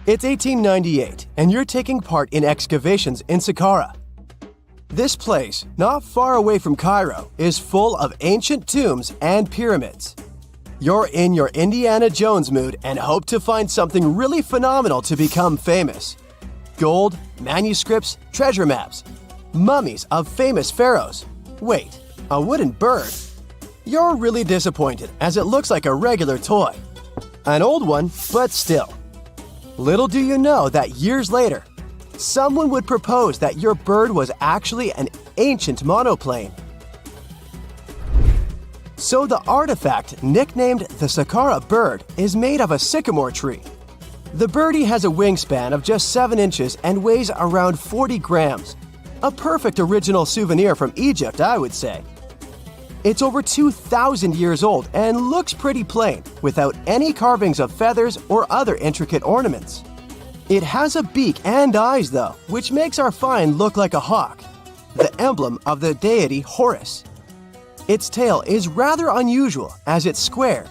It's 1898, and you're taking part in excavations in Saqqara. This place, not far away from Cairo, is full of ancient tombs and pyramids. You're in your Indiana Jones mood and hope to find something really phenomenal to become famous. Gold, manuscripts, treasure maps, mummies of famous pharaohs. Wait, a wooden bird? You're really disappointed as it looks like a regular toy. An old one, but still. Little do you know that years later, someone would propose that your bird was actually an ancient monoplane. So the artifact, nicknamed the Saqqara bird, is made of a sycamore tree. The birdie has a wingspan of just 7 inches and weighs around 40 grams. A perfect original souvenir from Egypt, I would say. It's over 2,000 years old and looks pretty plain, without any carvings of feathers or other intricate ornaments. It has a beak and eyes though, which makes our find look like a hawk, the emblem of the deity Horus. Its tail is rather unusual as it's squared,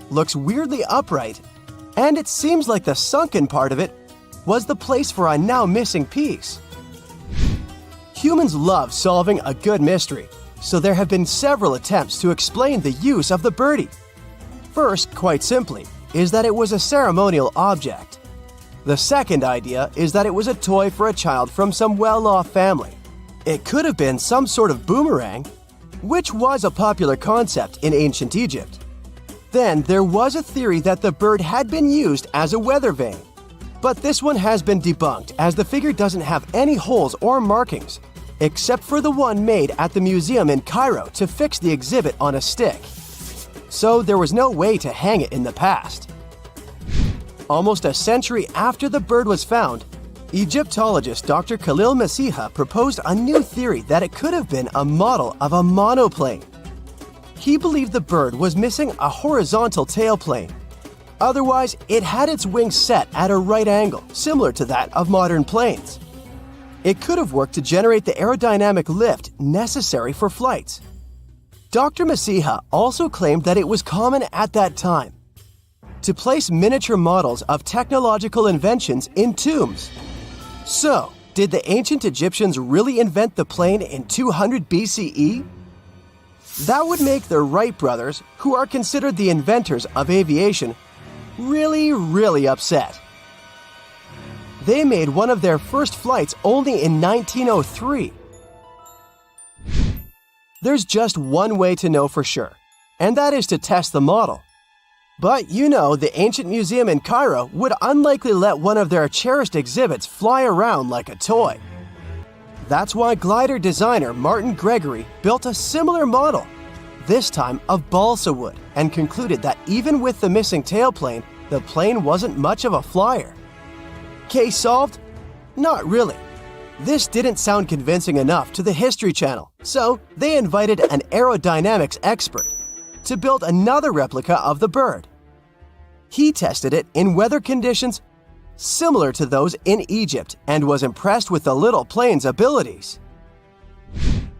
looks weirdly upright, and it seems like the sunken part of it was the place for a now missing piece. Humans love solving a good mystery, so there have been several attempts to explain the use of the birdie. First, quite simply, is that it was a ceremonial object. The second idea is that it was a toy for a child from some well-off family. It could have been some sort of boomerang, which was a popular concept in ancient Egypt. Then there was a theory that the bird had been used as a weather vane. But this one has been debunked as the figure doesn't have any holes or markings, except for the one made at the museum in Cairo to fix the exhibit on a stick. So there was no way to hang it in the past. Almost a century after the bird was found, Egyptologist Dr. Khalil Masiha proposed a new theory that it could have been a model of a monoplane. He believed the bird was missing a horizontal tailplane. Otherwise, it had its wings set at a right angle, similar to that of modern planes. It could have worked to generate the aerodynamic lift necessary for flights. Dr. Masiha also claimed that it was common at that time to place miniature models of technological inventions in tombs. So, did the ancient Egyptians really invent the plane in 200 BCE? That would make the Wright brothers, who are considered the inventors of aviation, really upset. They made one of their first flights only in 1903. There's just one way to know for sure, and that is to test the model. But you know, the ancient museum in Cairo would unlikely let one of their cherished exhibits fly around like a toy. That's why glider designer Martin Gregory built a similar model, this time of balsa wood, and concluded that even with the missing tailplane, the plane wasn't much of a flyer. Case solved? Not really. This didn't sound convincing enough to the History Channel, so they invited an aerodynamics expert to build another replica of the bird. He tested it in weather conditions similar to those in Egypt and was impressed with the little plane's abilities.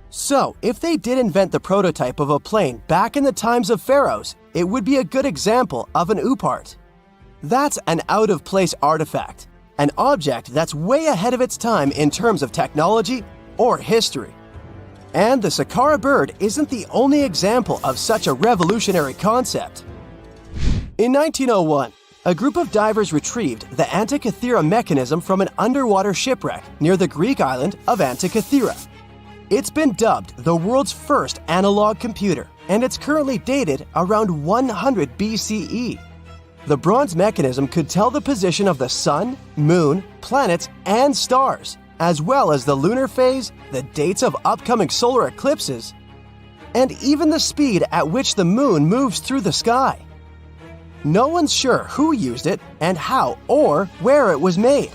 So, if they did invent the prototype of a plane back in the times of pharaohs, it would be a good example of an oupart. That's an out-of-place artifact, an object that's way ahead of its time in terms of technology or history. And the Saqqara bird isn't the only example of such a revolutionary concept. In 1901, a group of divers retrieved the Antikythera mechanism from an underwater shipwreck near the Greek island of Antikythera. It's been dubbed the world's first analog computer, and it's currently dated around 100 BCE. The bronze mechanism could tell the position of the sun, moon, planets, and stars, as well as the lunar phase, the dates of upcoming solar eclipses, and even the speed at which the moon moves through the sky. No one's sure who used it and how or where it was made.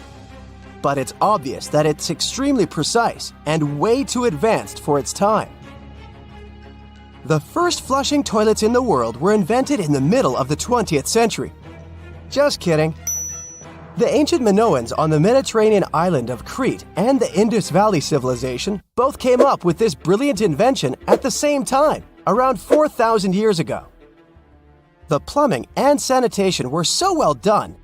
But it's obvious that it's extremely precise and way too advanced for its time. The first flushing toilets in the world were invented in the middle of the 20th century. Just kidding. The ancient Minoans on the Mediterranean island of Crete and the Indus Valley civilization both came up with this brilliant invention at the same time, around 4,000 years ago. The plumbing and sanitation were so well done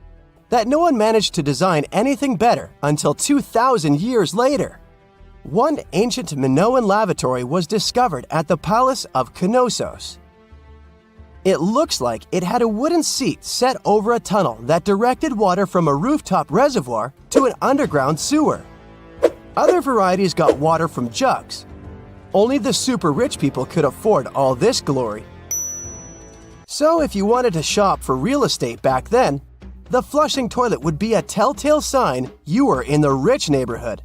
that no one managed to design anything better until 2,000 years later. One ancient Minoan lavatory was discovered at the Palace of Knossos. It looks like it had a wooden seat set over a tunnel that directed water from a rooftop reservoir to an underground sewer. Other varieties got water from jugs. Only the super rich people could afford all this glory. So if you wanted to shop for real estate back then, the flushing toilet would be a telltale sign you were in the rich neighborhood.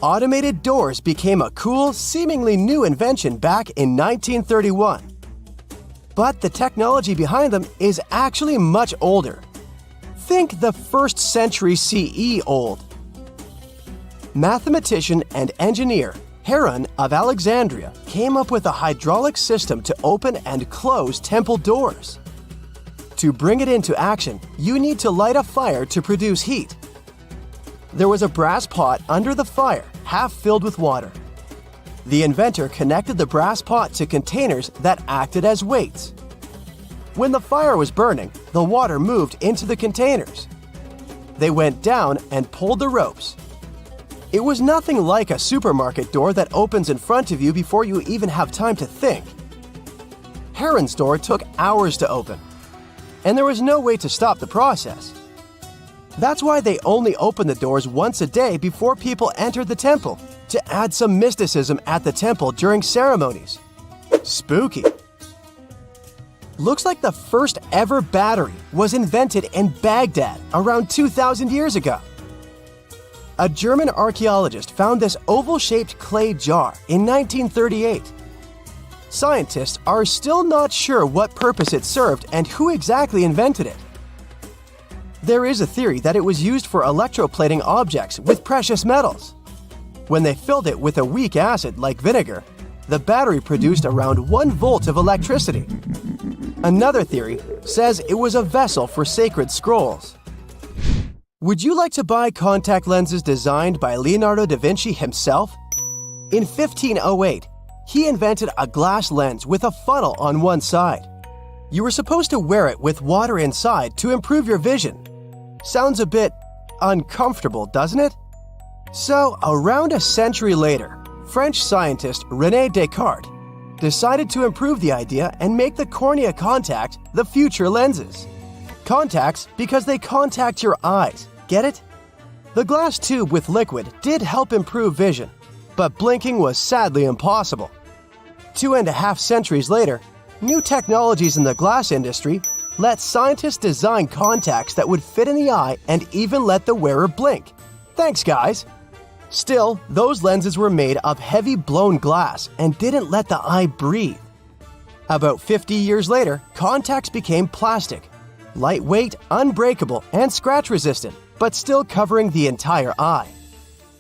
Automated doors became a cool, seemingly new invention back in 1931. But the technology behind them is actually much older. Think the 1st century CE old. Mathematician and engineer Heron of Alexandria came up with a hydraulic system to open and close temple doors. To bring it into action, you need to light a fire to produce heat. There was a brass pot under the fire, half filled with water. The inventor connected the brass pot to containers that acted as weights. When the fire was burning, the water moved into the containers. They went down and pulled the ropes. It was nothing like a supermarket door that opens in front of you before you even have time to think. Heron's door took hours to open, and there was no way to stop the process. That's why they only opened the doors once a day before people entered the temple, to add some mysticism at the temple during ceremonies. Spooky. Looks like the first ever battery was invented in Baghdad around 2,000 years ago. A German archaeologist found this oval-shaped clay jar in 1938. Scientists are still not sure what purpose it served and who exactly invented it. There is a theory that it was used for electroplating objects with precious metals. When they filled it with a weak acid like vinegar, the battery produced around 1 volt of electricity. Another theory says it was a vessel for sacred scrolls. Would you like to buy contact lenses designed by Leonardo da Vinci himself? In 1508, he invented a glass lens with a funnel on one side. You were supposed to wear it with water inside to improve your vision. Sounds a bit uncomfortable, doesn't it? So, around a century later, French scientist René Descartes decided to improve the idea and make the cornea contact the future lenses. Contacts because they contact your eyes, get it? The glass tube with liquid did help improve vision, but blinking was sadly impossible. 2.5 centuries later, new technologies in the glass industry let scientists design contacts that would fit in the eye and even let the wearer blink. Thanks, guys! Still, those lenses were made of heavy blown glass and didn't let the eye breathe. About 50 years later, contacts became plastic, lightweight, unbreakable, and scratch-resistant, but still covering the entire eye.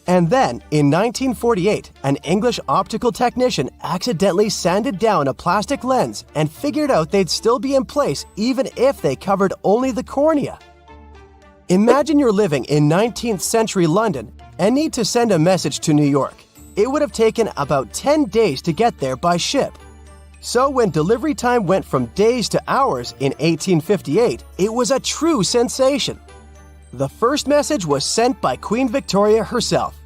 And then, in 1948, an English optical technician accidentally sanded down a plastic lens and figured out they'd still be in place even if they covered only the cornea. Imagine you're living in 19th century London and need to send a message to New York. It would have taken about 10 days to get there by ship. So when delivery time went from days to hours in 1858, it was a true sensation. The first message was sent by Queen Victoria herself.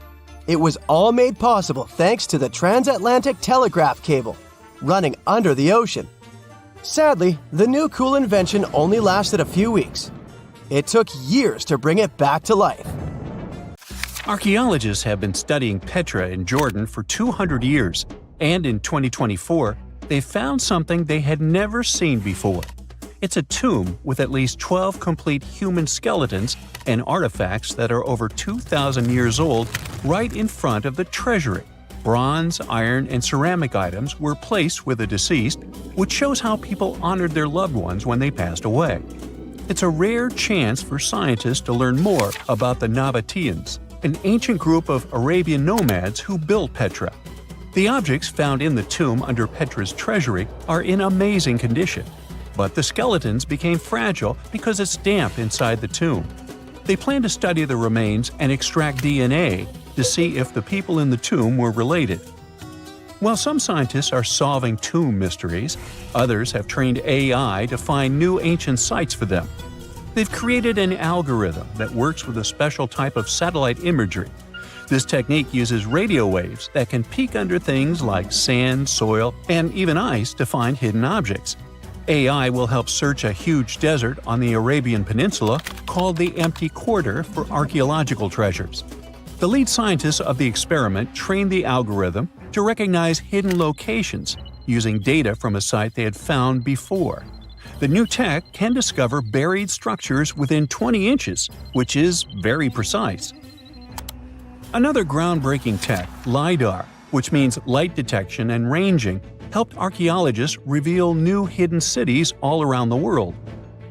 It was all made possible thanks to the transatlantic telegraph cable, running under the ocean. Sadly, the new cool invention only lasted a few weeks. It took years to bring it back to life. Archaeologists have been studying Petra in Jordan for 200 years, and in 2024, they found something they had never seen before. It's a tomb with at least 12 complete human skeletons and artifacts that are over 2,000 years old right in front of the treasury. Bronze, iron, and ceramic items were placed with the deceased, which shows how people honored their loved ones when they passed away. It's a rare chance for scientists to learn more about the Nabateans, an ancient group of Arabian nomads who built Petra. The objects found in the tomb under Petra's treasury are in amazing condition, but the skeletons became fragile because it's damp inside the tomb. They plan to study the remains and extract DNA to see if the people in the tomb were related. While some scientists are solving tomb mysteries, others have trained AI to find new ancient sites for them. They've created an algorithm that works with a special type of satellite imagery. This technique uses radio waves that can peek under things like sand, soil, and even ice to find hidden objects. AI will help search a huge desert on the Arabian Peninsula called the Empty Quarter for archaeological treasures. The lead scientists of the experiment trained the algorithm to recognize hidden locations using data from a site they had found before. The new tech can discover buried structures within 20 inches, which is very precise. Another groundbreaking tech, LiDAR, which means light detection and ranging, helped archaeologists reveal new hidden cities all around the world.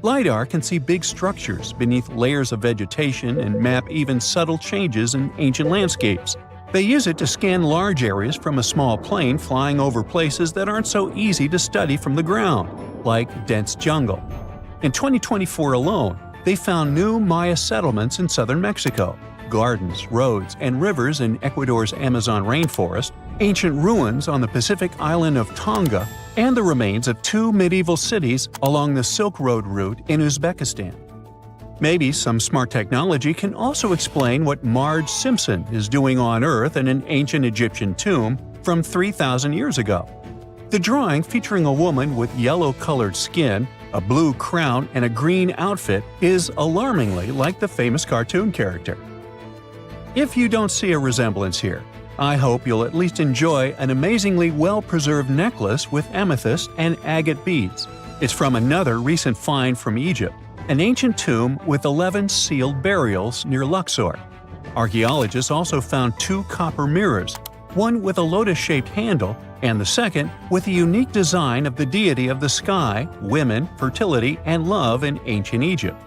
LiDAR can see big structures beneath layers of vegetation and map even subtle changes in ancient landscapes. They use it to scan large areas from a small plane flying over places that aren't so easy to study from the ground, like dense jungle. In 2024 alone, they found new Maya settlements in southern Mexico, gardens, roads, and rivers in Ecuador's Amazon rainforest, ancient ruins on the Pacific island of Tonga, and the remains of 2 medieval cities along the Silk Road route in Uzbekistan. Maybe some smart technology can also explain what Marge Simpson is doing on Earth in an ancient Egyptian tomb from 3,000 years ago. The drawing, featuring a woman with yellow-colored skin, a blue crown, and a green outfit, is alarmingly like the famous cartoon character. If you don't see a resemblance here, I hope you'll at least enjoy an amazingly well-preserved necklace with amethyst and agate beads. It's from another recent find from Egypt, an ancient tomb with 11 sealed burials near Luxor. Archaeologists also found 2 copper mirrors, one with a lotus-shaped handle and the second with a unique design of the deity of the sky, women, fertility, and love in ancient Egypt.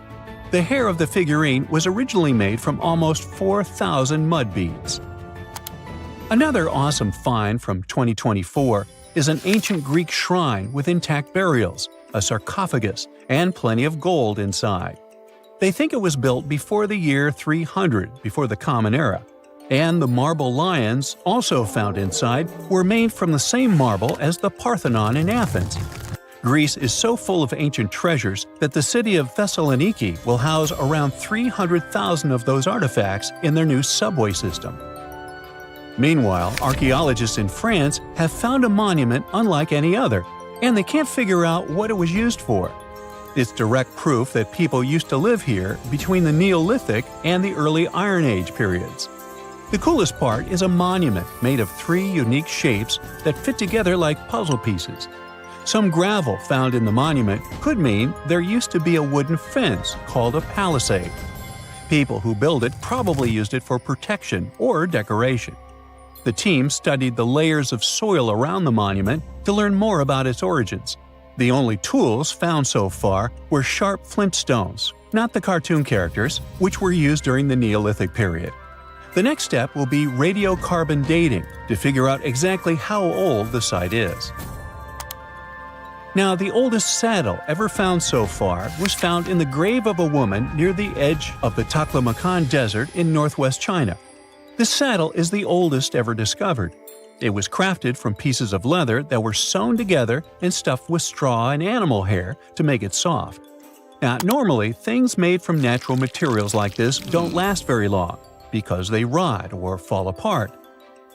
The hair of the figurine was originally made from almost 4,000 mud beads. Another awesome find from 2024 is an ancient Greek shrine with intact burials, a sarcophagus, and plenty of gold inside. They think it was built before the year 300 before the Common Era, and the marble lions, also found inside, were made from the same marble as the Parthenon in Athens. Greece is so full of ancient treasures that the city of Thessaloniki will house around 300,000 of those artifacts in their new subway system. Meanwhile, archaeologists in France have found a monument unlike any other, and they can't figure out what it was used for. It's direct proof that people used to live here between the Neolithic and the early Iron Age periods. The coolest part is a monument made of 3 unique shapes that fit together like puzzle pieces. Some gravel found in the monument could mean there used to be a wooden fence called a palisade. People who built it probably used it for protection or decoration. The team studied the layers of soil around the monument to learn more about its origins. The only tools found so far were sharp flint stones, not the cartoon characters, which were used during the Neolithic period. The next step will be radiocarbon dating to figure out exactly how old the site is. Now, the oldest saddle ever found so far was found in the grave of a woman near the edge of the Taklamakan Desert in northwest China. This saddle is the oldest ever discovered. It was crafted from pieces of leather that were sewn together and stuffed with straw and animal hair to make it soft. Now, normally, things made from natural materials like this don't last very long because they rot or fall apart.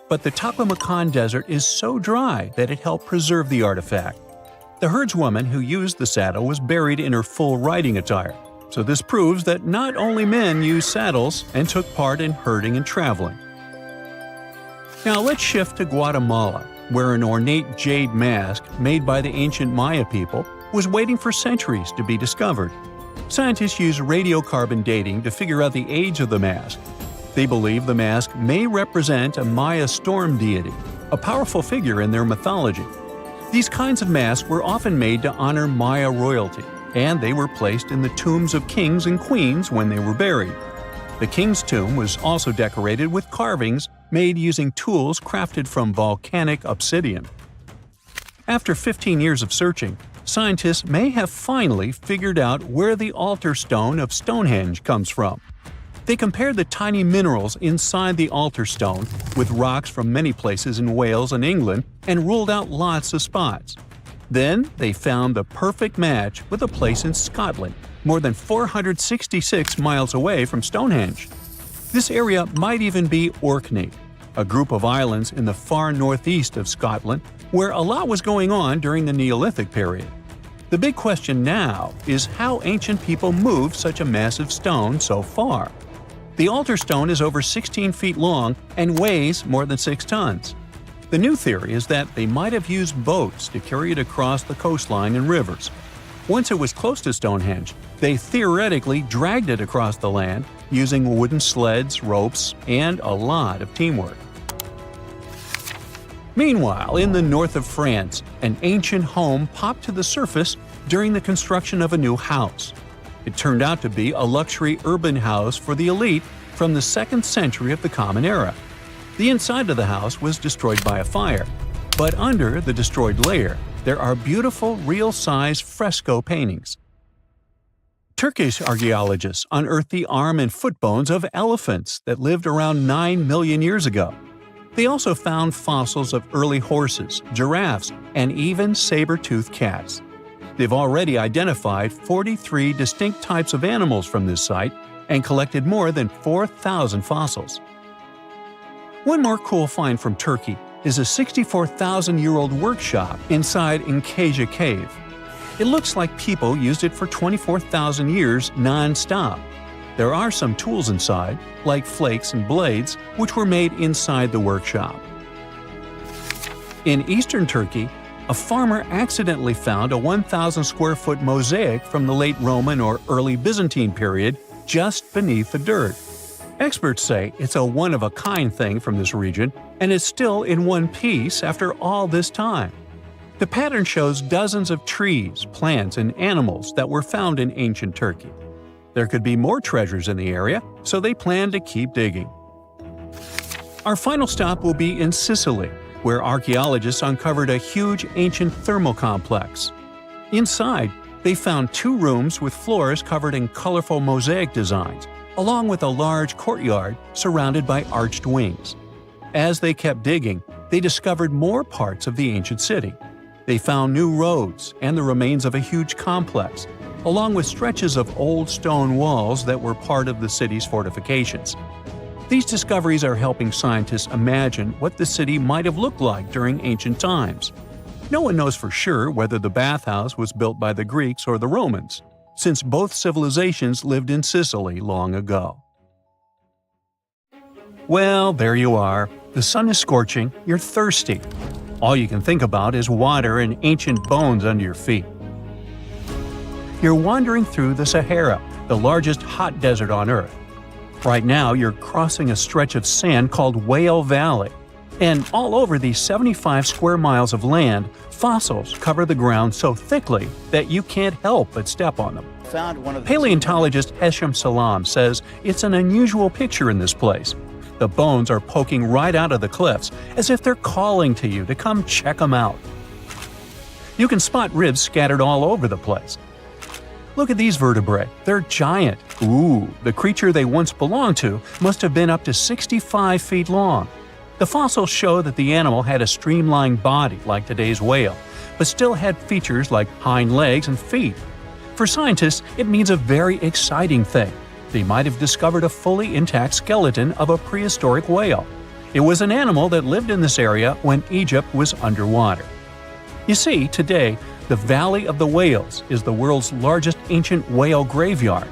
But the Taklamakan Desert is so dry that it helped preserve the artifact. The herdswoman who used the saddle was buried in her full riding attire, so this proves that not only men used saddles and took part in herding and traveling. Now let's shift to Guatemala, where an ornate jade mask made by the ancient Maya people was waiting for centuries to be discovered. Scientists use radiocarbon dating to figure out the age of the mask. They believe the mask may represent a Maya storm deity, a powerful figure in their mythology. These kinds of masks were often made to honor Maya royalty, and they were placed in the tombs of kings and queens when they were buried. The king's tomb was also decorated with carvings made using tools crafted from volcanic obsidian. After 15 years of searching, scientists may have finally figured out where the altar stone of Stonehenge comes from. They compared the tiny minerals inside the altar stone with rocks from many places in Wales and England and ruled out lots of spots. Then they found the perfect match with a place in Scotland, more than 466 miles away from Stonehenge. This area might even be Orkney, a group of islands in the far northeast of Scotland where a lot was going on during the Neolithic period. The big question now is how ancient people moved such a massive stone so far. The altar stone is over 16 feet long and weighs more than 6 tons. The new theory is that they might have used boats to carry it across the coastline and rivers. Once it was close to Stonehenge, they theoretically dragged it across the land using wooden sleds, ropes, and a lot of teamwork. Meanwhile, in the north of France, an ancient home popped to the surface during the construction of a new house. It turned out to be a luxury urban house for the elite from the 2nd century of the Common Era. The inside of the house was destroyed by a fire, but under the destroyed layer, there are beautiful, real-size fresco paintings. Turkish archaeologists unearthed the arm and foot bones of elephants that lived around 9 million years ago. They also found fossils of early horses, giraffes, and even saber-toothed cats. They've already identified 43 distinct types of animals from this site and collected more than 4,000 fossils. One more cool find from Turkey is a 64,000-year-old workshop inside Incasia Cave. It looks like people used it for 24,000 years non-stop. There are some tools inside, like flakes and blades, which were made inside the workshop. In eastern Turkey, a farmer accidentally found a 1,000-square-foot mosaic from the late Roman or early Byzantine period just beneath the dirt. Experts say it's a one-of-a-kind thing from this region, and it's still in one piece after all this time. The pattern shows dozens of trees, plants, and animals that were found in ancient Turkey. There could be more treasures in the area, so they plan to keep digging. Our final stop will be in Sicily, where archaeologists uncovered a huge ancient thermal complex. Inside, they found 2 rooms with floors covered in colorful mosaic designs, along with a large courtyard surrounded by arched wings. As they kept digging, they discovered more parts of the ancient city. They found new roads and the remains of a huge complex, along with stretches of old stone walls that were part of the city's fortifications. These discoveries are helping scientists imagine what the city might have looked like during ancient times. No one knows for sure whether the bathhouse was built by the Greeks or the Romans, since both civilizations lived in Sicily long ago. Well, there you are. The sun is scorching, you're thirsty. All you can think about is water and ancient bones under your feet. You're wandering through the Sahara, the largest hot desert on Earth. Right now, you're crossing a stretch of sand called Whale Valley. And all over these 75 square miles of land, fossils cover the ground so thickly that you can't help but step on them. Paleontologist Hesham Salam says it's an unusual picture in this place. The bones are poking right out of the cliffs, as if they're calling to you to come check them out. You can spot ribs scattered all over the place. Look at these vertebrae. They're giant. Ooh, the creature they once belonged to must have been up to 65 feet long. The fossils show that the animal had a streamlined body like today's whale, but still had features like hind legs and feet. For scientists, it means a very exciting thing. They might have discovered a fully intact skeleton of a prehistoric whale. It was an animal that lived in this area when Egypt was underwater. You see, today, the Valley of the Whales is the world's largest ancient whale graveyard.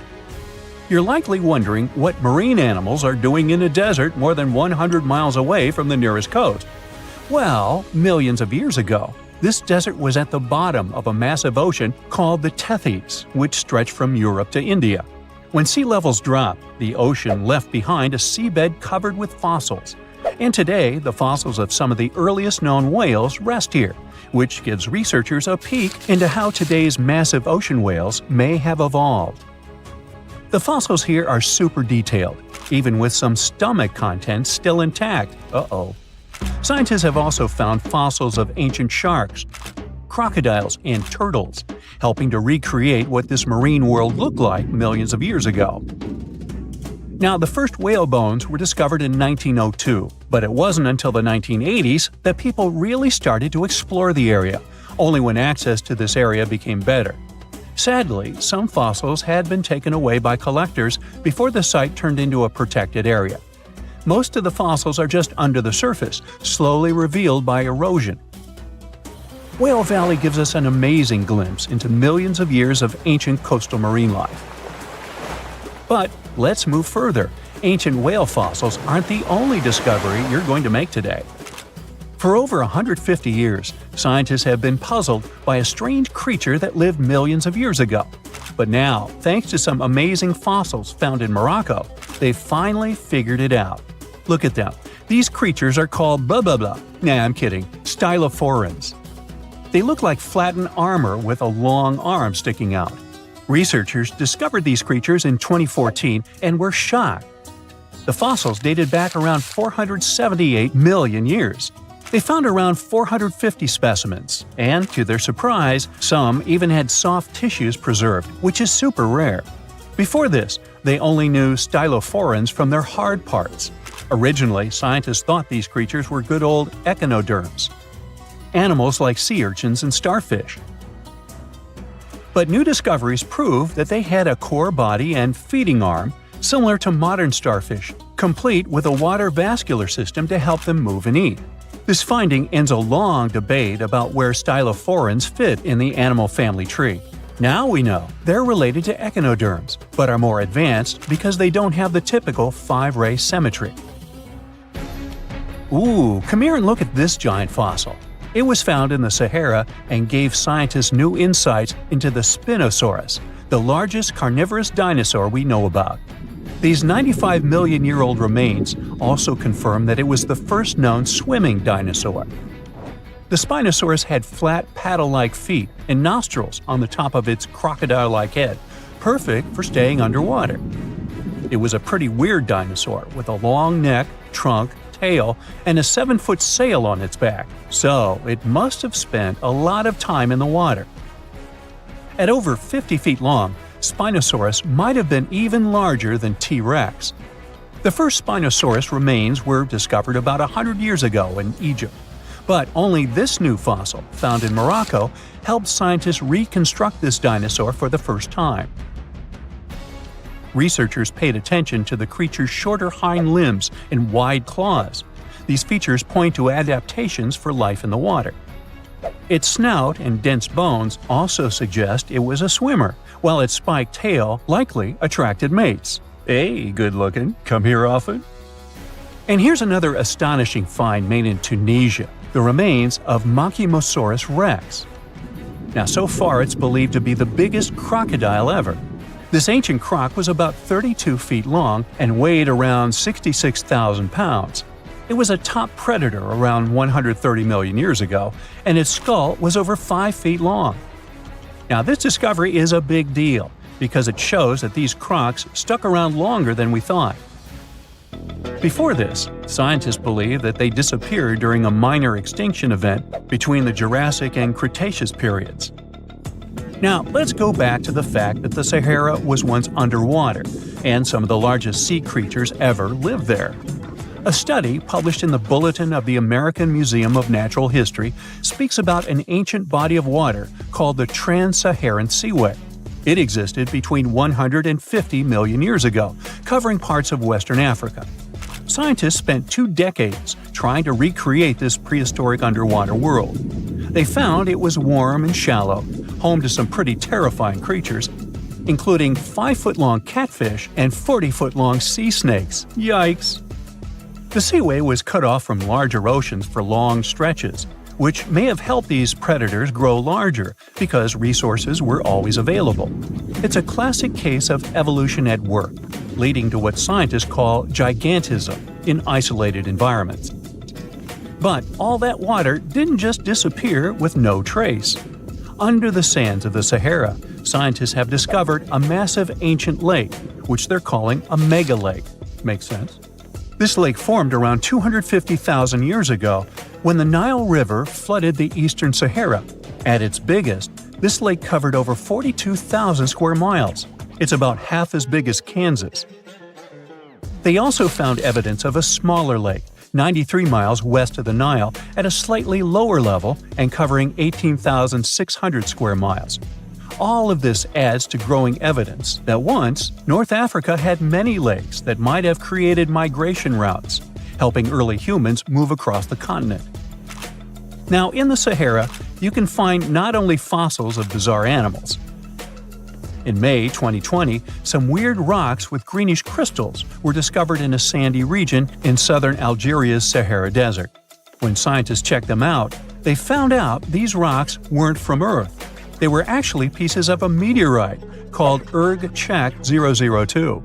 You're likely wondering what marine animals are doing in a desert more than 100 miles away from the nearest coast. Well, millions of years ago, this desert was at the bottom of a massive ocean called the Tethys, which stretched from Europe to India. When sea levels dropped, the ocean left behind a seabed covered with fossils. And today, the fossils of some of the earliest known whales rest here, which gives researchers a peek into how today's massive ocean whales may have evolved. The fossils here are super detailed, even with some stomach contents still intact. Uh-oh. Scientists have also found fossils of ancient sharks, crocodiles, and turtles, helping to recreate what this marine world looked like millions of years ago. Now, the first whale bones were discovered in 1902, but it wasn't until the 1980s that people really started to explore the area, only when access to this area became better. Sadly, some fossils had been taken away by collectors before the site turned into a protected area. Most of the fossils are just under the surface, slowly revealed by erosion. Whale Valley gives us an amazing glimpse into millions of years of ancient coastal marine life. But let's move further. Ancient whale fossils aren't the only discovery you're going to make today. For over 150 years, scientists have been puzzled by a strange creature that lived millions of years ago. But now, thanks to some amazing fossils found in Morocco, they've finally figured it out. Look at them. These creatures are called blah blah blah. Nah, I'm kidding. Stylophorans. They look like flattened armor with a long arm sticking out. Researchers discovered these creatures in 2014 and were shocked. The fossils dated back around 478 million years. They found around 450 specimens, and to their surprise, some even had soft tissues preserved, which is super rare. Before this, they only knew stylophorans from their hard parts. Originally, scientists thought these creatures were good old echinoderms, animals like sea urchins and starfish. But new discoveries prove that they had a core body and feeding arm, similar to modern starfish, complete with a water vascular system to help them move and eat. This finding ends a long debate about where stylophorans fit in the animal family tree. Now we know they're related to echinoderms, but are more advanced because they don't have the typical 5-ray symmetry. Ooh, come here and look at this giant fossil. It was found in the Sahara and gave scientists new insights into the Spinosaurus, the largest carnivorous dinosaur we know about. These 95 million-year-old remains also confirm that it was the first known swimming dinosaur. The Spinosaurus had flat paddle-like feet and nostrils on the top of its crocodile-like head, perfect for staying underwater. It was a pretty weird dinosaur with a long neck, trunk, tail, and a 7-foot sail on its back, so it must have spent a lot of time in the water. At over 50 feet long, Spinosaurus might have been even larger than T-Rex. The first Spinosaurus remains were discovered about 100 years ago in Egypt. But only this new fossil, found in Morocco, helped scientists reconstruct this dinosaur for the first time. Researchers paid attention to the creature's shorter hind limbs and wide claws. These features point to adaptations for life in the water. Its snout and dense bones also suggest it was a swimmer, while its spiked tail likely attracted mates. Hey, good looking, come here often? And here's another astonishing find made in Tunisia, the remains of Machimosaurus rex. Now, so far it's believed to be the biggest crocodile ever. This ancient croc was about 32 feet long and weighed around 66,000 pounds. It was a top predator around 130 million years ago, and its skull was over 5 feet long. Now, this discovery is a big deal because it shows that these crocs stuck around longer than we thought. Before this, scientists believed that they disappeared during a minor extinction event between the Jurassic and Cretaceous periods. Now, let's go back to the fact that the Sahara was once underwater, and some of the largest sea creatures ever lived there. A study published in the Bulletin of the American Museum of Natural History speaks about an ancient body of water called the Trans-Saharan Seaway. It existed between 150 million years ago, covering parts of Western Africa. Scientists spent 2 decades trying to recreate this prehistoric underwater world. They found it was warm and shallow, home to some pretty terrifying creatures, including 5-foot-long catfish and 40-foot-long sea snakes. Yikes! The seaway was cut off from larger oceans for long stretches, which may have helped these predators grow larger because resources were always available. It's a classic case of evolution at work, leading to what scientists call gigantism in isolated environments. But all that water didn't just disappear with no trace. Under the sands of the Sahara, scientists have discovered a massive ancient lake, which they're calling a mega-lake. Makes sense? This lake formed around 250,000 years ago when the Nile River flooded the eastern Sahara. At its biggest, this lake covered over 42,000 square miles. It's about half as big as Kansas. They also found evidence of a smaller lake, 93 miles west of the Nile, at a slightly lower level and covering 18,600 square miles. All of this adds to growing evidence that once, North Africa had many lakes that might have created migration routes, helping early humans move across the continent. Now, in the Sahara, you can find not only fossils of bizarre animals. In May 2020, some weird rocks with greenish crystals were discovered in a sandy region in southern Algeria's Sahara Desert. When scientists checked them out, they found out these rocks weren't from Earth. They were actually pieces of a meteorite called Erg-Chek 002.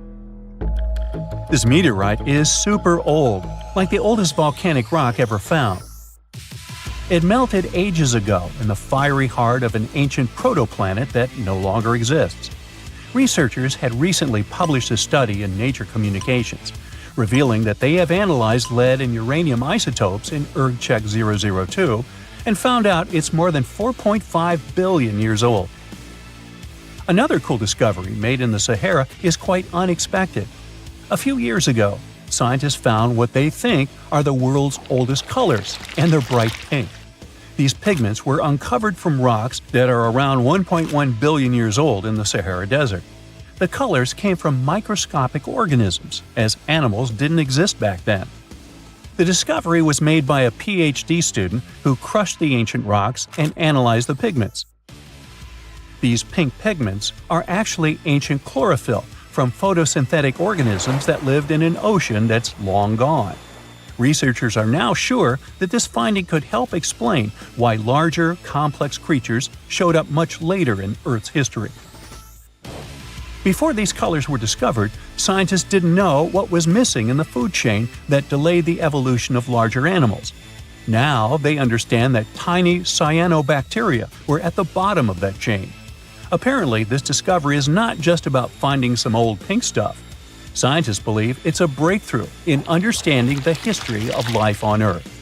This meteorite is super old, like the oldest volcanic rock ever found. It melted ages ago in the fiery heart of an ancient protoplanet that no longer exists. Researchers had recently published a study in Nature Communications, revealing that they have analyzed lead and uranium isotopes in Erg-Chek 002 and found out it's more than 4.5 billion years old. Another cool discovery made in the Sahara is quite unexpected. A few years ago, scientists found what they think are the world's oldest colors, and they're bright pink. These pigments were uncovered from rocks that are around 1.1 billion years old in the Sahara Desert. The colors came from microscopic organisms, as animals didn't exist back then. The discovery was made by a PhD student who crushed the ancient rocks and analyzed the pigments. These pink pigments are actually ancient chlorophyll from photosynthetic organisms that lived in an ocean that's long gone. Researchers are now sure that this finding could help explain why larger, complex creatures showed up much later in Earth's history. Before these colors were discovered, scientists didn't know what was missing in the food chain that delayed the evolution of larger animals. Now they understand that tiny cyanobacteria were at the bottom of that chain. Apparently, this discovery is not just about finding some old pink stuff. Scientists believe it's a breakthrough in understanding the history of life on Earth.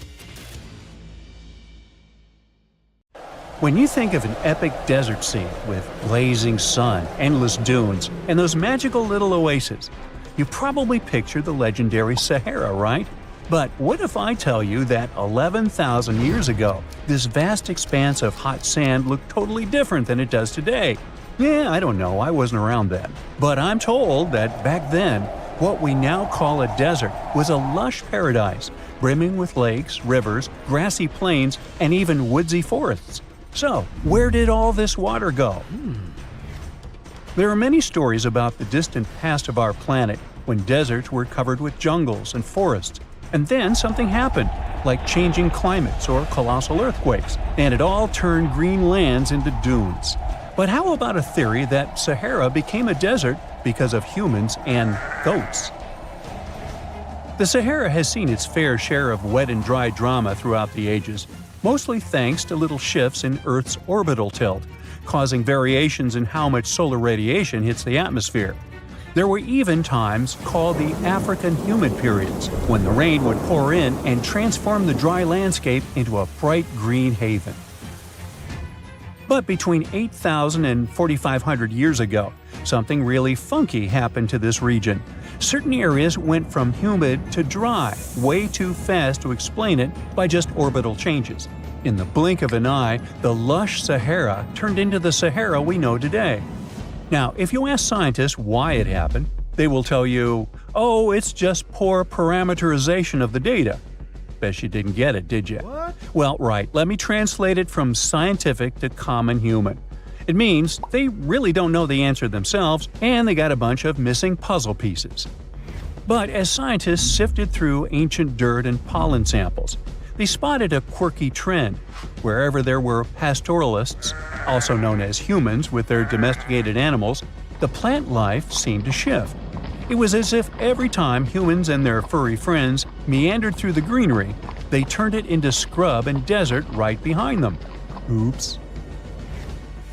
When you think of an epic desert scene with blazing sun, endless dunes, and those magical little oases, you probably picture the legendary Sahara, right? But what if I tell you that 11,000 years ago, this vast expanse of hot sand looked totally different than it does today? Yeah, I don't know, I wasn't around then. But I'm told that back then, what we now call a desert was a lush paradise, brimming with lakes, rivers, grassy plains, and even woodsy forests. So, where did all this water go? There are many stories about the distant past of our planet when deserts were covered with jungles and forests, and then something happened, like changing climates or colossal earthquakes, and it all turned green lands into dunes. But how about a theory that Sahara became a desert because of humans and goats? The Sahara has seen its fair share of wet and dry drama throughout the ages, mostly thanks to little shifts in Earth's orbital tilt, causing variations in how much solar radiation hits the atmosphere. There were even times called the African humid periods, when the rain would pour in and transform the dry landscape into a bright green haven. But between 8,000 and 4,500 years ago, something really funky happened to this region. Certain areas went from humid to dry way too fast to explain it by just orbital changes. In the blink of an eye, the lush Sahara turned into the Sahara we know today. Now, if you ask scientists why it happened, they will tell you, oh, it's just poor parameterization of the data. Bet you didn't get it, did you? What? Well, right, let me translate it from scientific to common human. It means they really don't know the answer themselves, and they got a bunch of missing puzzle pieces. But as scientists sifted through ancient dirt and pollen samples, they spotted a quirky trend. Wherever there were pastoralists, also known as humans with their domesticated animals, the plant life seemed to shift. It was as if every time humans and their furry friends meandered through the greenery, they turned it into scrub and desert right behind them. Oops.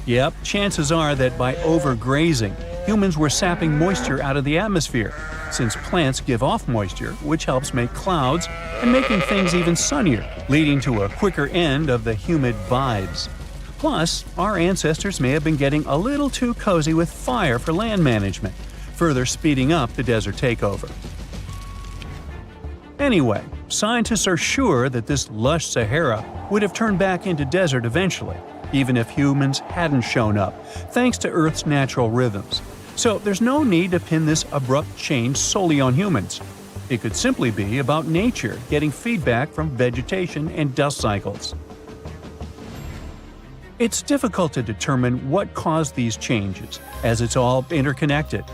Yep, chances are that by overgrazing, humans were sapping moisture out of the atmosphere, since plants give off moisture, which helps make clouds and making things even sunnier, leading to a quicker end of the humid vibes. Plus, our ancestors may have been getting a little too cozy with fire for land management, further speeding up the desert takeover. Anyway, scientists are sure that this lush Sahara would have turned back into desert eventually, even if humans hadn't shown up, thanks to Earth's natural rhythms. So there's no need to pin this abrupt change solely on humans. It could simply be about nature getting feedback from vegetation and dust cycles. It's difficult to determine what caused these changes, as it's all interconnected.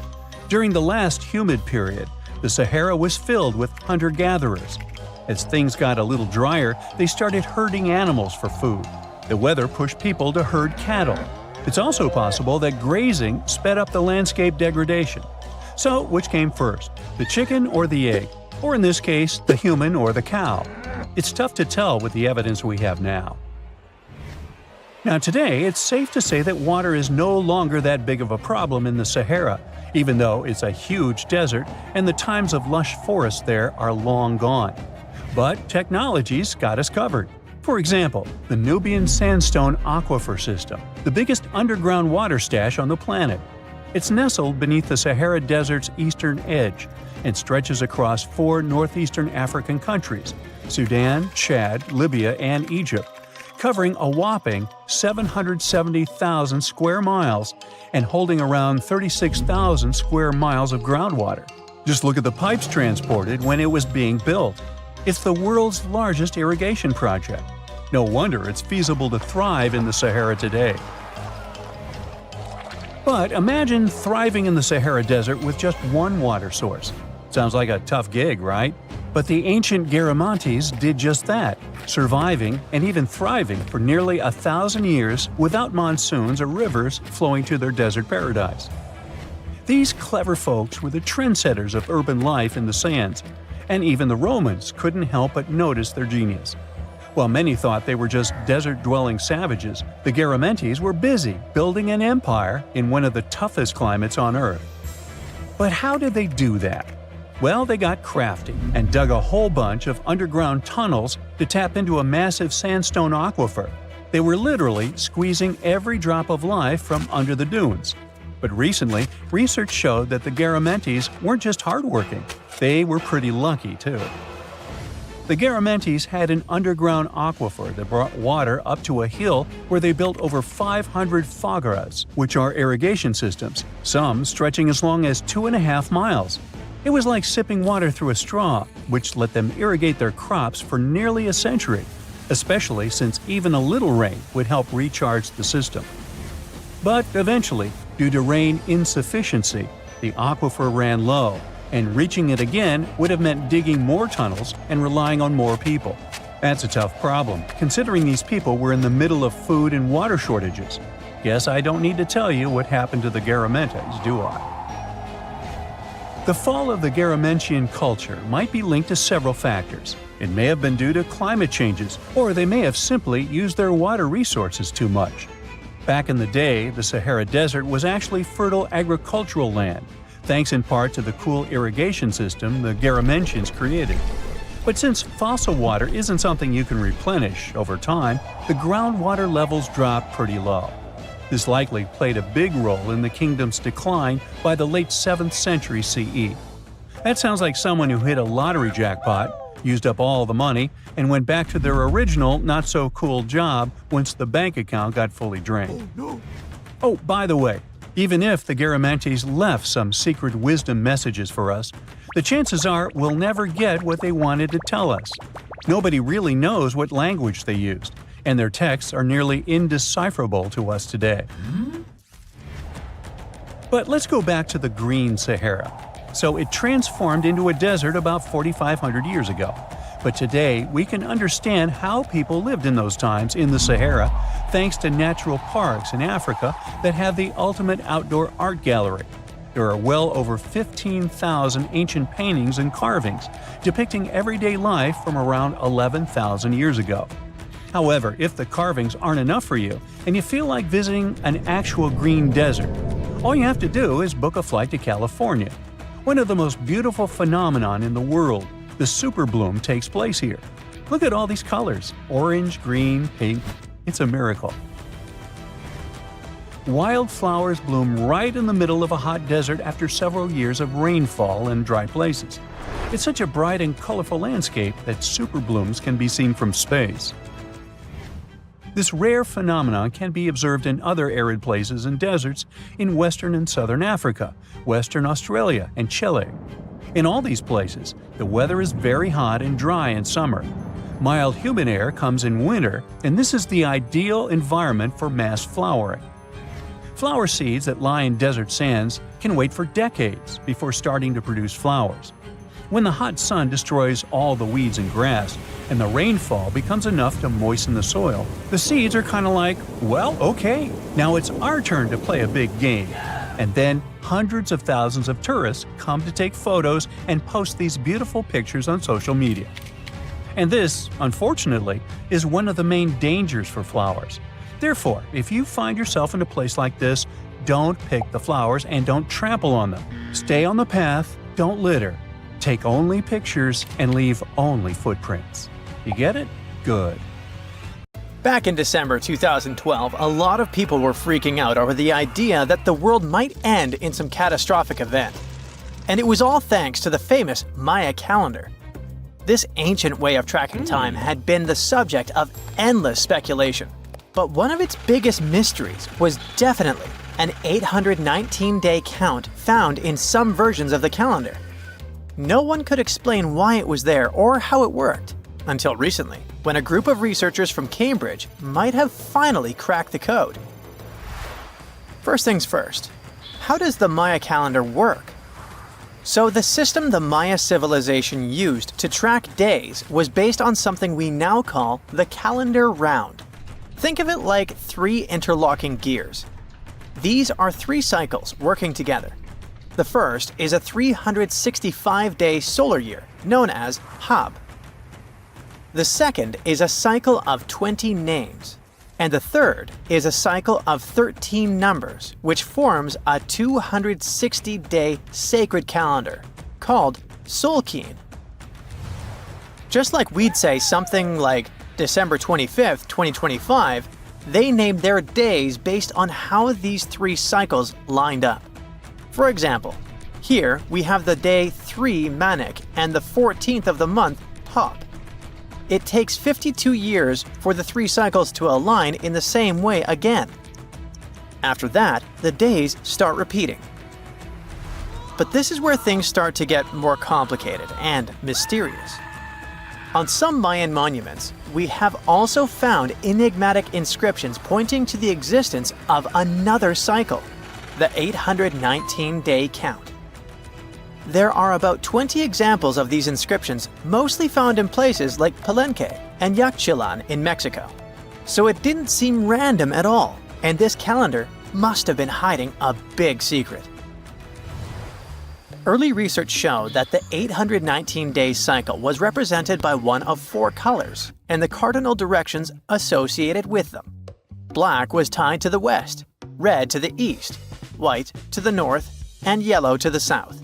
During the last humid period, the Sahara was filled with hunter-gatherers. As things got a little drier, they started herding animals for food. The weather pushed people to herd cattle. It's also possible that grazing sped up the landscape degradation. So, which came first, the chicken or the egg? Or in this case, the human or the cow? It's tough to tell with the evidence we have now. Now today, it's safe to say that water is no longer that big of a problem in the Sahara, even though it's a huge desert and the times of lush forests there are long gone. But technology's got us covered. For example, the Nubian Sandstone Aquifer System, the biggest underground water stash on the planet. It's nestled beneath the Sahara Desert's eastern edge and stretches across 4 northeastern African countries – Sudan, Chad, Libya, and Egypt, covering a whopping 770,000 square miles and holding around 36,000 square miles of groundwater. Just look at the pipes transported when it was being built. It's the world's largest irrigation project. No wonder it's feasible to thrive in the Sahara today. But imagine thriving in the Sahara Desert with just one water source. Sounds like a tough gig, right? But the ancient Garamantes did just that, surviving and even thriving for nearly 1,000 years without monsoons or rivers flowing to their desert paradise. These clever folks were the trendsetters of urban life in the sands, and even the Romans couldn't help but notice their genius. While many thought they were just desert-dwelling savages, the Garamantes were busy building an empire in one of the toughest climates on Earth. But how did they do that? Well, they got crafty and dug a whole bunch of underground tunnels to tap into a massive sandstone aquifer. They were literally squeezing every drop of life from under the dunes. But recently, research showed that the Garamantes weren't just hardworking, they were pretty lucky too. The Garamantes had an underground aquifer that brought water up to a hill where they built over 500 fogaras, which are irrigation systems, some stretching as long as 2.5 miles. It was like sipping water through a straw, which let them irrigate their crops for nearly a century, especially since even a little rain would help recharge the system. But eventually, due to rain insufficiency, the aquifer ran low, and reaching it again would have meant digging more tunnels and relying on more people. That's a tough problem, considering these people were in the middle of food and water shortages. Guess I don't need to tell you what happened to the Garamantes, do I? The fall of the Garamantian culture might be linked to several factors. It may have been due to climate changes, or they may have simply used their water resources too much. Back in the day, the Sahara Desert was actually fertile agricultural land, thanks in part to the cool irrigation system the Garamantians created. But since fossil water isn't something you can replenish over time, the groundwater levels dropped pretty low. This likely played a big role in the kingdom's decline by the late 7th century CE. That sounds like someone who hit a lottery jackpot, used up all the money, and went back to their original not-so-cool job once the bank account got fully drained. Oh, by the way, even if the Garamantes left some secret wisdom messages for us, the chances are we'll never get what they wanted to tell us. Nobody really knows what language they used, and their texts are nearly indecipherable to us today. But let's go back to the Green Sahara. So it transformed into a desert about 4,500 years ago. But today, we can understand how people lived in those times in the Sahara thanks to natural parks in Africa that have the ultimate outdoor art gallery. There are well over 15,000 ancient paintings and carvings depicting everyday life from around 11,000 years ago. However, if the carvings aren't enough for you and you feel like visiting an actual green desert, all you have to do is book a flight to California. One of the most beautiful phenomenon in the world, the superbloom, takes place here. Look at all these colors – orange, green, pink. It's a miracle. Wildflowers bloom right in the middle of a hot desert after several years of rainfall and dry places. It's such a bright and colorful landscape that superblooms can be seen from space. This rare phenomenon can be observed in other arid places and deserts in western and southern Africa, western Australia, and Chile. In all these places, the weather is very hot and dry in summer. Mild humid air comes in winter, and this is the ideal environment for mass flowering. Flower seeds that lie in desert sands can wait for decades before starting to produce flowers. When the hot sun destroys all the weeds and grass, and the rainfall becomes enough to moisten the soil, the seeds are kind of like, well, okay, now it's our turn to play a big game. And then hundreds of thousands of tourists come to take photos and post these beautiful pictures on social media. And this, unfortunately, is one of the main dangers for flowers. Therefore, if you find yourself in a place like this, don't pick the flowers and don't trample on them. Stay on the path, don't litter. Take only pictures and leave only footprints. You get it? Good. Back in December 2012, a lot of people were freaking out over the idea that the world might end in some catastrophic event. And it was all thanks to the famous Maya calendar. This ancient way of tracking time had been the subject of endless speculation. But one of its biggest mysteries was definitely an 819-day count found in some versions of the calendar. No one could explain why it was there or how it worked, until recently, when a group of researchers from Cambridge might have finally cracked the code. First things first, how does the Maya calendar work? So the system the Maya civilization used to track days was based on something we now call the calendar round. Think of it like 3 interlocking gears. These are 3 cycles working together. The first is a 365-day solar year, known as Hab. The second is a cycle of 20 names. And the third is a cycle of 13 numbers, which forms a 260-day sacred calendar, called Solkeen. Just like we'd say something like December 25th, 2025, they named their days based on how these 3 cycles lined up. For example, here we have the day 3 Manik and the 14th of the month Hop. It takes 52 years for the 3 cycles to align in the same way again. After that, the days start repeating. But this is where things start to get more complicated and mysterious. On some Mayan monuments, we have also found enigmatic inscriptions pointing to the existence of another cycle, the 819-day count. There are about 20 examples of these inscriptions, mostly found in places like Palenque and Yaxchilan in Mexico. So it didn't seem random at all, and this calendar must have been hiding a big secret. Early research showed that the 819-day cycle was represented by one of 4 colors and the cardinal directions associated with them. Black was tied to the west, red to the east, white to the north, and yellow to the south.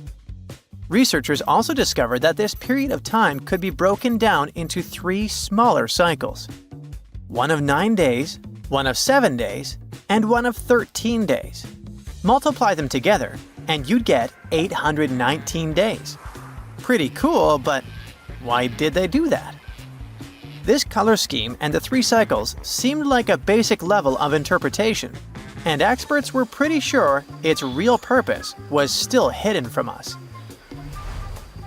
Researchers also discovered that this period of time could be broken down into 3 smaller cycles. One of 9 days, one of 7 days, and one of 13 days. Multiply them together, and you'd get 819 days. Pretty cool, but why did they do that? This color scheme and the 3 cycles seemed like a basic level of interpretation, and experts were pretty sure its real purpose was still hidden from us.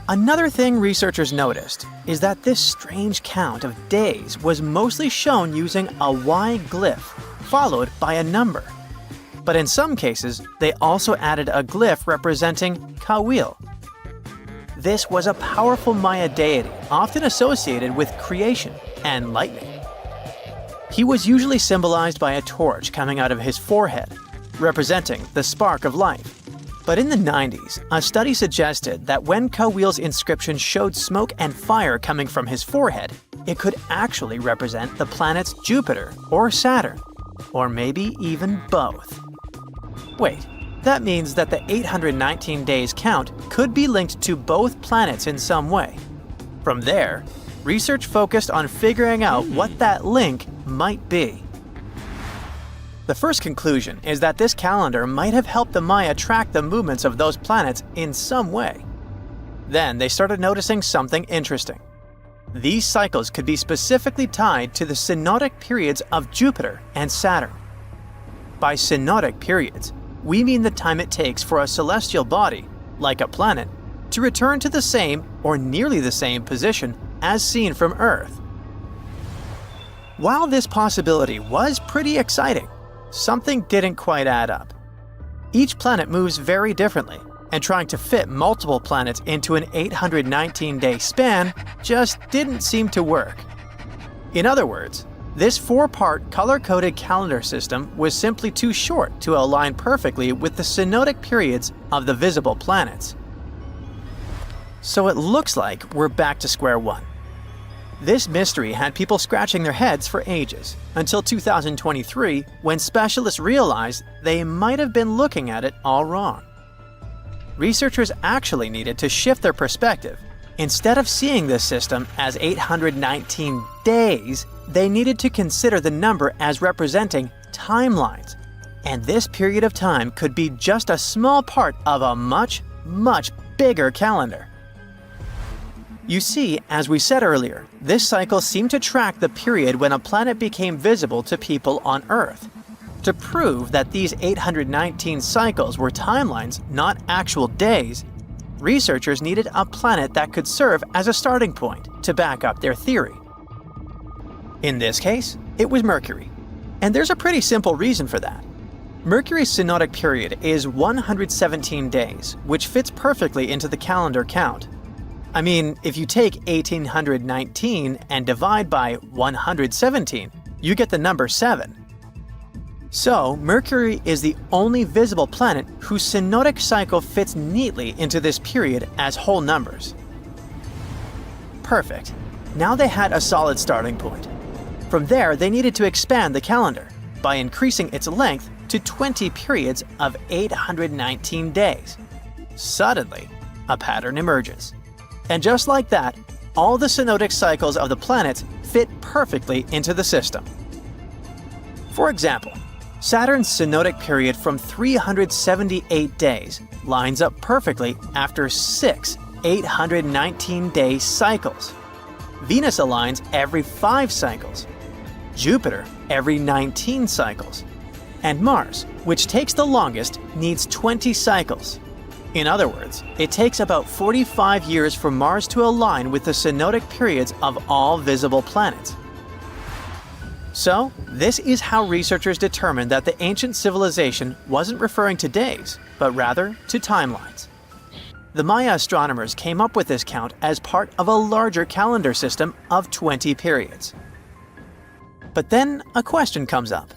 Another thing researchers noticed is that this strange count of days was mostly shown using a Y glyph, followed by a number. But in some cases, they also added a glyph representing Kawil. This was a powerful Maya deity, often associated with creation and lightning. He was usually symbolized by a torch coming out of his forehead, representing the spark of life. But in the 90s, a study suggested that when Kawil's inscription showed smoke and fire coming from his forehead, it could actually represent the planets Jupiter or Saturn, or maybe even both. Wait, that means that the 819 days count could be linked to both planets in some way. From there, research focused on figuring out what that link might be. The first conclusion is that this calendar might have helped the Maya track the movements of those planets in some way. Then they started noticing something interesting. These cycles could be specifically tied to the synodic periods of Jupiter and Saturn. By synodic periods, we mean the time it takes for a celestial body, like a planet, to return to the same or nearly the same position as seen from Earth. While this possibility was pretty exciting, something didn't quite add up. Each planet moves very differently, and trying to fit multiple planets into an 819-day span just didn't seem to work. In other words, this 4-part color-coded calendar system was simply too short to align perfectly with the synodic periods of the visible planets. So it looks like we're back to square one. This mystery had people scratching their heads for ages, until 2023, when specialists realized they might have been looking at it all wrong. Researchers actually needed to shift their perspective. Instead of seeing this system as 819 days, they needed to consider the number as representing timelines. And this period of time could be just a small part of a much, much bigger calendar. You see, as we said earlier, this cycle seemed to track the period when a planet became visible to people on Earth. To prove that these 819 cycles were timelines, not actual days, researchers needed a planet that could serve as a starting point to back up their theory. In this case, it was Mercury. And there's a pretty simple reason for that. Mercury's synodic period is 117 days, which fits perfectly into the calendar count. I mean, if you take 1819 and divide by 117, you get the number 7. So, Mercury is the only visible planet whose synodic cycle fits neatly into this period as whole numbers. Perfect. Now they had a solid starting point. From there, they needed to expand the calendar by increasing its length to 20 periods of 819 days. Suddenly, a pattern emerges. And just like that, all the synodic cycles of the planets fit perfectly into the system. For example, Saturn's synodic period from 378 days lines up perfectly after 6 819-day cycles. Venus aligns every 5 cycles. Jupiter every 19 cycles. And Mars, which takes the longest, needs 20 cycles. In other words, it takes about 45 years for Mars to align with the synodic periods of all visible planets. So, this is how researchers determined that the ancient civilization wasn't referring to days, but rather to timelines. The Maya astronomers came up with this count as part of a larger calendar system of 20 periods. But then a question comes up.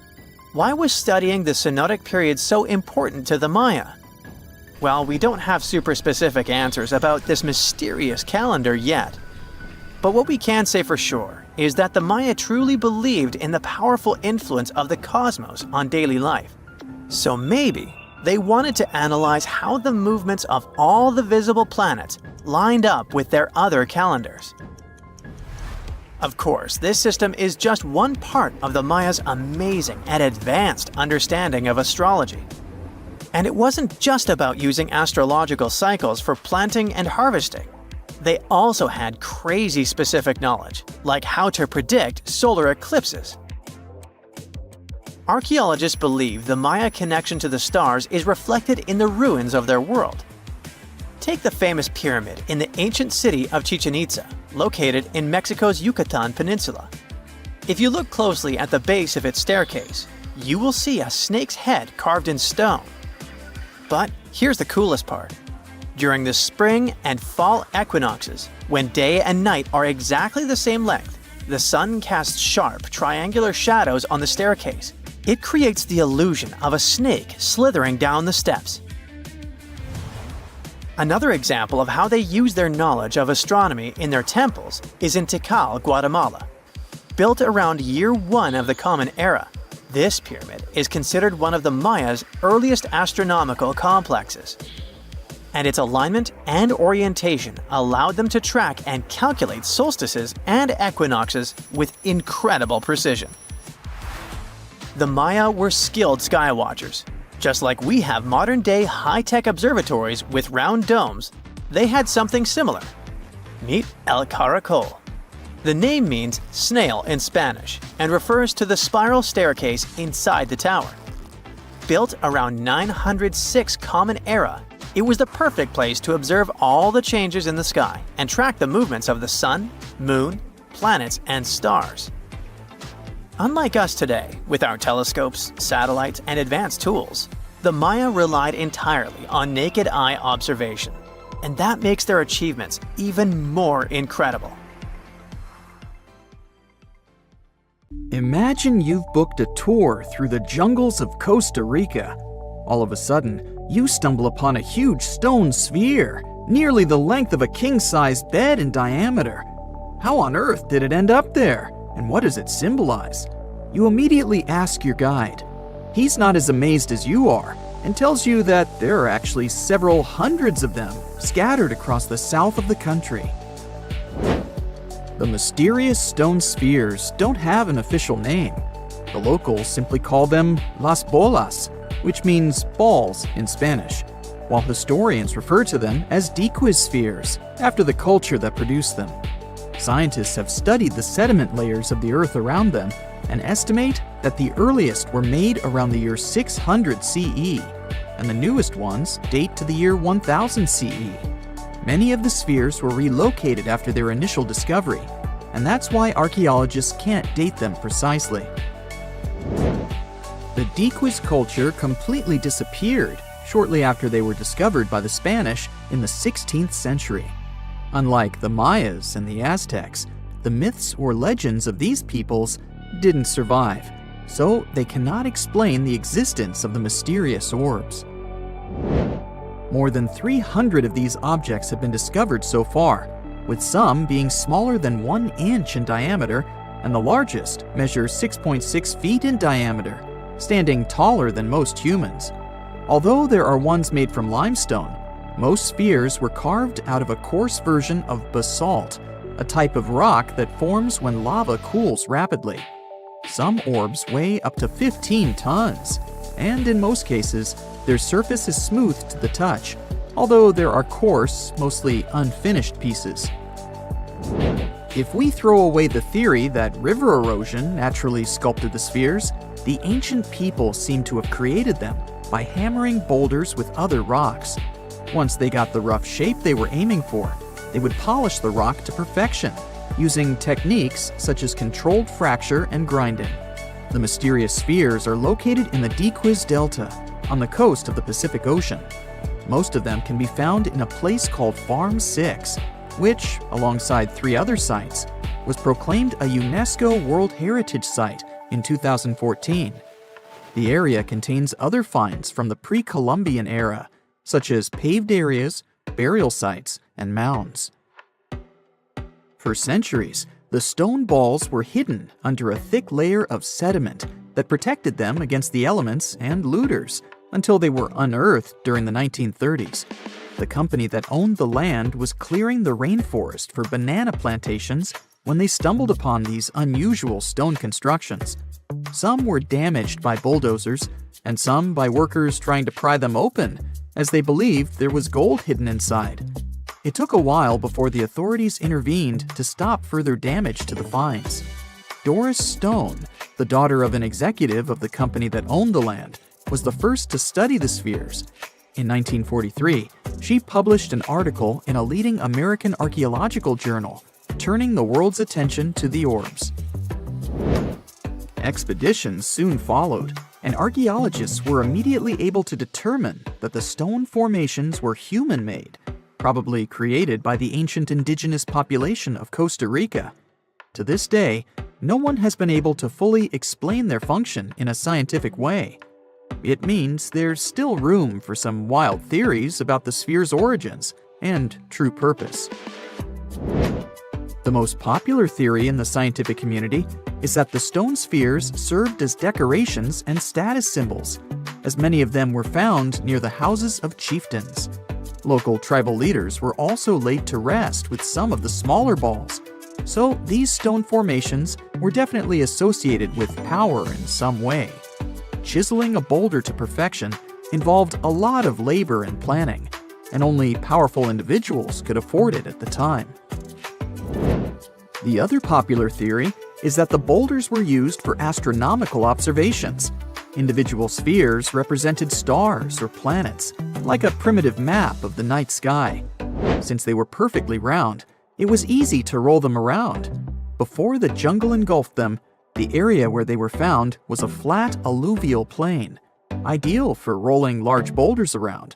Why was studying the synodic period so important to the Maya? Well, we don't have super specific answers about this mysterious calendar yet. But what we can say for sure is that the Maya truly believed in the powerful influence of the cosmos on daily life. So maybe they wanted to analyze how the movements of all the visible planets lined up with their other calendars. Of course, this system is just one part of the Maya's amazing and advanced understanding of astrology. And it wasn't just about using astrological cycles for planting and harvesting. They also had crazy specific knowledge, like how to predict solar eclipses. Archaeologists believe the Maya connection to the stars is reflected in the ruins of their world. Take the famous pyramid in the ancient city of Chichen Itza, located in Mexico's Yucatan Peninsula. If you look closely at the base of its staircase, you will see a snake's head carved in stone. But here's the coolest part. During the spring and fall equinoxes, when day and night are exactly the same length, the sun casts sharp, triangular shadows on the staircase. It creates the illusion of a snake slithering down the steps. Another example of how they use their knowledge of astronomy in their temples is in Tikal, Guatemala. Built around year 1 of the Common Era, this pyramid is considered one of the Maya's earliest astronomical complexes. And its alignment and orientation allowed them to track and calculate solstices and equinoxes with incredible precision. The Maya were skilled skywatchers. Just like we have modern-day high-tech observatories with round domes, they had something similar. Meet El Caracol. The name means snail in Spanish and refers to the spiral staircase inside the tower. Built around 906 Common Era, it was the perfect place to observe all the changes in the sky and track the movements of the sun, moon, planets, and stars. Unlike us today, with our telescopes, satellites, and advanced tools, the Maya relied entirely on naked eye observation, and that makes their achievements even more incredible. Imagine you've booked a tour through the jungles of Costa Rica. All of a sudden, you stumble upon a huge stone sphere, nearly the length of a king-sized bed in diameter. How on earth did it end up there? And what does it symbolize? You immediately ask your guide. He's not as amazed as you are and tells you that there are actually several hundreds of them scattered across the south of the country. The mysterious stone spheres don't have an official name. The locals simply call them las bolas, which means balls in Spanish, while historians refer to them as dequispheres, after the culture that produced them. Scientists have studied the sediment layers of the Earth around them and estimate that the earliest were made around the year 600 CE, and the newest ones date to the year 1000 CE. Many of the spheres were relocated after their initial discovery, and that's why archaeologists can't date them precisely. The dequis culture completely disappeared shortly after they were discovered by the Spanish in the 16th century. Unlike the Mayas and the Aztecs, the myths or legends of these peoples didn't survive, so they cannot explain the existence of the mysterious orbs. More than 300 of these objects have been discovered so far, with some being smaller than 1 inch in diameter, and the largest measures 6.6 feet in diameter, standing taller than most humans. Although there are ones made from limestone, most spheres were carved out of a coarse version of basalt, a type of rock that forms when lava cools rapidly. Some orbs weigh up to 15 tons, and in most cases, their surface is smooth to the touch, although there are coarse, mostly unfinished pieces. If we throw away the theory that river erosion naturally sculpted the spheres, the ancient people seem to have created them by hammering boulders with other rocks. Once they got the rough shape they were aiming for, they would polish the rock to perfection, using techniques such as controlled fracture and grinding. The mysterious spheres are located in the Dequis Delta, on the coast of the Pacific Ocean. Most of them can be found in a place called Farm 6, which, alongside 3 other sites, was proclaimed a UNESCO World Heritage Site in 2014. The area contains other finds from the pre-Columbian era, such as paved areas, burial sites, and mounds. For centuries, the stone balls were hidden under a thick layer of sediment that protected them against the elements and looters until they were unearthed during the 1930s. The company that owned the land was clearing the rainforest for banana plantations when they stumbled upon these unusual stone constructions. Some were damaged by bulldozers, and some by workers trying to pry them open, as they believed there was gold hidden inside. It took a while before the authorities intervened to stop further damage to the finds. Doris Stone, the daughter of an executive of the company that owned the land, was the first to study the spheres. In 1943, she published an article in a leading American archaeological journal, turning the world's attention to the orbs. Expeditions soon followed, and archaeologists were immediately able to determine that the stone formations were human-made, probably created by the ancient indigenous population of Costa Rica. To this day, no one has been able to fully explain their function in a scientific way. It means there's still room for some wild theories about the sphere's origins and true purpose. The most popular theory in the scientific community is that the stone spheres served as decorations and status symbols, as many of them were found near the houses of chieftains. Local tribal leaders were also laid to rest with some of the smaller balls, so these stone formations were definitely associated with power in some way. Chiseling a boulder to perfection involved a lot of labor and planning, and only powerful individuals could afford it at the time. The other popular theory is that the boulders were used for astronomical observations. Individual spheres represented stars or planets, like a primitive map of the night sky. Since they were perfectly round, it was easy to roll them around. Before the jungle engulfed them, the area where they were found was a flat alluvial plain, ideal for rolling large boulders around.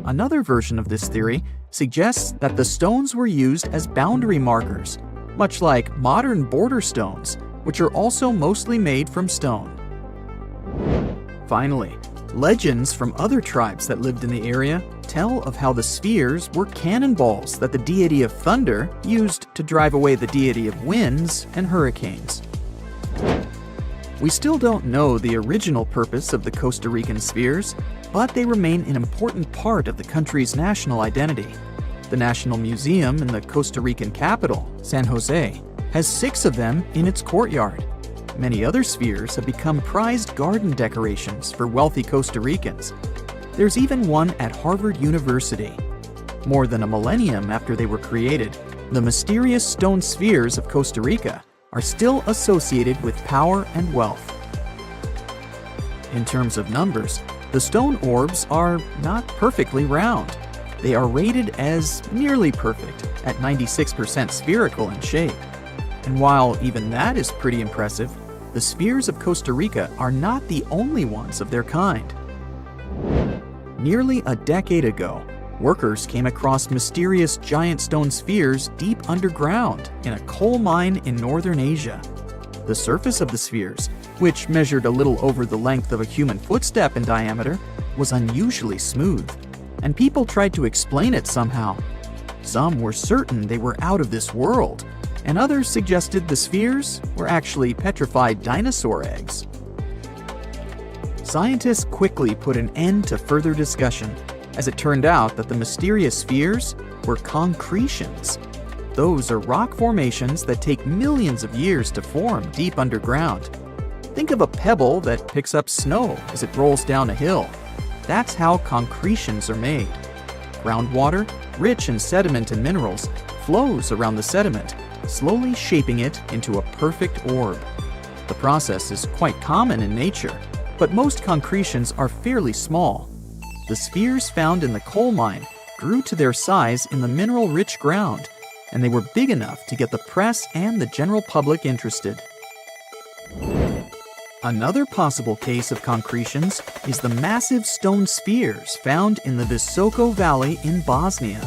Another version of this theory suggests that the stones were used as boundary markers, much like modern border stones, which are also mostly made from stone. Finally, legends from other tribes that lived in the area tell of how the spheres were cannonballs that the deity of thunder used to drive away the deity of winds and hurricanes. We still don't know the original purpose of the Costa Rican spheres, but they remain an important part of the country's national identity. The National Museum in the Costa Rican capital, San Jose, has 6 of them in its courtyard. Many other spheres have become prized garden decorations for wealthy Costa Ricans. There's even one at Harvard University. More than a millennium after they were created, the mysterious stone spheres of Costa Rica are still associated with power and wealth. In terms of numbers, the stone orbs are not perfectly round. They are rated as nearly perfect, at 96% spherical in shape. And while even that is pretty impressive, the spheres of Costa Rica are not the only ones of their kind. Nearly a decade ago, workers came across mysterious giant stone spheres deep underground in a coal mine in northern Asia. The surface of the spheres, which measured a little over the length of a human footstep in diameter, was unusually smooth, and people tried to explain it somehow. Some were certain they were out of this world, and others suggested the spheres were actually petrified dinosaur eggs. Scientists quickly put an end to further discussion, as it turned out that the mysterious spheres were concretions. Those are rock formations that take millions of years to form deep underground. Think of a pebble that picks up snow as it rolls down a hill. That's how concretions are made. Groundwater, rich in sediment and minerals, flows around the sediment, slowly shaping it into a perfect orb. The process is quite common in nature, but most concretions are fairly small. The spheres found in the coal mine grew to their size in the mineral-rich ground, and they were big enough to get the press and the general public interested. Another possible case of concretions is the massive stone spheres found in the Visoko Valley in Bosnia.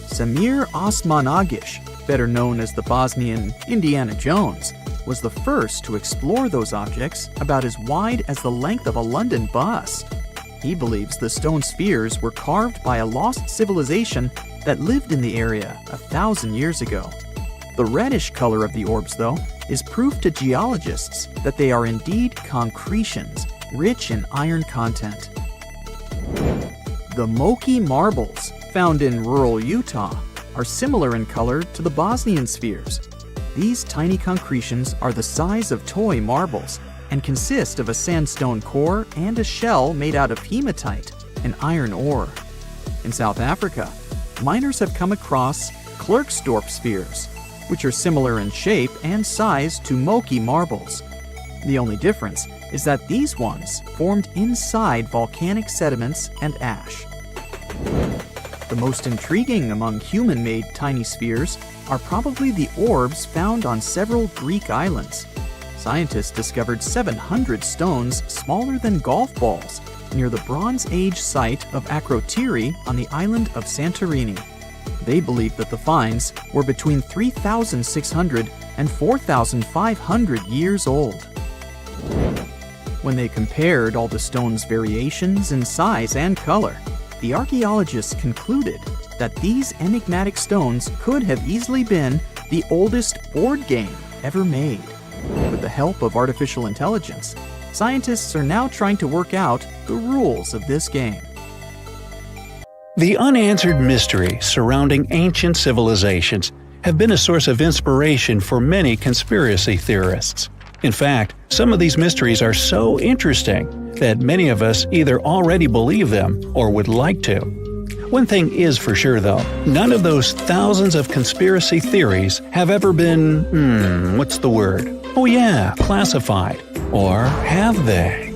Samir Osmanagic, better known as the Bosnian Indiana Jones, was the first to explore those objects about as wide as the length of a London bus. He believes the stone spheres were carved by a lost civilization that lived in the area 1,000 years ago. The reddish color of the orbs, though, is proof to geologists that they are indeed concretions, rich in iron content. The Moki marbles, found in rural Utah, are similar in color to the Bosnian spheres. These tiny concretions are the size of toy marbles and consist of a sandstone core and a shell made out of hematite, an iron ore. In South Africa, miners have come across Klerksdorp spheres, which are similar in shape and size to Moki marbles. The only difference is that these ones formed inside volcanic sediments and ash. The most intriguing among human-made tiny spheres are probably the orbs found on several Greek islands. Scientists discovered 700 stones smaller than golf balls near the Bronze Age site of Akrotiri on the island of Santorini. They believe that the finds were between 3,600 and 4,500 years old. When they compared all the stones' variations in size and color, the archaeologists concluded that these enigmatic stones could have easily been the oldest board game ever made. With the help of artificial intelligence, scientists are now trying to work out the rules of this game. The unanswered mystery surrounding ancient civilizations have been a source of inspiration for many conspiracy theorists. In fact, some of these mysteries are so interesting that many of us either already believe them or would like to. One thing is for sure though, none of those thousands of conspiracy theories have ever been, what's the word? Oh yeah, classified. Or have they?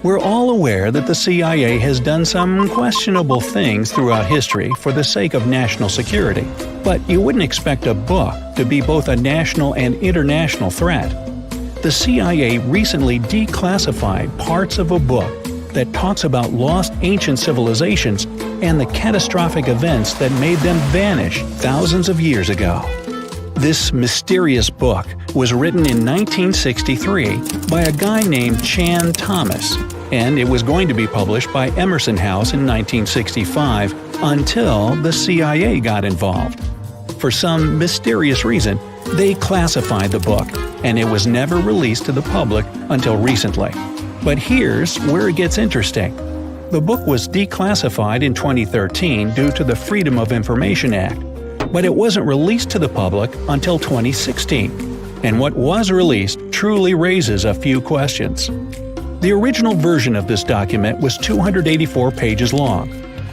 We're all aware that the CIA has done some questionable things throughout history for the sake of national security, but you wouldn't expect a book to be both a national and international threat. The CIA recently declassified parts of a book that talks about lost ancient civilizations and the catastrophic events that made them vanish thousands of years ago. This mysterious book was written in 1963 by a guy named Chan Thomas, and it was going to be published by Emerson House in 1965 until the CIA got involved. For some mysterious reason, they classified the book, and it was never released to the public until recently. But here's where it gets interesting. The book was declassified in 2013 due to the Freedom of Information Act, but it wasn't released to the public until 2016. And what was released truly raises a few questions. The original version of this document was 284 pages long,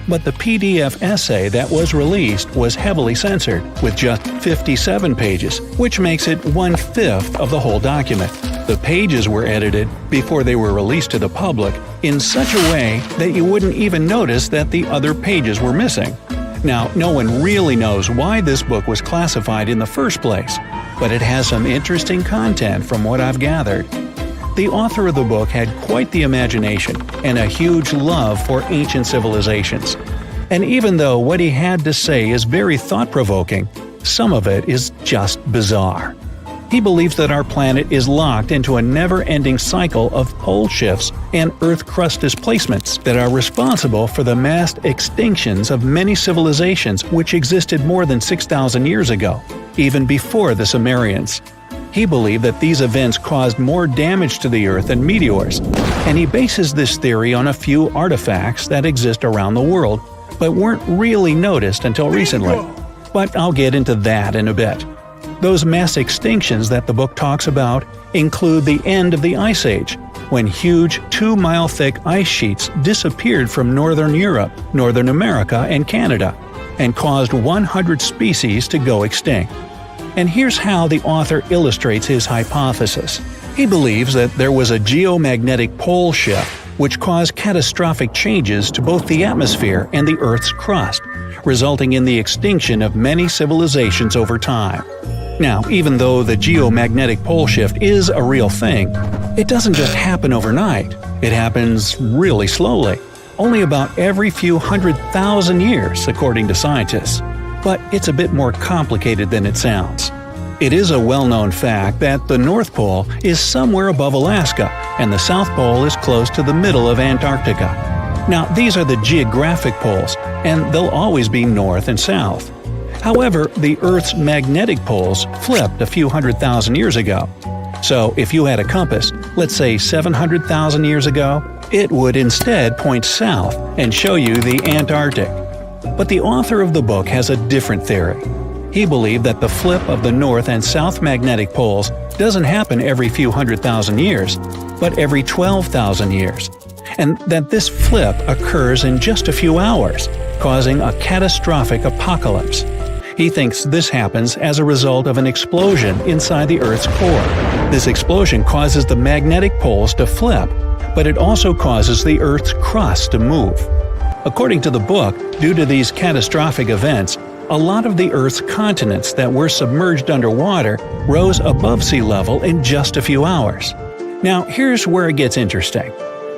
but the PDF essay that was released was heavily censored, with just 57 pages, which makes it 1/5 of the whole document. The pages were edited before they were released to the public in such a way that you wouldn't even notice that the other pages were missing. Now, no one really knows why this book was classified in the first place, but it has some interesting content from what I've gathered. The author of the book had quite the imagination and a huge love for ancient civilizations. And even though what he had to say is very thought-provoking, some of it is just bizarre. He believes that our planet is locked into a never-ending cycle of pole shifts and Earth crust displacements that are responsible for the mass extinctions of many civilizations which existed more than 6,000 years ago, even before the Sumerians. He believed that these events caused more damage to the Earth than meteors, and he bases this theory on a few artifacts that exist around the world, but weren't really noticed until recently. But I'll get into that in a bit. Those mass extinctions that the book talks about include the end of the Ice Age, when huge 2-mile-thick ice sheets disappeared from northern Europe, Northern America, and Canada, and caused 100 species to go extinct. And here's how the author illustrates his hypothesis. He believes that there was a geomagnetic pole shift which caused catastrophic changes to both the atmosphere and the Earth's crust, resulting in the extinction of many civilizations over time. Now, even though the geomagnetic pole shift is a real thing, it doesn't just happen overnight. It happens really slowly, only about every few 100,000 years, according to scientists. But it's a bit more complicated than it sounds. It is a well-known fact that the North Pole is somewhere above Alaska, and the South Pole is close to the middle of Antarctica. Now, these are the geographic poles, and they'll always be north and south. However, the Earth's magnetic poles flipped a few 100,000 years ago. So, if you had a compass, let's say 700,000 years ago, it would instead point south and show you the Antarctic. But the author of the book has a different theory. He believed that the flip of the north and south magnetic poles doesn't happen every few 100,000 years, but every 12,000 years, and that this flip occurs in just a few hours, causing a catastrophic apocalypse. He thinks this happens as a result of an explosion inside the Earth's core. This explosion causes the magnetic poles to flip, but it also causes the Earth's crust to move. According to the book, due to these catastrophic events, a lot of the Earth's continents that were submerged underwater rose above sea level in just a few hours. Now, here's where it gets interesting.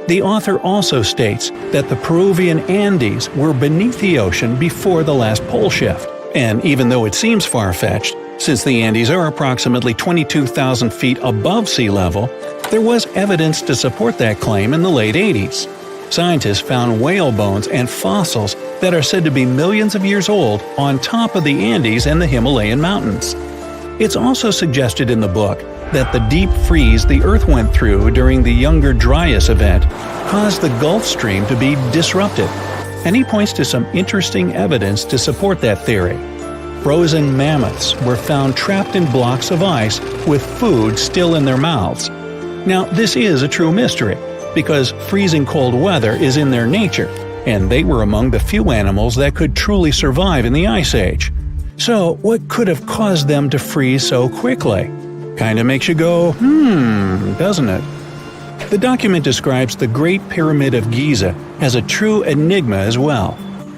The author also states that the Peruvian Andes were beneath the ocean before the last pole shift. And even though it seems far-fetched, since the Andes are approximately 22,000 feet above sea level, there was evidence to support that claim in the late 80s. Scientists found whale bones and fossils that are said to be millions of years old on top of the Andes and the Himalayan mountains. It's also suggested in the book that the deep freeze the Earth went through during the Younger Dryas event caused the Gulf Stream to be disrupted. And he points to some interesting evidence to support that theory. Frozen mammoths were found trapped in blocks of ice with food still in their mouths. Now, this is a true mystery, because freezing cold weather is in their nature, and they were among the few animals that could truly survive in the Ice Age. So, what could have caused them to freeze so quickly? Kinda makes you go, doesn't it? The document describes the Great Pyramid of Giza as a true enigma as well.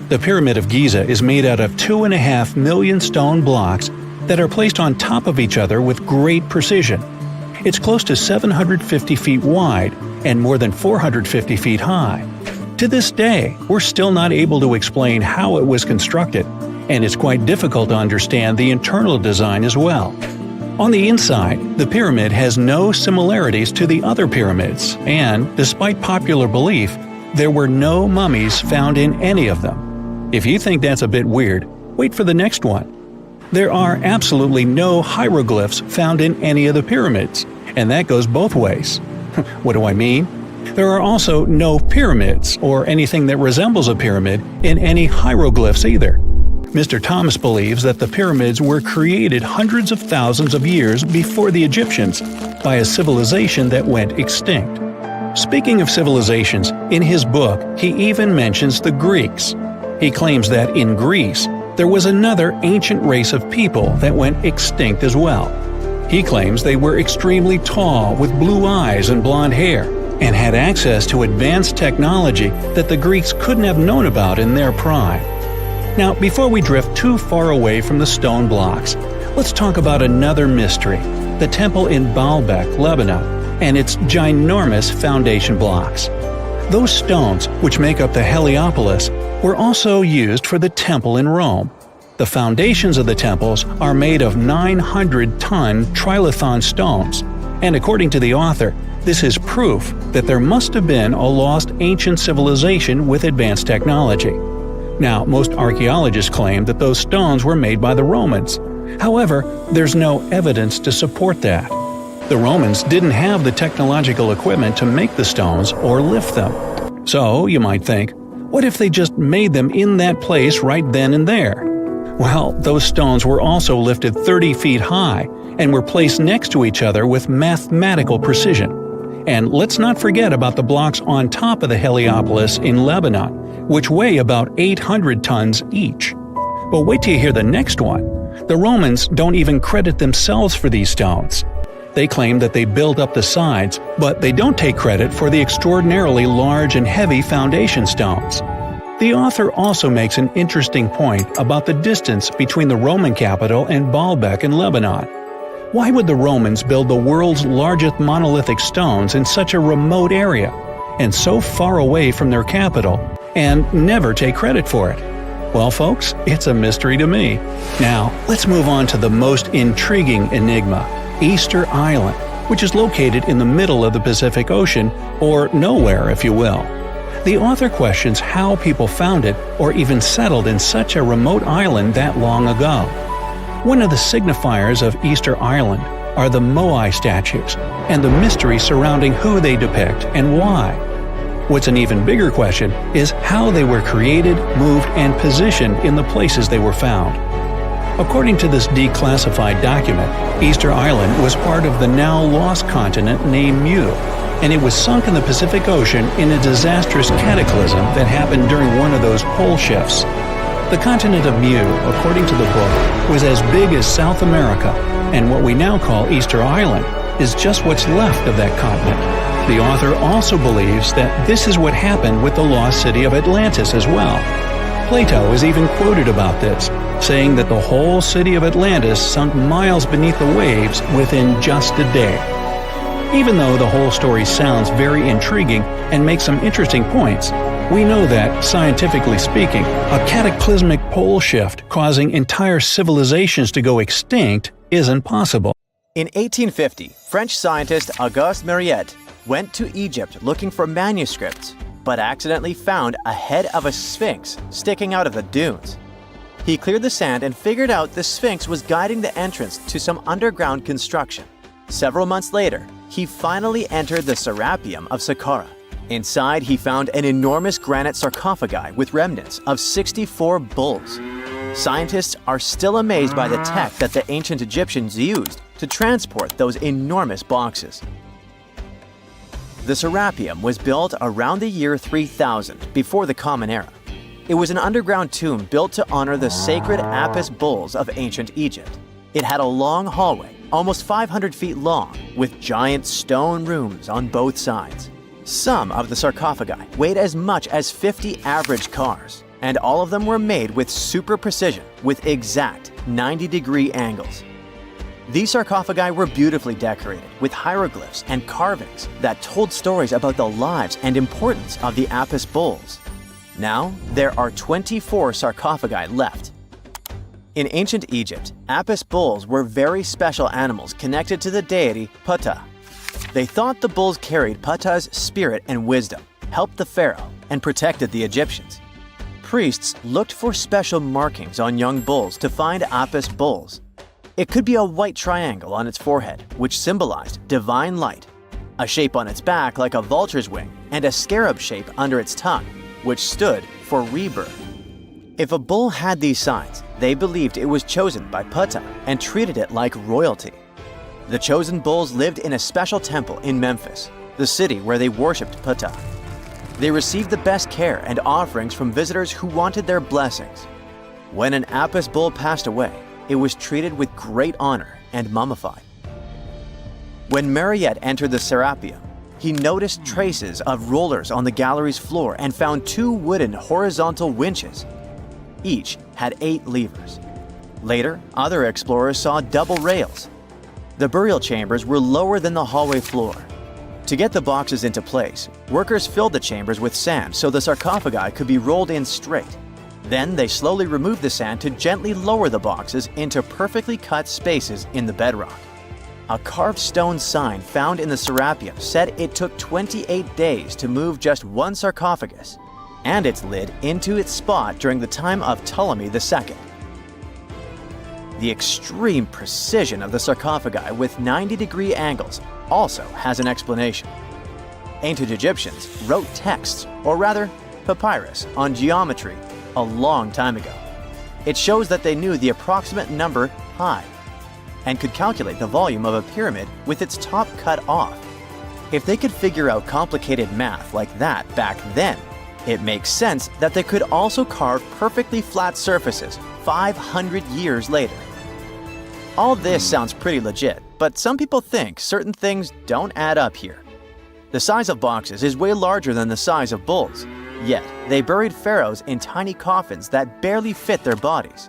The Pyramid of Giza is made out of 2.5 million stone blocks that are placed on top of each other with great precision. It's close to 750 feet wide and more than 450 feet high. To this day, we're still not able to explain how it was constructed, and it's quite difficult to understand the internal design as well. On the inside, the pyramid has no similarities to the other pyramids, and, despite popular belief, there were no mummies found in any of them. If you think that's a bit weird, wait for the next one. There are absolutely no hieroglyphs found in any of the pyramids, and that goes both ways. What do I mean? There are also no pyramids, or anything that resembles a pyramid, in any hieroglyphs either. Mr. Thomas believes that the pyramids were created hundreds of thousands of years before the Egyptians by a civilization that went extinct. Speaking of civilizations, in his book he even mentions the Greeks. He claims that in Greece, there was another ancient race of people that went extinct as well. He claims they were extremely tall with blue eyes and blonde hair, and had access to advanced technology that the Greeks couldn't have known about in their prime. Now, before we drift too far away from the stone blocks, let's talk about another mystery, the temple in Baalbek, Lebanon, and its ginormous foundation blocks. Those stones, which make up the Heliopolis, were also used for the temple in Rome. The foundations of the temples are made of 900-ton trilithon stones, and according to the author, this is proof that there must have been a lost ancient civilization with advanced technology. Now, most archaeologists claim that those stones were made by the Romans. However, there's no evidence to support that. The Romans didn't have the technological equipment to make the stones or lift them. So, you might think, what if they just made them in that place right then and there? Well, those stones were also lifted 30 feet high and were placed next to each other with mathematical precision. And let's not forget about the blocks on top of the Heliopolis in Lebanon, which weigh about 800 tons each. But wait till you hear the next one. The Romans don't even credit themselves for these stones. They claim that they built up the sides, but they don't take credit for the extraordinarily large and heavy foundation stones. The author also makes an interesting point about the distance between the Roman capital and Baalbek in Lebanon. Why would the Romans build the world's largest monolithic stones in such a remote area, and so far away from their capital, and never take credit for it? Well, folks, it's a mystery to me. Now, let's move on to the most intriguing enigma, Easter Island, which is located in the middle of the Pacific Ocean, or nowhere, if you will. The author questions how people found it or even settled in such a remote island that long ago. One of the signifiers of Easter Island are the Moai statues, and the mystery surrounding who they depict and why. What's an even bigger question is how they were created, moved, and positioned in the places they were found. According to this declassified document, Easter Island was part of the now lost continent named Mu, and it was sunk in the Pacific Ocean in a disastrous cataclysm that happened during one of those pole shifts. The continent of Mu, according to the book, was as big as South America, and what we now call Easter Island is just what's left of that continent. The author also believes that this is what happened with the lost city of Atlantis as well. Plato is even quoted about this, saying that the whole city of Atlantis sunk miles beneath the waves within just a day. Even though the whole story sounds very intriguing and makes some interesting points, we know that, scientifically speaking, a cataclysmic pole shift causing entire civilizations to go extinct isn't possible. In 1850, French scientist Auguste Mariette went to Egypt looking for manuscripts, but accidentally found a head of a sphinx sticking out of the dunes. He cleared the sand and figured out the sphinx was guiding the entrance to some underground construction. Several months later, he finally entered the Serapeum of Saqqara. Inside, he found an enormous granite sarcophagi with remnants of 64 bulls. Scientists are still amazed by the tech that the ancient Egyptians used to transport those enormous boxes. The Serapeum was built around the year 3000 before the Common Era. It was an underground tomb built to honor the sacred Apis bulls of ancient Egypt. It had a long hallway, almost 500 feet long, with giant stone rooms on both sides. Some of the sarcophagi weighed as much as 50 average cars, and all of them were made with super precision with exact 90-degree angles. These sarcophagi were beautifully decorated with hieroglyphs and carvings that told stories about the lives and importance of the Apis bulls. Now, there are 24 sarcophagi left. In ancient Egypt, Apis bulls were very special animals connected to the deity Ptah. They thought the bulls carried Ptah's spirit and wisdom, helped the pharaoh, and protected the Egyptians. Priests looked for special markings on young bulls to find Apis bulls. It could be a white triangle on its forehead, which symbolized divine light, a shape on its back like a vulture's wing, and a scarab shape under its tongue, which stood for rebirth. If a bull had these signs, they believed it was chosen by Ptah and treated it like royalty. The chosen bulls lived in a special temple in Memphis, the city where they worshipped Ptah. They received the best care and offerings from visitors who wanted their blessings. When an Apis bull passed away, it was treated with great honor and mummified. When Mariette entered the Serapeum, he noticed traces of rollers on the gallery's floor and found 2 wooden horizontal winches. Each had 8 levers. Later, other explorers saw double rails. The burial chambers were lower than the hallway floor. To get the boxes into place, workers filled the chambers with sand so the sarcophagi could be rolled in straight. Then they slowly removed the sand to gently lower the boxes into perfectly cut spaces in the bedrock. A carved stone sign found in the Serapeum said it took 28 days to move just one sarcophagus and its lid into its spot during the time of Ptolemy II. The extreme precision of the sarcophagi with 90-degree angles also has an explanation. Ancient Egyptians wrote texts, or rather, papyrus, on geometry a long time ago. It shows that they knew the approximate number pi and could calculate the volume of a pyramid with its top cut off. If they could figure out complicated math like that back then, it makes sense that they could also carve perfectly flat surfaces 500 years later. All this sounds pretty legit, but some people think certain things don't add up here. The size of boxes is way larger than the size of bulls, yet they buried pharaohs in tiny coffins that barely fit their bodies.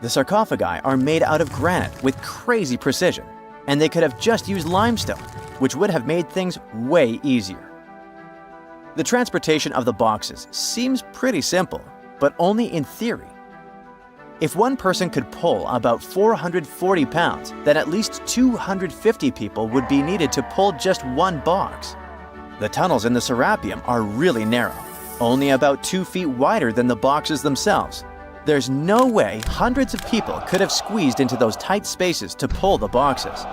The sarcophagi are made out of granite with crazy precision, and they could have just used limestone, which would have made things way easier. The transportation of the boxes seems pretty simple, but only in theory. If one person could pull about 440 pounds, then at least 250 people would be needed to pull just one box. The tunnels in the Serapeum are really narrow, only about 2 feet wider than the boxes themselves. There's no way hundreds of people could have squeezed into those tight spaces to pull the boxes.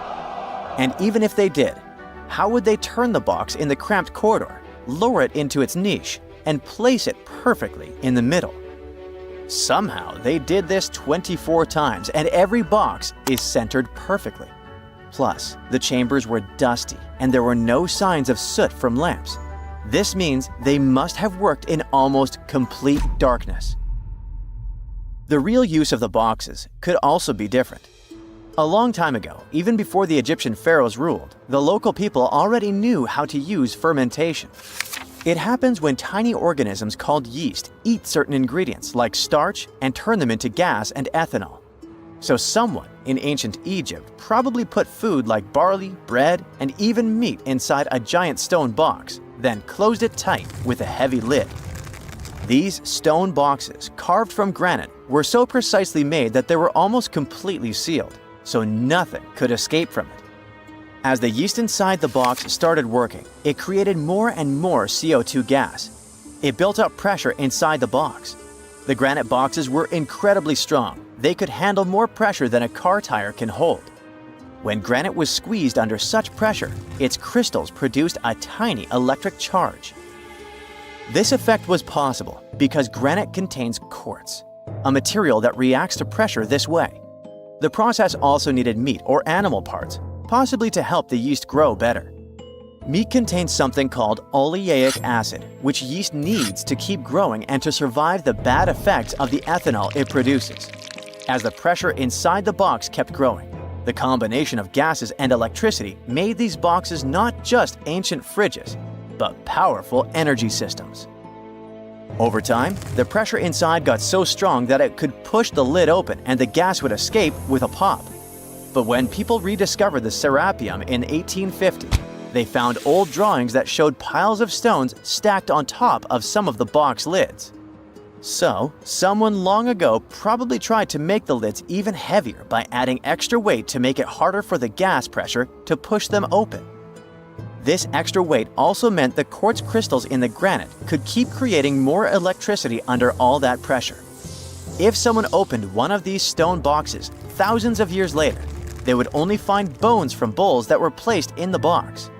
And even if they did, how would they turn the box in the cramped corridor, lower it into its niche, and place it perfectly in the middle? Somehow they did this 24 times, and every box is centered perfectly. Plus, the chambers were dusty, and there were no signs of soot from lamps. This means they must have worked in almost complete darkness. The real use of the boxes could also be different. A long time ago, even before the Egyptian pharaohs ruled, the local people already knew how to use fermentation. It happens when tiny organisms called yeast eat certain ingredients like starch and turn them into gas and ethanol. So someone in ancient Egypt probably put food like barley, bread, and even meat inside a giant stone box, then closed it tight with a heavy lid. These stone boxes, carved from granite, were so precisely made that they were almost completely sealed, so nothing could escape from it. As the yeast inside the box started working, it created more and more CO2 gas. It built up pressure inside the box. The granite boxes were incredibly strong. They could handle more pressure than a car tire can hold. When granite was squeezed under such pressure, its crystals produced a tiny electric charge. This effect was possible because granite contains quartz, a material that reacts to pressure this way. The process also needed meat or animal parts, possibly to help the yeast grow better. Meat contains something called oleic acid, which yeast needs to keep growing and to survive the bad effects of the ethanol it produces. As the pressure inside the box kept growing, the combination of gases and electricity made these boxes not just ancient fridges, but powerful energy systems. Over time, the pressure inside got so strong that it could push the lid open and the gas would escape with a pop. But when people rediscovered the Serapeum in 1850, they found old drawings that showed piles of stones stacked on top of some of the box lids. So, someone long ago probably tried to make the lids even heavier by adding extra weight to make it harder for the gas pressure to push them open. This extra weight also meant the quartz crystals in the granite could keep creating more electricity under all that pressure. If someone opened one of these stone boxes thousands of years later, they would only find bones from bulls that were placed in the box.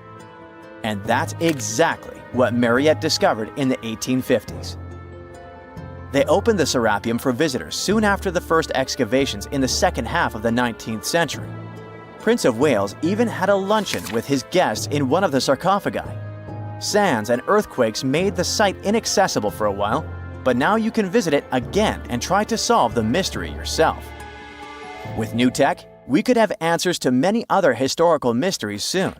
And that's exactly what Mariette discovered in the 1850s. They opened the Serapeum for visitors soon after the first excavations in the second half of the 19th century. Prince of Wales even had a luncheon with his guests in one of the sarcophagi. Sands and earthquakes made the site inaccessible for a while, but now you can visit it again and try to solve the mystery yourself. With new tech, we could have answers to many other historical mysteries soon.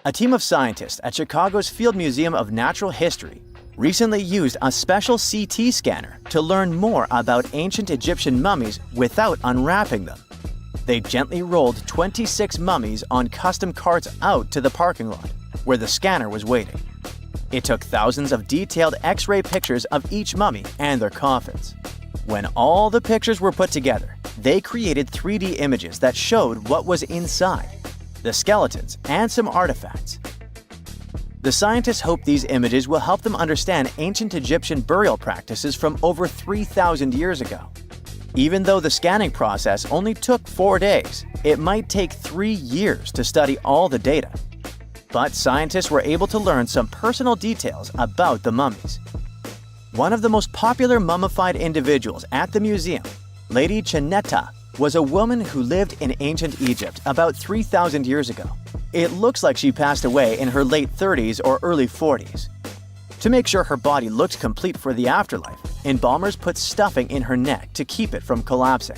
A team of scientists at Chicago's Field Museum of Natural History recently used a special CT scanner to learn more about ancient Egyptian mummies without unwrapping them. They gently rolled 26 mummies on custom carts out to the parking lot, where the scanner was waiting. It took thousands of detailed X-ray pictures of each mummy and their coffins. When all the pictures were put together, they created 3D images that showed what was inside, the skeletons and some artifacts. The scientists hope these images will help them understand ancient Egyptian burial practices from over 3,000 years ago. Even though the scanning process only took 4 days, it might take 3 years to study all the data. But scientists were able to learn some personal details about the mummies. One of the most popular mummified individuals at the museum, Lady Chineta, was a woman who lived in ancient Egypt about 3,000 years ago. It looks like she passed away in her late 30s or early 40s. To make sure her body looked complete for the afterlife, embalmers put stuffing in her neck to keep it from collapsing.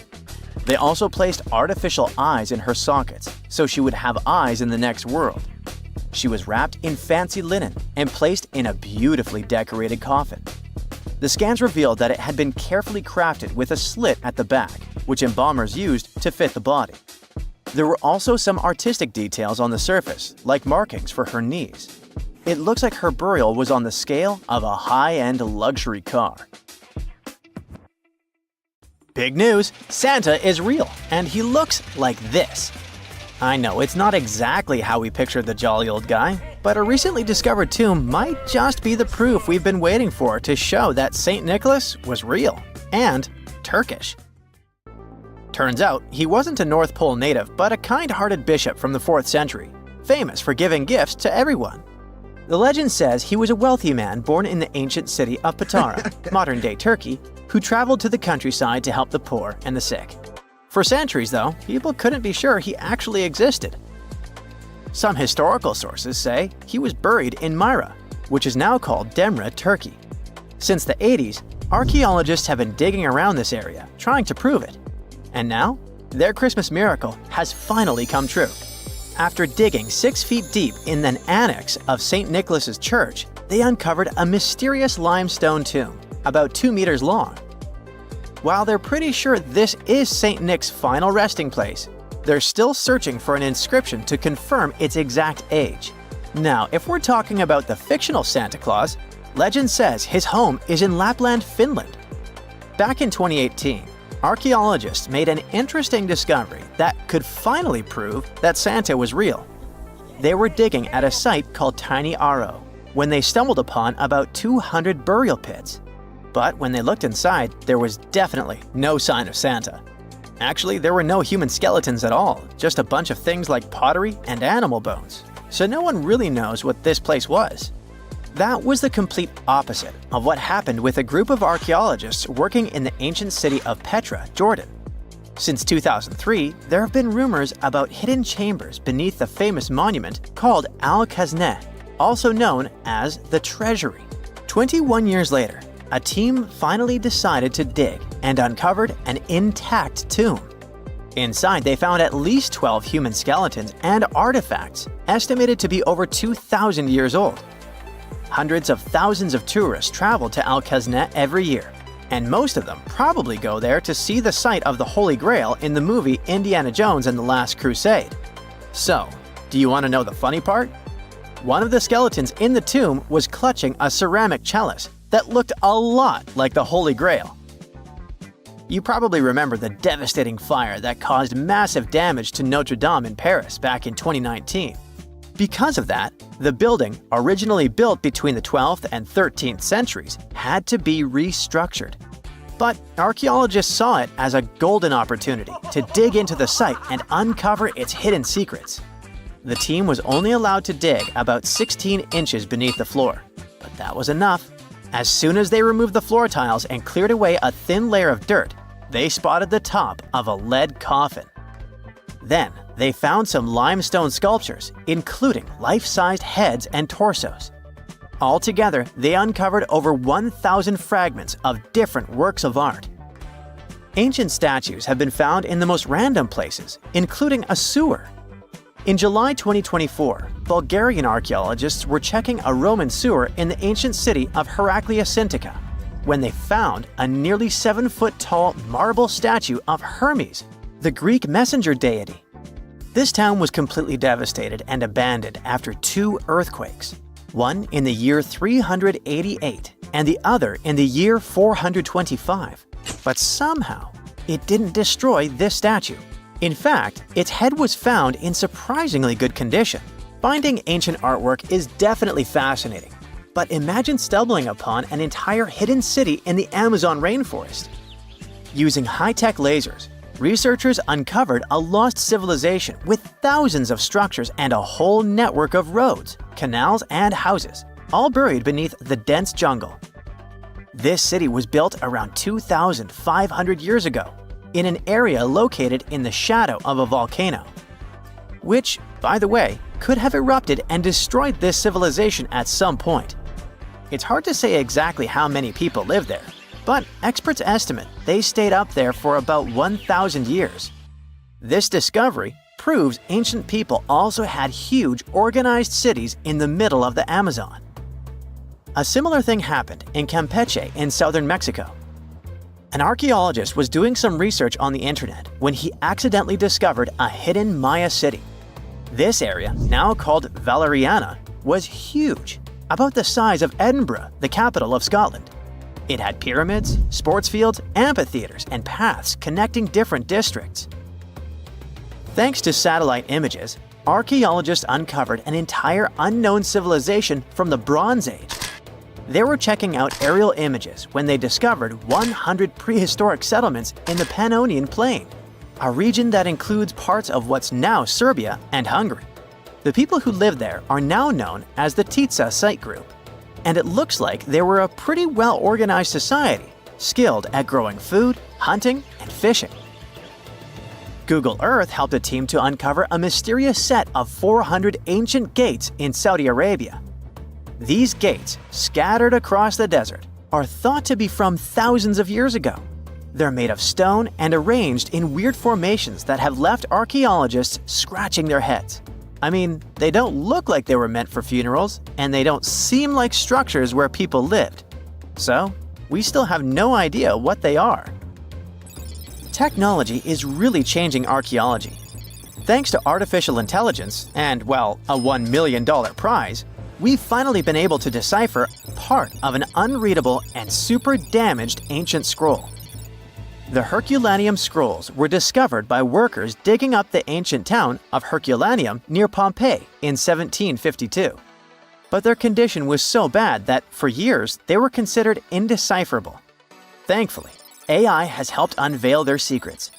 They also placed artificial eyes in her sockets, so she would have eyes in the next world. She was wrapped in fancy linen and placed in a beautifully decorated coffin. The scans revealed that it had been carefully crafted with a slit at the back, which embalmers used to fit the body. There were also some artistic details on the surface, like markings for her knees. It looks like her burial was on the scale of a high-end luxury car. Big news! Santa is real, and he looks like this. I know it's not exactly how we pictured the jolly old guy, but a recently discovered tomb might just be the proof we've been waiting for to show that St. Nicholas was real and Turkish. Turns out, he wasn't a North Pole native, but a kind-hearted bishop from the 4th century, famous for giving gifts to everyone. The legend says he was a wealthy man born in the ancient city of Patara, modern-day Turkey, who traveled to the countryside to help the poor and the sick. For centuries, though, people couldn't be sure he actually existed. Some historical sources say he was buried in Myra, which is now called Demre, Turkey. Since the 80s, archaeologists have been digging around this area, trying to prove it. And now, their Christmas miracle has finally come true. After digging 6 feet deep in an annex of St. Nicholas's church, they uncovered a mysterious limestone tomb, about 2 meters long. While they're pretty sure this is St. Nick's final resting place, they're still searching for an inscription to confirm its exact age. Now, if we're talking about the fictional Santa Claus, legend says his home is in Lapland, Finland. Back in 2018, archaeologists made an interesting discovery that could finally prove that Santa was real. They were digging at a site called Tiny Aro when they stumbled upon about 200 burial pits. But when they looked inside, there was definitely no sign of Santa. Actually, there were no human skeletons at all, just a bunch of things like pottery and animal bones. So no one really knows what this place was. That was the complete opposite of what happened with a group of archaeologists working in the ancient city of Petra, Jordan. Since 2003, there have been rumors about hidden chambers beneath the famous monument called Al-Khazneh, also known as the Treasury. 21 years later, a team finally decided to dig and uncovered an intact tomb. Inside, they found at least 12 human skeletons and artifacts, estimated to be over 2,000 years old. Hundreds of thousands of tourists travel to Al-Khazneh every year, and most of them probably go there to see the site of the Holy Grail in the movie Indiana Jones and the Last Crusade. So, do you want to know the funny part? One of the skeletons in the tomb was clutching a ceramic chalice that looked a lot like the Holy Grail. You probably remember the devastating fire that caused massive damage to Notre Dame in Paris back in 2019. Because of that, the building, originally built between the 12th and 13th centuries, had to be restructured. But archaeologists saw it as a golden opportunity to dig into the site and uncover its hidden secrets. The team was only allowed to dig about 16 inches beneath the floor, but that was enough. As soon as they removed the floor tiles and cleared away a thin layer of dirt, they spotted the top of a lead coffin. Then, they found some limestone sculptures, including life-sized heads and torsos. Altogether, they uncovered over 1,000 fragments of different works of art. Ancient statues have been found in the most random places, including a sewer. In July 2024, Bulgarian archaeologists were checking a Roman sewer in the ancient city of Heraclea Sintica when they found a nearly 7-foot-tall marble statue of Hermes, the Greek messenger deity. This town was completely devastated and abandoned after 2 earthquakes, one in the year 388 and the other in the year 425. But somehow, it didn't destroy this statue. In fact, its head was found in surprisingly good condition. Finding ancient artwork is definitely fascinating, but imagine stumbling upon an entire hidden city in the Amazon rainforest. Using high-tech lasers, researchers uncovered a lost civilization with thousands of structures and a whole network of roads, canals, and houses, all buried beneath the dense jungle. This city was built around 2,500 years ago, in an area located in the shadow of a volcano, which, by the way, could have erupted and destroyed this civilization at some point. It's hard to say exactly how many people lived there, but experts estimate they stayed up there for about 1,000 years. This discovery proves ancient people also had huge, organized cities in the middle of the Amazon. A similar thing happened in Campeche in southern Mexico. An archaeologist was doing some research on the internet when he accidentally discovered a hidden Maya city. This area, now called Valeriana, was huge, about the size of Edinburgh, the capital of Scotland. It had pyramids, sports fields, amphitheaters, and paths connecting different districts. Thanks to satellite images, archaeologists uncovered an entire unknown civilization from the Bronze Age. They were checking out aerial images when they discovered 100 prehistoric settlements in the Pannonian Plain, a region that includes parts of what's now Serbia and Hungary. The people who lived there are now known as the Titsa Site Group, and it looks like they were a pretty well-organized society, skilled at growing food, hunting, and fishing. Google Earth helped a team to uncover a mysterious set of 400 ancient gates in Saudi Arabia. These gates, scattered across the desert, are thought to be from thousands of years ago. They're made of stone and arranged in weird formations that have left archaeologists scratching their heads. I mean, they don't look like they were meant for funerals, and they don't seem like structures where people lived. So, we still have no idea what they are. Technology is really changing archaeology. Thanks to artificial intelligence and, well, a $1 million prize, we've finally been able to decipher part of an unreadable and super damaged ancient scroll. The Herculaneum scrolls were discovered by workers digging up the ancient town of Herculaneum near Pompeii in 1752. But their condition was so bad that, for years, they were considered indecipherable. Thankfully, AI has helped unveil their secrets.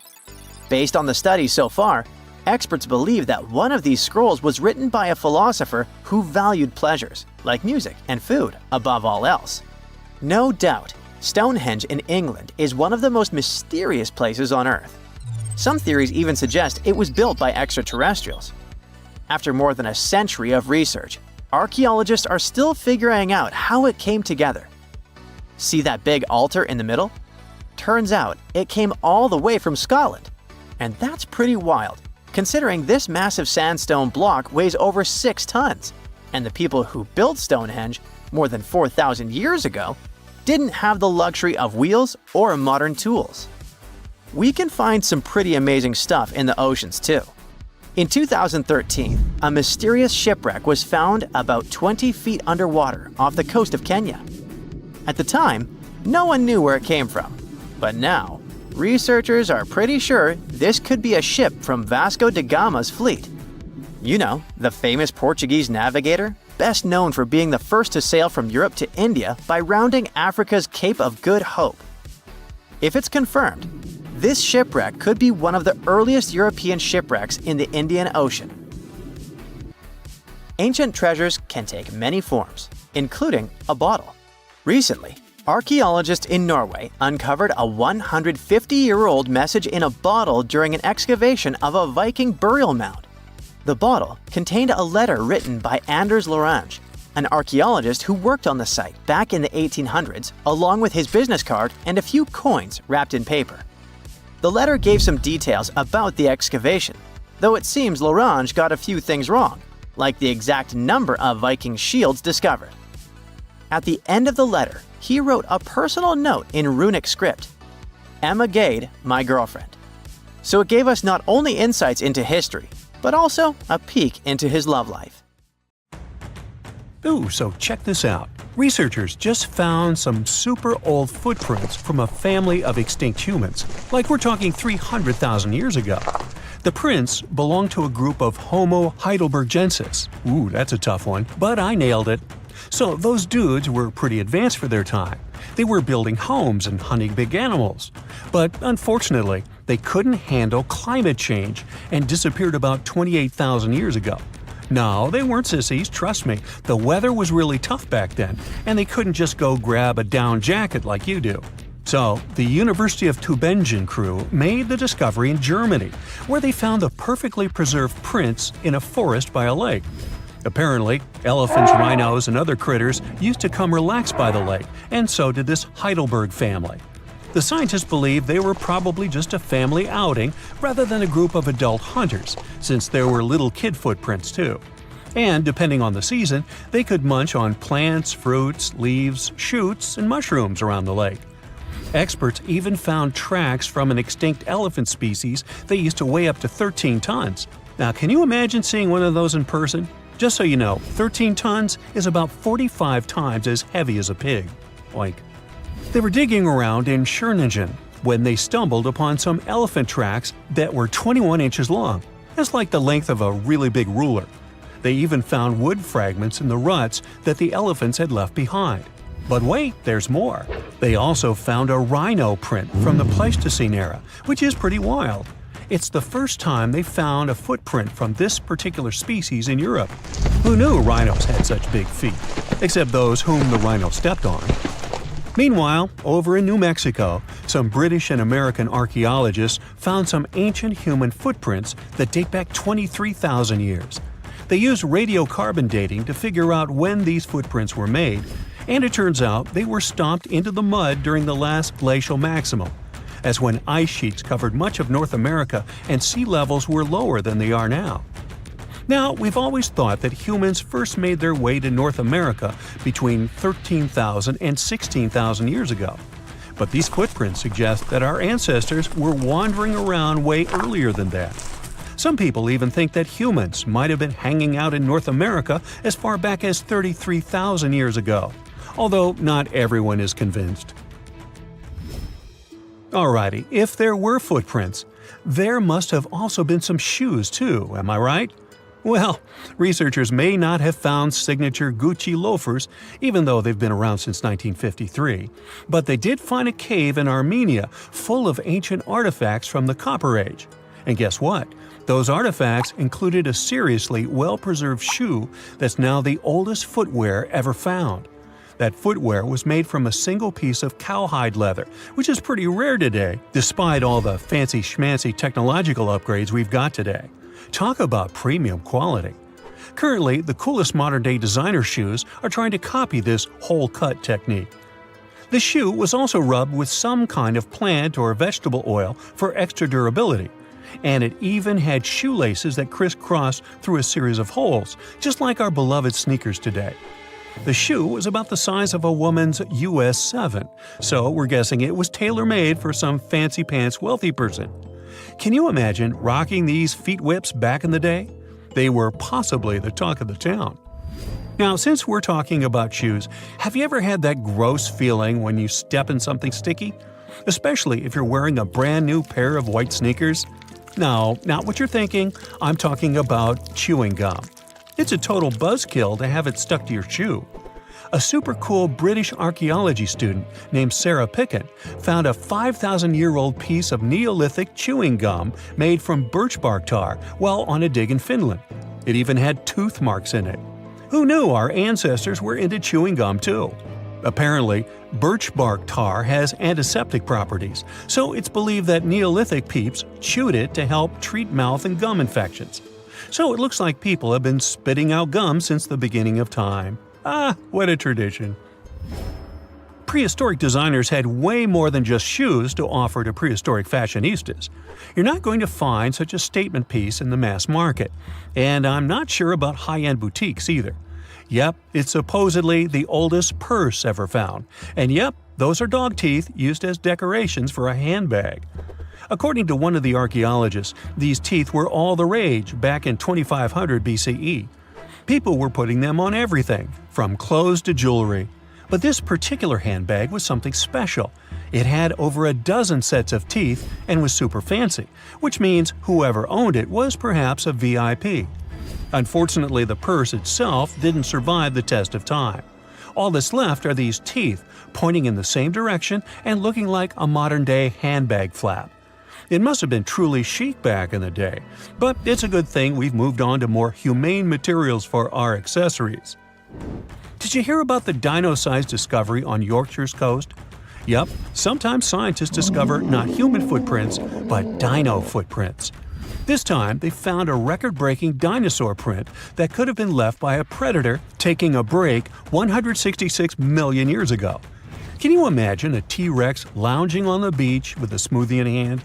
Based on the studies so far, experts believe that one of these scrolls was written by a philosopher who valued pleasures, like music and food, above all else. No doubt, Stonehenge in England is one of the most mysterious places on Earth. Some theories even suggest it was built by extraterrestrials. After more than a century of research, archaeologists are still figuring out how it came together. See that big altar in the middle? Turns out it came all the way from Scotland. And that's pretty wild, considering this massive sandstone block weighs over 6 tons, and the people who built Stonehenge more than 4,000 years ago didn't have the luxury of wheels or modern tools. We can find some pretty amazing stuff in the oceans too. In 2013, a mysterious shipwreck was found about 20 feet underwater off the coast of Kenya. At the time, no one knew where it came from, but now, researchers are pretty sure this could be a ship from Vasco da Gama's fleet. You know, the famous Portuguese navigator, best known for being the first to sail from Europe to India by rounding Africa's Cape of Good Hope. If it's confirmed, this shipwreck could be one of the earliest European shipwrecks in the Indian Ocean. Ancient treasures can take many forms, including a bottle. Recently, archaeologists in Norway uncovered a 150-year-old message in a bottle during an excavation of a Viking burial mound. The bottle contained a letter written by Anders Lorange, an archaeologist who worked on the site back in the 1800s, along with his business card and a few coins wrapped in paper. The letter gave some details about the excavation, though it seems Lorange got a few things wrong, like the exact number of Viking shields discovered. At the end of the letter, he wrote a personal note in runic script, "Emma Gade, my girlfriend." So it gave us not only insights into history, but also a peek into his love life. Ooh, so check this out. Researchers just found some super old footprints from a family of extinct humans, like we're talking 300,000 years ago. The prints belong to a group of Homo heidelbergensis. Ooh, that's a tough one, but I nailed it. So those dudes were pretty advanced for their time. They were building homes and hunting big animals. But unfortunately, they couldn't handle climate change and disappeared about 28,000 years ago. No, they weren't sissies, trust me. The weather was really tough back then, and they couldn't just go grab a down jacket like you do. So, the University of Tübingen crew made the discovery in Germany, where they found the perfectly preserved prints in a forest by a lake. Apparently, elephants, rhinos, and other critters used to come relax by the lake, and so did this Heidelberg family. The scientists believe they were probably just a family outing rather than a group of adult hunters, since there were little kid footprints too. And depending on the season, they could munch on plants, fruits, leaves, shoots, and mushrooms around the lake. Experts even found tracks from an extinct elephant species that used to weigh up to 13 tons. Now, can you imagine seeing one of those in person? Just so you know, 13 tons is about 45 times as heavy as a pig. Oink. They were digging around in Schöningen when they stumbled upon some elephant tracks that were 21 inches long. That's like the length of a really big ruler. They even found wood fragments in the ruts that the elephants had left behind. But wait, there's more. They also found a rhino print from the Pleistocene era, which is pretty wild. It's the first time they found a footprint from this particular species in Europe. Who knew rhinos had such big feet? Except those whom the rhino stepped on. Meanwhile, over in New Mexico, some British and American archaeologists found some ancient human footprints that date back 23,000 years. They used radiocarbon dating to figure out when these footprints were made, and it turns out they were stomped into the mud during the last glacial maximum. That's when ice sheets covered much of North America and sea levels were lower than they are now. Now, we've always thought that humans first made their way to North America between 13,000 and 16,000 years ago. But these footprints suggest that our ancestors were wandering around way earlier than that. Some people even think that humans might have been hanging out in North America as far back as 33,000 years ago, although not everyone is convinced. Alrighty, if there were footprints, there must have also been some shoes too, am I right? Well, researchers may not have found signature Gucci loafers, even though they've been around since 1953, but they did find a cave in Armenia full of ancient artifacts from the Copper Age. And guess what? Those artifacts included a seriously well-preserved shoe that's now the oldest footwear ever found. That footwear was made from a single piece of cowhide leather, which is pretty rare today, despite all the fancy schmancy technological upgrades we've got today. Talk about premium quality. Currently, the coolest modern-day designer shoes are trying to copy this hole-cut technique. The shoe was also rubbed with some kind of plant or vegetable oil for extra durability, and it even had shoelaces that crisscrossed through a series of holes, just like our beloved sneakers today. The shoe was about the size of a woman's US 7, so we're guessing it was tailor-made for some fancy-pants wealthy person. Can you imagine rocking these feet whips back in the day? They were possibly the talk of the town. Now, since we're talking about shoes, have you ever had that gross feeling when you step in something sticky? Especially if you're wearing a brand new pair of white sneakers? No, not what you're thinking. I'm talking about chewing gum. It's a total buzzkill to have it stuck to your shoe. A super cool British archaeology student named Sarah Pickett found a 5,000-year-old piece of Neolithic chewing gum made from birch bark tar while on a dig in Finland. It even had tooth marks in it. Who knew our ancestors were into chewing gum too? Apparently, birch bark tar has antiseptic properties, so it's believed that Neolithic peeps chewed it to help treat mouth and gum infections. So it looks like people have been spitting out gum since the beginning of time. Ah, what a tradition. Prehistoric designers had way more than just shoes to offer to prehistoric fashionistas. You're not going to find such a statement piece in the mass market, and I'm not sure about high-end boutiques either. Yep, it's supposedly the oldest purse ever found, and yep, those are dog teeth used as decorations for a handbag. According to one of the archaeologists, these teeth were all the rage back in 2500 BCE. People were putting them on everything, from clothes to jewelry. But this particular handbag was something special. It had over a dozen sets of teeth and was super fancy, which means whoever owned it was perhaps a VIP. Unfortunately, the purse itself didn't survive the test of time. All that's left are these teeth, pointing in the same direction and looking like a modern-day handbag flap. It must have been truly chic back in the day, but it's a good thing we've moved on to more humane materials for our accessories. Did you hear about the dino-sized discovery on Yorkshire's coast? Yep, sometimes scientists discover not human footprints, but dino footprints. This time, they found a record-breaking dinosaur print that could have been left by a predator taking a break 166 million years ago. Can you imagine a T-Rex lounging on the beach with a smoothie in hand?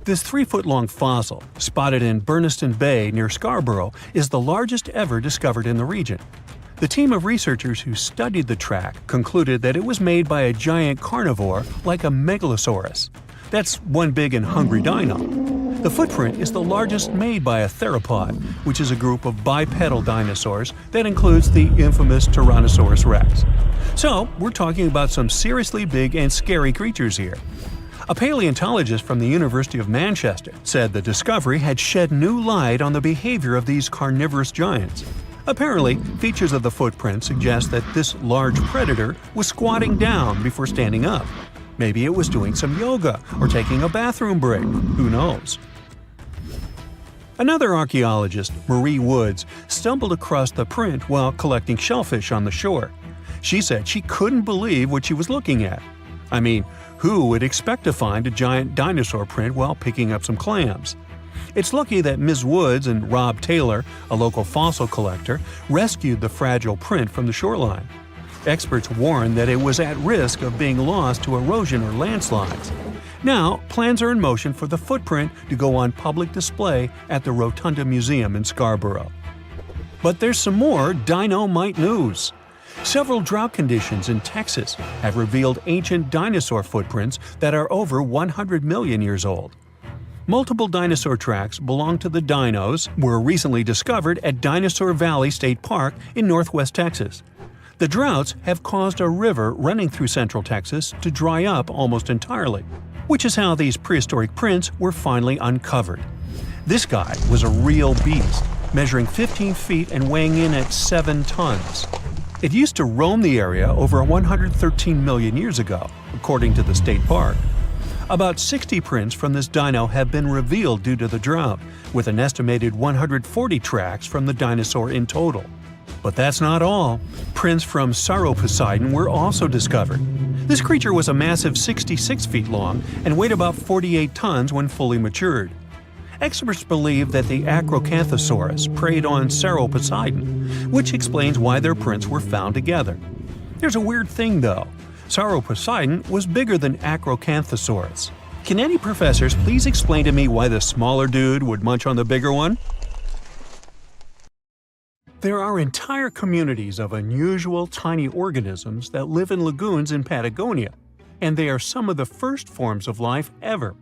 This 3-foot-long fossil, spotted in Burniston Bay near Scarborough, is the largest ever discovered in the region. The team of researchers who studied the track concluded that it was made by a giant carnivore like a megalosaurus. That's one big and hungry dino. The footprint is the largest made by a theropod, which is a group of bipedal dinosaurs that includes the infamous Tyrannosaurus rex. So, we're talking about some seriously big and scary creatures here. A paleontologist from the University of Manchester said the discovery had shed new light on the behavior of these carnivorous giants. Apparently, features of the footprint suggest that this large predator was squatting down before standing up. Maybe it was doing some yoga or taking a bathroom break. Who knows? Another archaeologist, Marie Woods, stumbled across the print while collecting shellfish on the shore. She said she couldn't believe what she was looking at. I mean, who would expect to find a giant dinosaur print while picking up some clams? It's lucky that Ms. Woods and Rob Taylor, a local fossil collector, rescued the fragile print from the shoreline. Experts warned that it was at risk of being lost to erosion or landslides. Now, plans are in motion for the footprint to go on public display at the Rotunda Museum in Scarborough. But there's some more dino-mite news. Several drought conditions in Texas have revealed ancient dinosaur footprints that are over 100 million years old. Multiple dinosaur tracks belong to the dinos were recently discovered at Dinosaur Valley State Park in northwest Texas. The droughts have caused a river running through central Texas to dry up almost entirely, which is how these prehistoric prints were finally uncovered. This guy was a real beast, measuring 15 feet and weighing in at 7 tons. It used to roam the area over 113 million years ago, according to the state park. About 60 prints from this dino have been revealed due to the drought, with an estimated 140 tracks from the dinosaur in total. But that's not all. Prints from Sahara Poseidon were also discovered. This creature was a massive 66 feet long and weighed about 48 tons when fully matured. Experts believe that the Acrocanthosaurus preyed on Sahara Poseidon, which explains why their prints were found together. There's a weird thing though. Sahara Poseidon was bigger than Acrocanthosaurus. Can any professors please explain to me why the smaller dude would munch on the bigger one? There are entire communities of unusual tiny organisms that live in lagoons in Patagonia, and they are some of the first forms of life ever.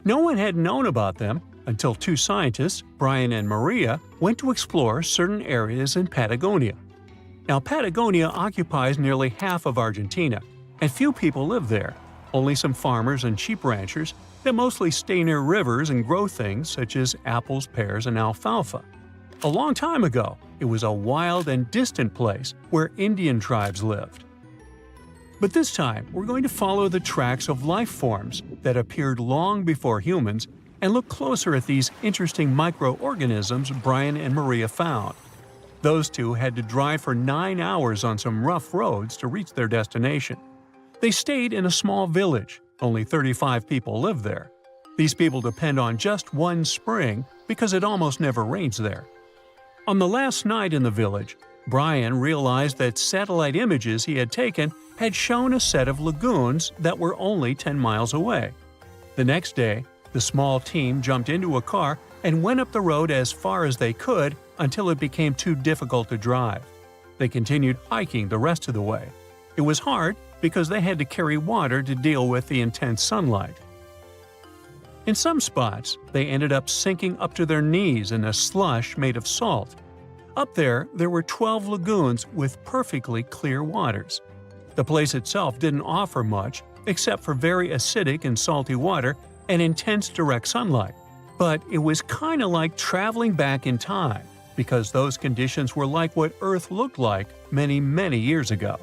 No one had known about them until two scientists, Brian and Maria, went to explore certain areas in Patagonia. Now, Patagonia occupies nearly half of Argentina, and few people live there. Only some farmers and sheep ranchers that mostly stay near rivers and grow things such as apples, pears, and alfalfa. A long time ago, it was a wild and distant place where Indian tribes lived. But this time, we're going to follow the tracks of life forms that appeared long before humans and look closer at these interesting microorganisms Brian and Maria found. Those two had to drive for 9 hours on some rough roads to reach their destination. They stayed in a small village. Only 35 people live there. These people depend on just one spring because it almost never rains there. On the last night in the village, Brian realized that satellite images he had taken had shown a set of lagoons that were only 10 miles away. The next day, the small team jumped into a car and went up the road as far as they could until it became too difficult to drive. They continued hiking the rest of the way. It was hard because they had to carry water to deal with the intense sunlight. In some spots, they ended up sinking up to their knees in a slush made of salt. Up there were 12 lagoons with perfectly clear waters. The place itself didn't offer much except for very acidic and salty water and intense direct sunlight. But it was kind of like traveling back in time because those conditions were like what Earth looked like many, many years ago.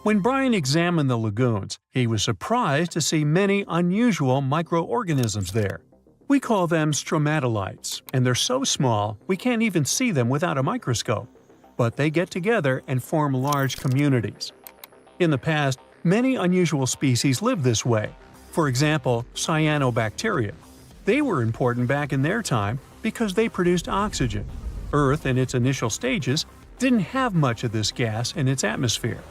When Brian examined the lagoons, he was surprised to see many unusual microorganisms there. We call them stromatolites, and they're so small we can't even see them without a microscope. But they get together and form large communities. In the past, many unusual species lived this way. For example, cyanobacteria. They were important back in their time because they produced oxygen. Earth, in its initial stages, didn't have much of this gas in its atmosphere.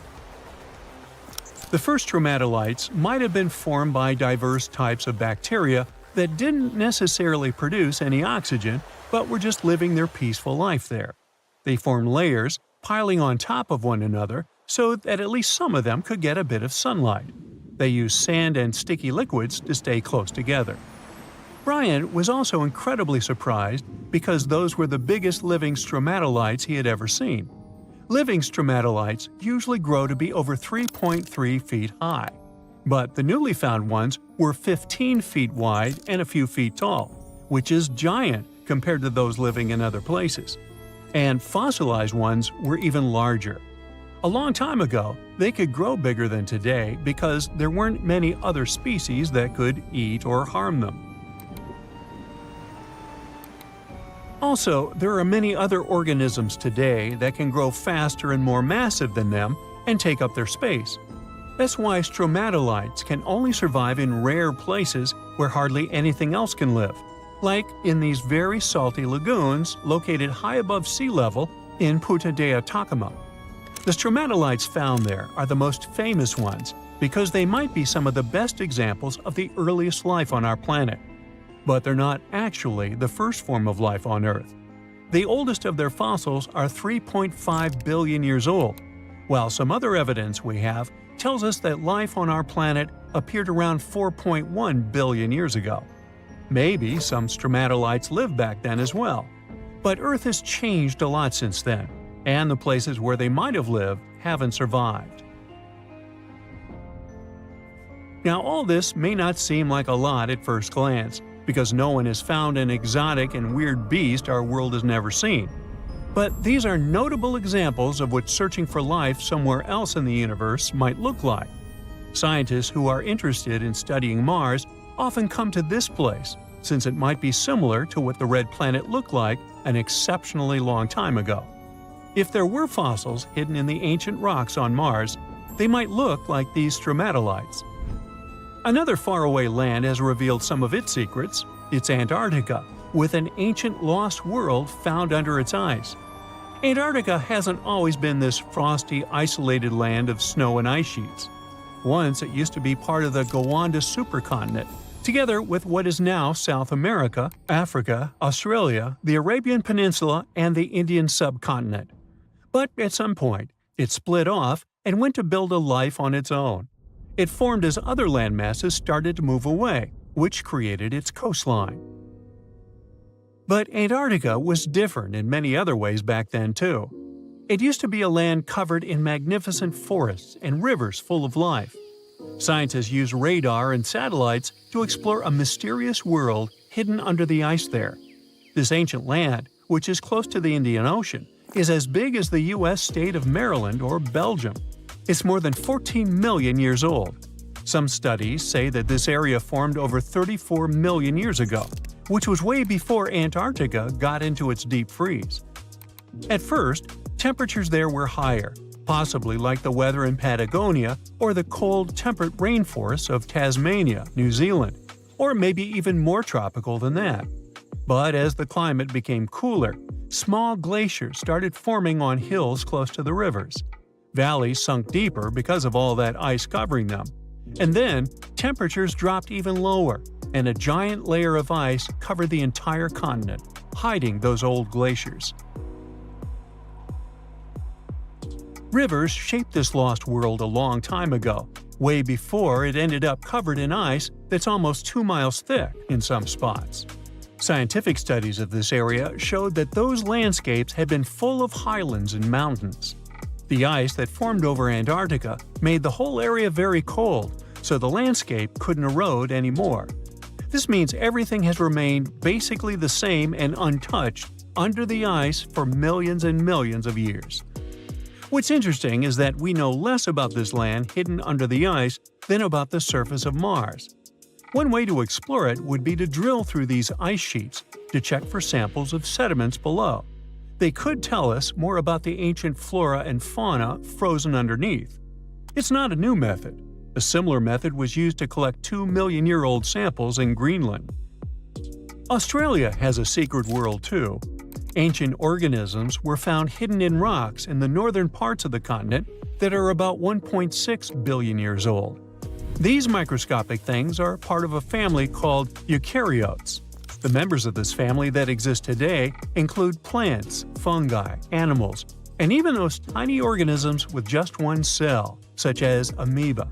The first stromatolites might have been formed by diverse types of bacteria that didn't necessarily produce any oxygen, but were just living their peaceful life there. They formed layers, piling on top of one another, so that at least some of them could get a bit of sunlight. They used sand and sticky liquids to stay close together. Brian was also incredibly surprised because those were the biggest living stromatolites he had ever seen. Living stromatolites usually grow to be over 3.3 feet high, but the newly found ones were 15 feet wide and a few feet tall, which is giant compared to those living in other places. And fossilized ones were even larger. A long time ago, they could grow bigger than today because there weren't many other species that could eat or harm them. Also, there are many other organisms today that can grow faster and more massive than them and take up their space. That's why stromatolites can only survive in rare places where hardly anything else can live, like in these very salty lagoons located high above sea level in Punta de Atacama. The stromatolites found there are the most famous ones because they might be some of the best examples of the earliest life on our planet. But they're not actually the first form of life on Earth. The oldest of their fossils are 3.5 billion years old, while some other evidence we have tells us that life on our planet appeared around 4.1 billion years ago. Maybe some stromatolites lived back then as well. But Earth has changed a lot since then, and the places where they might have lived haven't survived. Now, all this may not seem like a lot at first glance, because no one has found an exotic and weird beast our world has never seen. But these are notable examples of what searching for life somewhere else in the universe might look like. Scientists who are interested in studying Mars often come to this place, since it might be similar to what the red planet looked like an exceptionally long time ago. If there were fossils hidden in the ancient rocks on Mars, they might look like these stromatolites. Another faraway land has revealed some of its secrets. It's Antarctica, with an ancient lost world found under its ice. Antarctica hasn't always been this frosty, isolated land of snow and ice sheets. Once it used to be part of the Gondwana supercontinent, together with what is now South America, Africa, Australia, the Arabian Peninsula, and the Indian subcontinent. But at some point, it split off and went to build a life on its own. It formed as other landmasses started to move away, which created its coastline. But Antarctica was different in many other ways back then too. It used to be a land covered in magnificent forests and rivers full of life. Scientists use radar and satellites to explore a mysterious world hidden under the ice there. This ancient land, which is close to the Indian Ocean, is as big as the U.S. state of Maryland or Belgium. It's more than 14 million years old. Some studies say that this area formed over 34 million years ago, which was way before Antarctica got into its deep freeze. At first, temperatures there were higher, possibly like the weather in Patagonia or the cold, temperate rainforests of Tasmania, New Zealand, or maybe even more tropical than that. But as the climate became cooler, small glaciers started forming on hills close to the rivers. Valleys sunk deeper because of all that ice covering them. And then, temperatures dropped even lower, and a giant layer of ice covered the entire continent, hiding those old glaciers. Rivers shaped this lost world a long time ago, way before it ended up covered in ice that's almost 2 miles thick in some spots. Scientific studies of this area showed that those landscapes had been full of highlands and mountains. The ice that formed over Antarctica made the whole area very cold, so the landscape couldn't erode anymore. This means everything has remained basically the same and untouched under the ice for millions and millions of years. What's interesting is that we know less about this land hidden under the ice than about the surface of Mars. One way to explore it would be to drill through these ice sheets to check for samples of sediments below. They could tell us more about the ancient flora and fauna frozen underneath. It's not a new method. A similar method was used to collect 2-million-year-old samples in Greenland. Australia has a secret world too. Ancient organisms were found hidden in rocks in the northern parts of the continent that are about 1.6 billion years old. These microscopic things are part of a family called eukaryotes. The members of this family that exist today include plants, fungi, animals, and even those tiny organisms with just one cell, such as amoeba.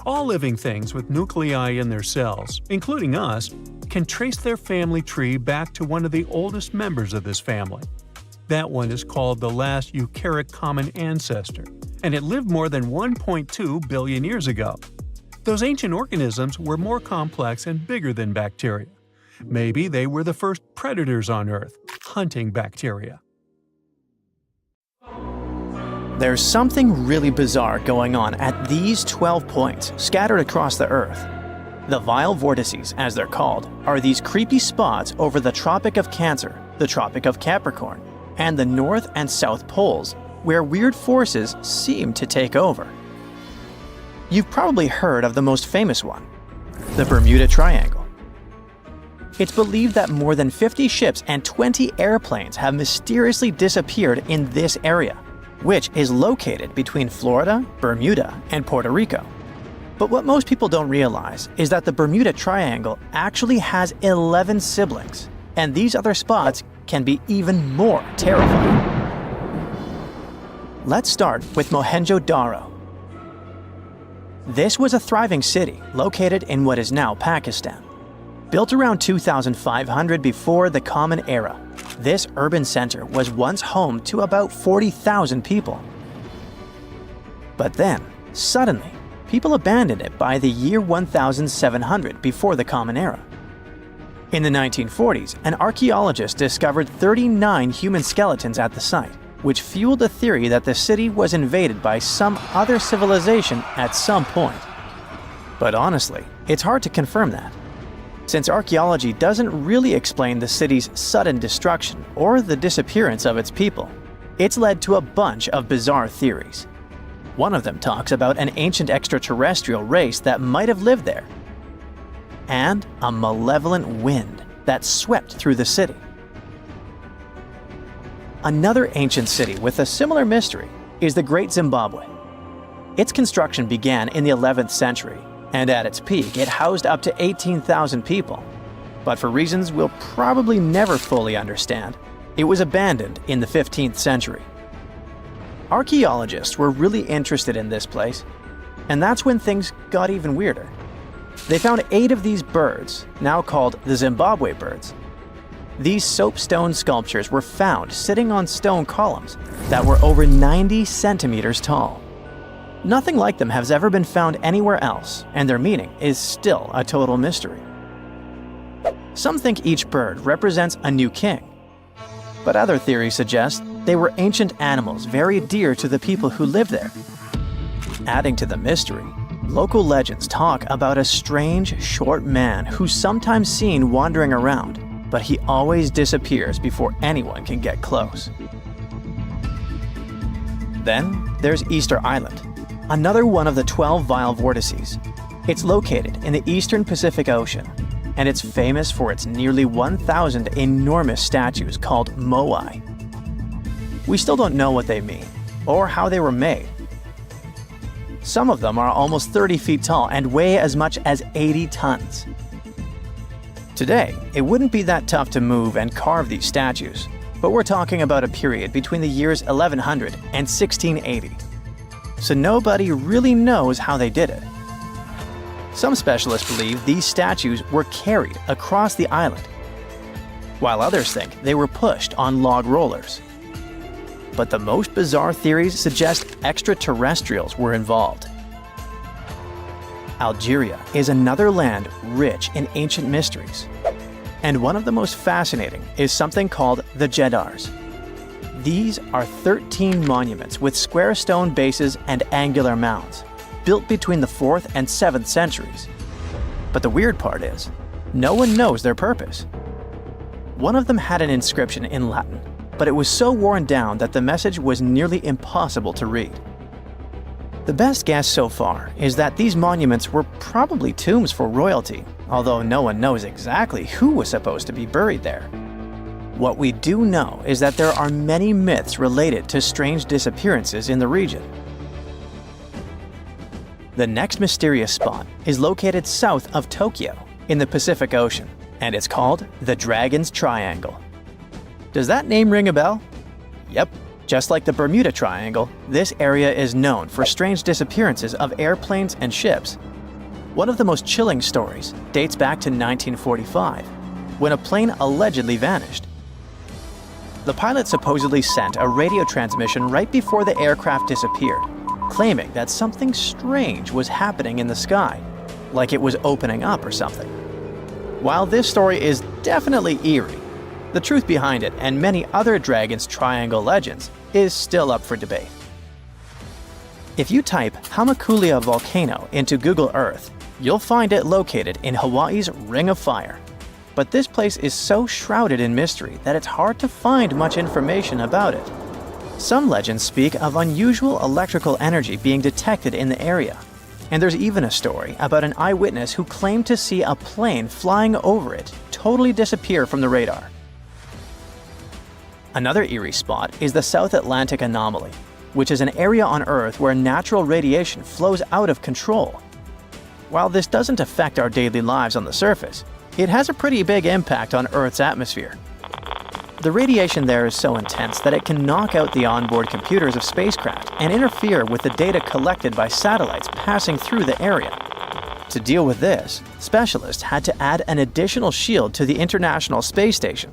All living things with nuclei in their cells, including us, can trace their family tree back to one of the oldest members of this family. That one is called the last eukaryotic common ancestor, and it lived more than 1.2 billion years ago. Those ancient organisms were more complex and bigger than bacteria. Maybe they were the first predators on Earth, hunting bacteria. There's something really bizarre going on at these 12 points scattered across the Earth. The vile vortices, as they're called, are these creepy spots over the Tropic of Cancer, the Tropic of Capricorn, and the North and South Poles, where weird forces seem to take over. You've probably heard of the most famous one, the Bermuda Triangle. It's believed that more than 50 ships and 20 airplanes have mysteriously disappeared in this area, which is located between Florida, Bermuda, and Puerto Rico. But what most people don't realize is that the Bermuda Triangle actually has 11 siblings, and these other spots can be even more terrifying. Let's start with Mohenjo-Daro. This was a thriving city located in what is now Pakistan. Built around 2500 before the Common Era, this urban center was once home to about 40,000 people. But then, suddenly, people abandoned it by the year 1700 before the Common Era. In the 1940s, an archaeologist discovered 39 human skeletons at the site, which fueled the theory that the city was invaded by some other civilization at some point. But honestly, it's hard to confirm that, since archaeology doesn't really explain the city's sudden destruction or the disappearance of its people. It's led to a bunch of bizarre theories. One of them talks about an ancient extraterrestrial race that might have lived there, and a malevolent wind that swept through the city. Another ancient city with a similar mystery is the Great Zimbabwe. Its construction began in the 11th century, and at its peak it housed up to 18,000 people. But for reasons we'll probably never fully understand, it was abandoned in the 15th century. Archaeologists were really interested in this place, and that's when things got even weirder. They found 8 of these birds, now called the Zimbabwe birds. These soapstone sculptures were found sitting on stone columns that were over 90 centimeters tall. Nothing like them has ever been found anywhere else, and their meaning is still a total mystery. Some think each bird represents a new king, but other theories suggest they were ancient animals very dear to the people who lived there. Adding to the mystery, local legends talk about a strange, short man who's sometimes seen wandering around, but he always disappears before anyone can get close. Then there's Easter Island, another one of the 12 Vile vortices. It's located in the eastern Pacific Ocean, and it's famous for its nearly 1,000 enormous statues called moai. We still don't know what they mean, or how they were made. Some of them are almost 30 feet tall and weigh as much as 80 tons. Today, it wouldn't be that tough to move and carve these statues, but we're talking about a period between the years 1100 and 1680. So nobody really knows how they did it. Some specialists believe these statues were carried across the island, while others think they were pushed on log rollers. But the most bizarre theories suggest extraterrestrials were involved. Algeria is another land rich in ancient mysteries, and one of the most fascinating is something called the Djedars. These are 13 monuments with square stone bases and angular mounds, built between the 4th and 7th centuries. But the weird part is, no one knows their purpose. One of them had an inscription in Latin, but it was so worn down that the message was nearly impossible to read. The best guess so far is that these monuments were probably tombs for royalty, although no one knows exactly who was supposed to be buried there. What we do know is that there are many myths related to strange disappearances in the region. The next mysterious spot is located south of Tokyo in the Pacific Ocean, and it's called the Dragon's Triangle. Does that name ring a bell? Yep. Just like the Bermuda Triangle, this area is known for strange disappearances of airplanes and ships. One of the most chilling stories dates back to 1945, when a plane allegedly vanished. The pilot supposedly sent a radio transmission right before the aircraft disappeared, claiming that something strange was happening in the sky, like it was opening up or something. While this story is definitely eerie, the truth behind it and many other Dragon's Triangle legends is still up for debate. If you type Hamakulia volcano into Google Earth, you'll find it located in Hawaii's Ring of Fire. But this place is so shrouded in mystery that it's hard to find much information about it. Some legends speak of unusual electrical energy being detected in the area, and there's even a story about an eyewitness who claimed to see a plane flying over it totally disappear from the radar. Another eerie spot is the South Atlantic Anomaly, which is an area on Earth where natural radiation flows out of control. While this doesn't affect our daily lives on the surface, it has a pretty big impact on Earth's atmosphere. The radiation there is so intense that it can knock out the onboard computers of spacecraft and interfere with the data collected by satellites passing through the area. To deal with this, specialists had to add an additional shield to the International Space Station.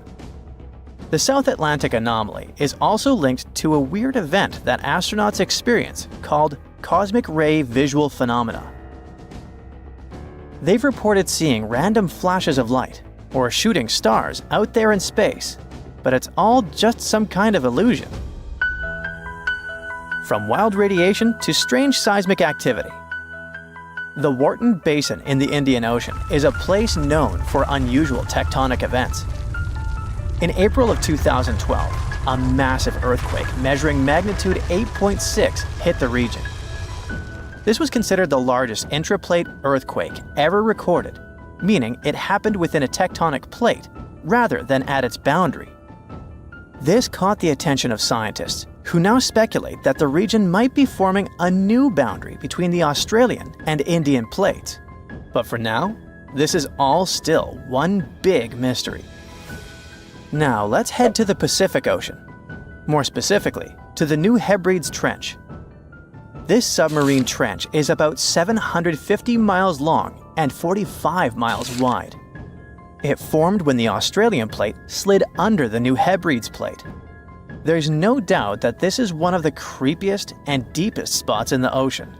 The South Atlantic Anomaly is also linked to a weird event that astronauts experience called cosmic ray visual phenomena. They've reported seeing random flashes of light or shooting stars out there in space, but it's all just some kind of illusion. From wild radiation to strange seismic activity. The Wharton Basin in the Indian Ocean is a place known for unusual tectonic events. In April of 2012, a massive earthquake measuring magnitude 8.6 hit the region. This was considered the largest intraplate earthquake ever recorded, meaning it happened within a tectonic plate rather than at its boundary. This caught the attention of scientists, who now speculate that the region might be forming a new boundary between the Australian and Indian plates. But for now, this is all still one big mystery. Now let's head to the Pacific Ocean. More specifically, to the New Hebrides Trench. This submarine trench is about 750 miles long and 45 miles wide. It formed when the Australian plate slid under the New Hebrides plate. There's no doubt that this is one of the creepiest and deepest spots in the ocean.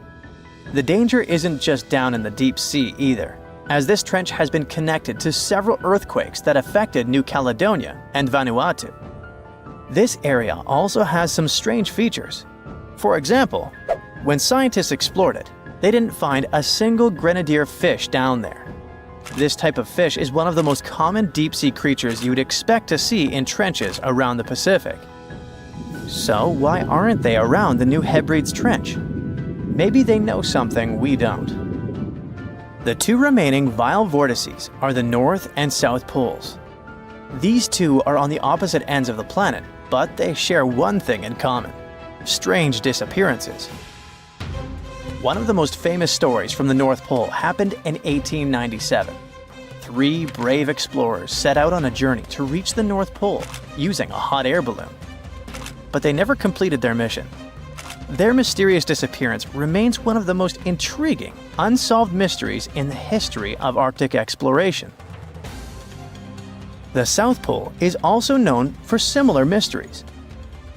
The danger isn't just down in the deep sea either, as this trench has been connected to several earthquakes that affected New Caledonia and Vanuatu. This area also has some strange features. For example, when scientists explored it, they didn't find a single grenadier fish down there. This type of fish is one of the most common deep-sea creatures you would expect to see in trenches around the Pacific. So why aren't they around the New Hebrides Trench? Maybe they know something we don't. The two remaining vile vortices are the North and South Poles. These two are on the opposite ends of the planet, but they share one thing in common: strange disappearances. One of the most famous stories from the North Pole happened in 1897. 3 brave explorers set out on a journey to reach the North Pole using a hot air balloon. But they never completed their mission. Their mysterious disappearance remains one of the most intriguing, unsolved mysteries in the history of Arctic exploration. The South Pole is also known for similar mysteries.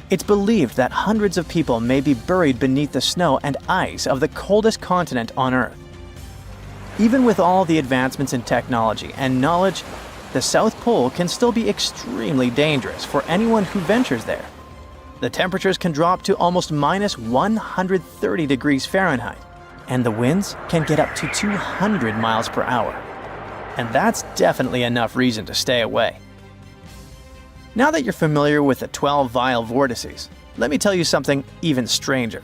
It's believed that hundreds of people may be buried beneath the snow and ice of the coldest continent on Earth. Even with all the advancements in technology and knowledge, the South Pole can still be extremely dangerous for anyone who ventures there. The temperatures can drop to almost minus 130 degrees Fahrenheit, and the winds can get up to 200 miles per hour. And that's definitely enough reason to stay away. Now that you're familiar with the 12 vile vortices, let me tell you something even stranger.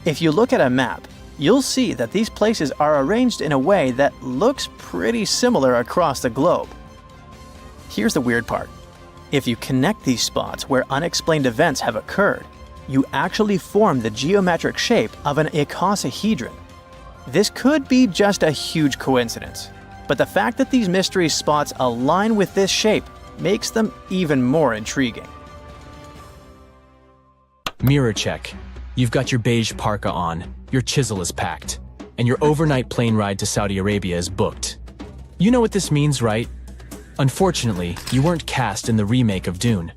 If you look at a map, you'll see that these places are arranged in a way that looks pretty similar across the globe. Here's the weird part. If you connect these spots where unexplained events have occurred, you actually form the geometric shape of an icosahedron. This could be just a huge coincidence, but the fact that these mystery spots align with this shape makes them even more intriguing. Mirror check. You've got your beige parka on, your chisel is packed, and your overnight plane ride to Saudi Arabia is booked. You know what this means, right? Unfortunately, you weren't cast in the remake of Dune.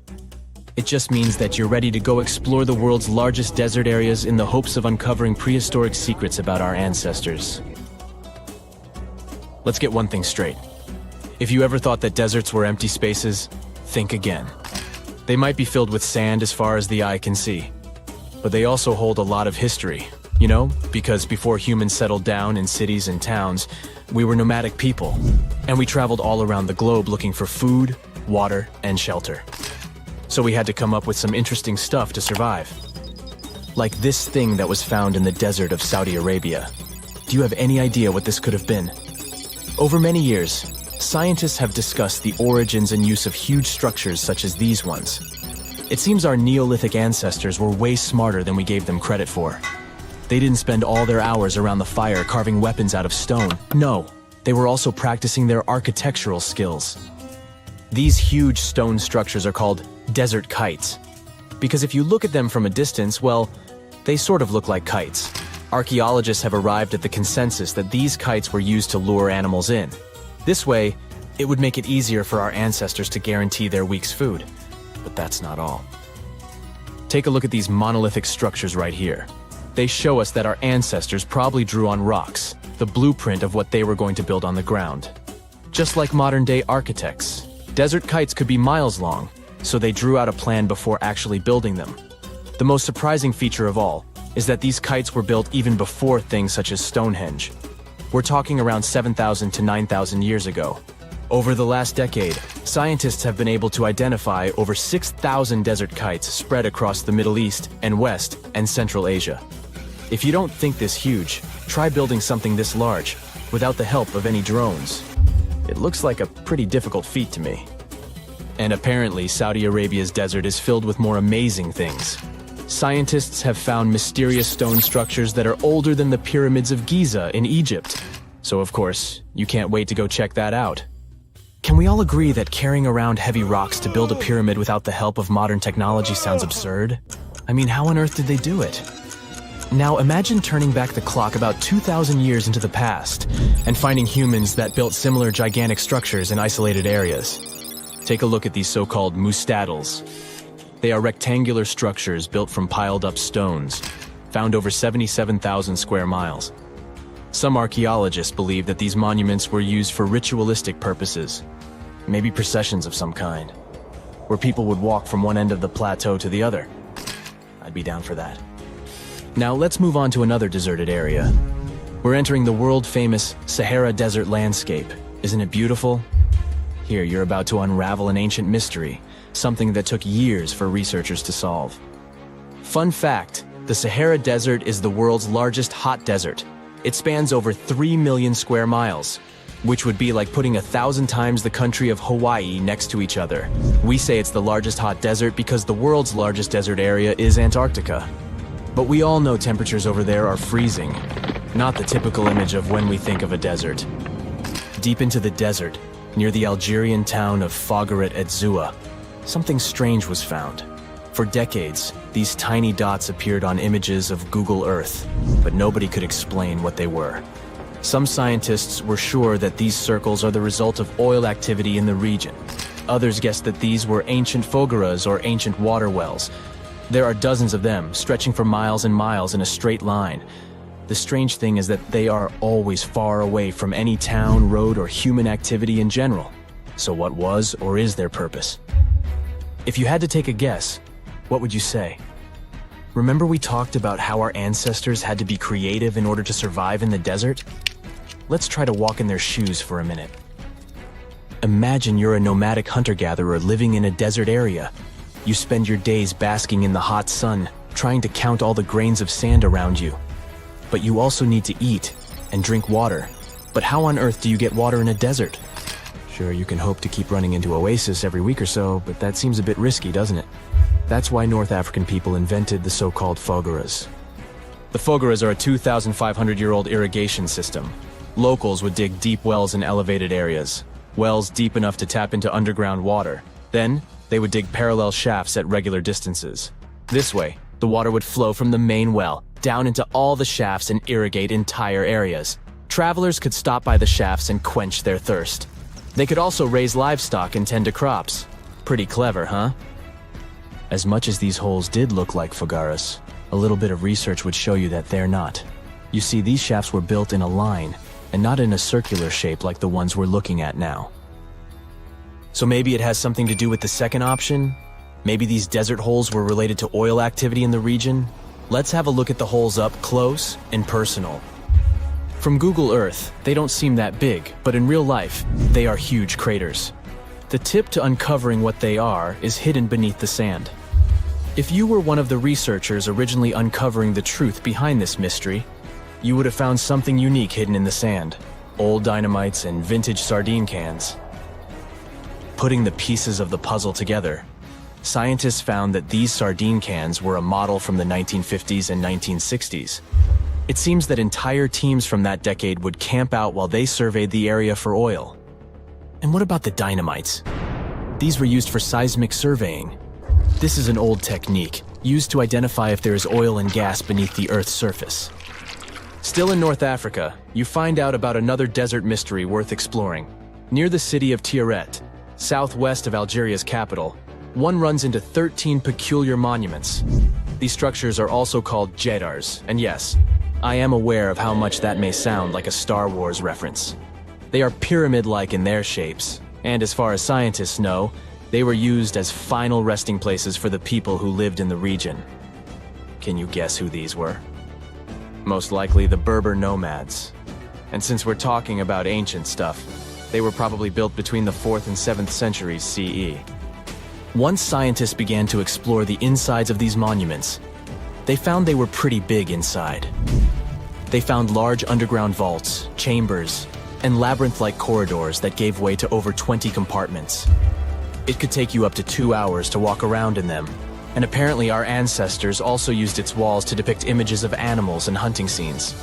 It just means that you're ready to go explore the world's largest desert areas in the hopes of uncovering prehistoric secrets about our ancestors. Let's get one thing straight. If you ever thought that deserts were empty spaces, think again. They might be filled with sand as far as the eye can see, but they also hold a lot of history, you know, because before humans settled down in cities and towns, we were nomadic people, and we traveled all around the globe looking for food, water, and shelter. So we had to come up with some interesting stuff to survive. Like this thing that was found in the desert of Saudi Arabia. Do you have any idea what this could have been? Over many years, scientists have discussed the origins and use of huge structures such as these ones. It seems our Neolithic ancestors were way smarter than we gave them credit for. They didn't spend all their hours around the fire carving weapons out of stone. No, they were also practicing their architectural skills. These huge stone structures are called desert kites, because if you look at them from a distance, well, they sort of look like kites. Archaeologists have arrived at the consensus that these kites were used to lure animals in. This way, it would make it easier for our ancestors to guarantee their week's food. But that's not all. Take a look at these monolithic structures right here. They show us that our ancestors probably drew on rocks, the blueprint of what they were going to build on the ground. Just like modern-day architects, desert kites could be miles long, so they drew out a plan before actually building them. The most surprising feature of all is that these kites were built even before things such as Stonehenge. We're talking around 7,000 to 9,000 years ago. Over the last decade, scientists have been able to identify over 6,000 desert kites spread across the Middle East and West and Central Asia. If you don't think this huge, try building something this large without the help of any drones. It looks like a pretty difficult feat to me. And apparently, Saudi Arabia's desert is filled with more amazing things. Scientists have found mysterious stone structures that are older than the pyramids of Giza in Egypt. So of course, you can't wait to go check that out. Can we all agree that carrying around heavy rocks to build a pyramid without the help of modern technology sounds absurd? I mean, how on earth did they do it? Now imagine turning back the clock about 2,000 years into the past and finding humans that built similar gigantic structures in isolated areas. Take a look at these so-called mustadils. They are rectangular structures built from piled-up stones, found over 77,000 square miles. Some archaeologists believe that these monuments were used for ritualistic purposes, maybe processions of some kind, where people would walk from one end of the plateau to the other. I'd be down for that. Now let's move on to another deserted area. We're entering the world-famous Sahara Desert landscape. Isn't it beautiful? Here, you're about to unravel an ancient mystery, something that took years for researchers to solve. Fun fact, the Sahara Desert is the world's largest hot desert. It spans over 3 million square miles, which would be like putting 1,000 times the country of Hawaii next to each other. We say it's the largest hot desert because the world's largest desert area is Antarctica. But we all know temperatures over there are freezing, not the typical image of when we think of a desert. Deep into the desert, near the Algerian town of Fougeret et Zoua, something strange was found. For decades, these tiny dots appeared on images of Google Earth, but nobody could explain what they were. Some scientists were sure that these circles are the result of oil activity in the region. Others guessed that these were ancient fogeras or ancient water wells. There are dozens of them, stretching for miles and miles in a straight line. The strange thing is that they are always far away from any town, road, or human activity in general. So what was or is their purpose? If you had to take a guess, what would you say? Remember we talked about how our ancestors had to be creative in order to survive in the desert? Let's try to walk in their shoes for a minute. Imagine you're a nomadic hunter-gatherer living in a desert area. You spend your days basking in the hot sun, trying to count all the grains of sand around you. But you also need to eat and drink water. But how on earth do you get water in a desert? Sure, you can hope to keep running into oasis every week or so, but that seems a bit risky, doesn't it? That's why North African people invented the so-called fogeras. The fogeras are a 2,500-year-old irrigation system. Locals would dig deep wells in elevated areas, wells deep enough to tap into underground water. Then, they would dig parallel shafts at regular distances. This way, the water would flow from the main well down into all the shafts and irrigate entire areas. Travelers could stop by the shafts and quench their thirst. They could also raise livestock and tend to crops. Pretty clever, huh? As much as these holes did look like fogaras, a little bit of research would show you that they're not. You see, these shafts were built in a line, and not in a circular shape like the ones we're looking at now. So maybe it has something to do with the second option? Maybe these desert holes were related to oil activity in the region? Let's have a look at the holes up close and personal. From Google Earth, they don't seem that big, but in real life, they are huge craters. The tip to uncovering what they are is hidden beneath the sand. If you were one of the researchers originally uncovering the truth behind this mystery, you would have found something unique hidden in the sand. Old dynamites and vintage sardine cans. Putting the pieces of the puzzle together, scientists found that these sardine cans were a model from the 1950s and 1960s. It seems that entire teams from that decade would camp out while they surveyed the area for oil. And what about the dynamites? These were used for seismic surveying. This is an old technique, used to identify if there is oil and gas beneath the Earth's surface. Still in North Africa, you find out about another desert mystery worth exploring. Near the city of Tiaret, southwest of Algeria's capital, one runs into 13 peculiar monuments. These structures are also called jedars, and yes, I am aware of how much that may sound like a Star Wars reference. They are pyramid-like in their shapes, and as far as scientists know, they were used as final resting places for the people who lived in the region. Can you guess who these were? Most likely the Berber nomads. And since we're talking about ancient stuff, They were probably built between the 4th and 7th centuries CE. Once scientists began to explore the insides of these monuments, they found they were pretty big inside. They found large underground vaults, chambers, and labyrinth-like corridors that gave way to over 20 compartments. It could take you up to 2 hours to walk around in them, and apparently our ancestors also used its walls to depict images of animals and hunting scenes.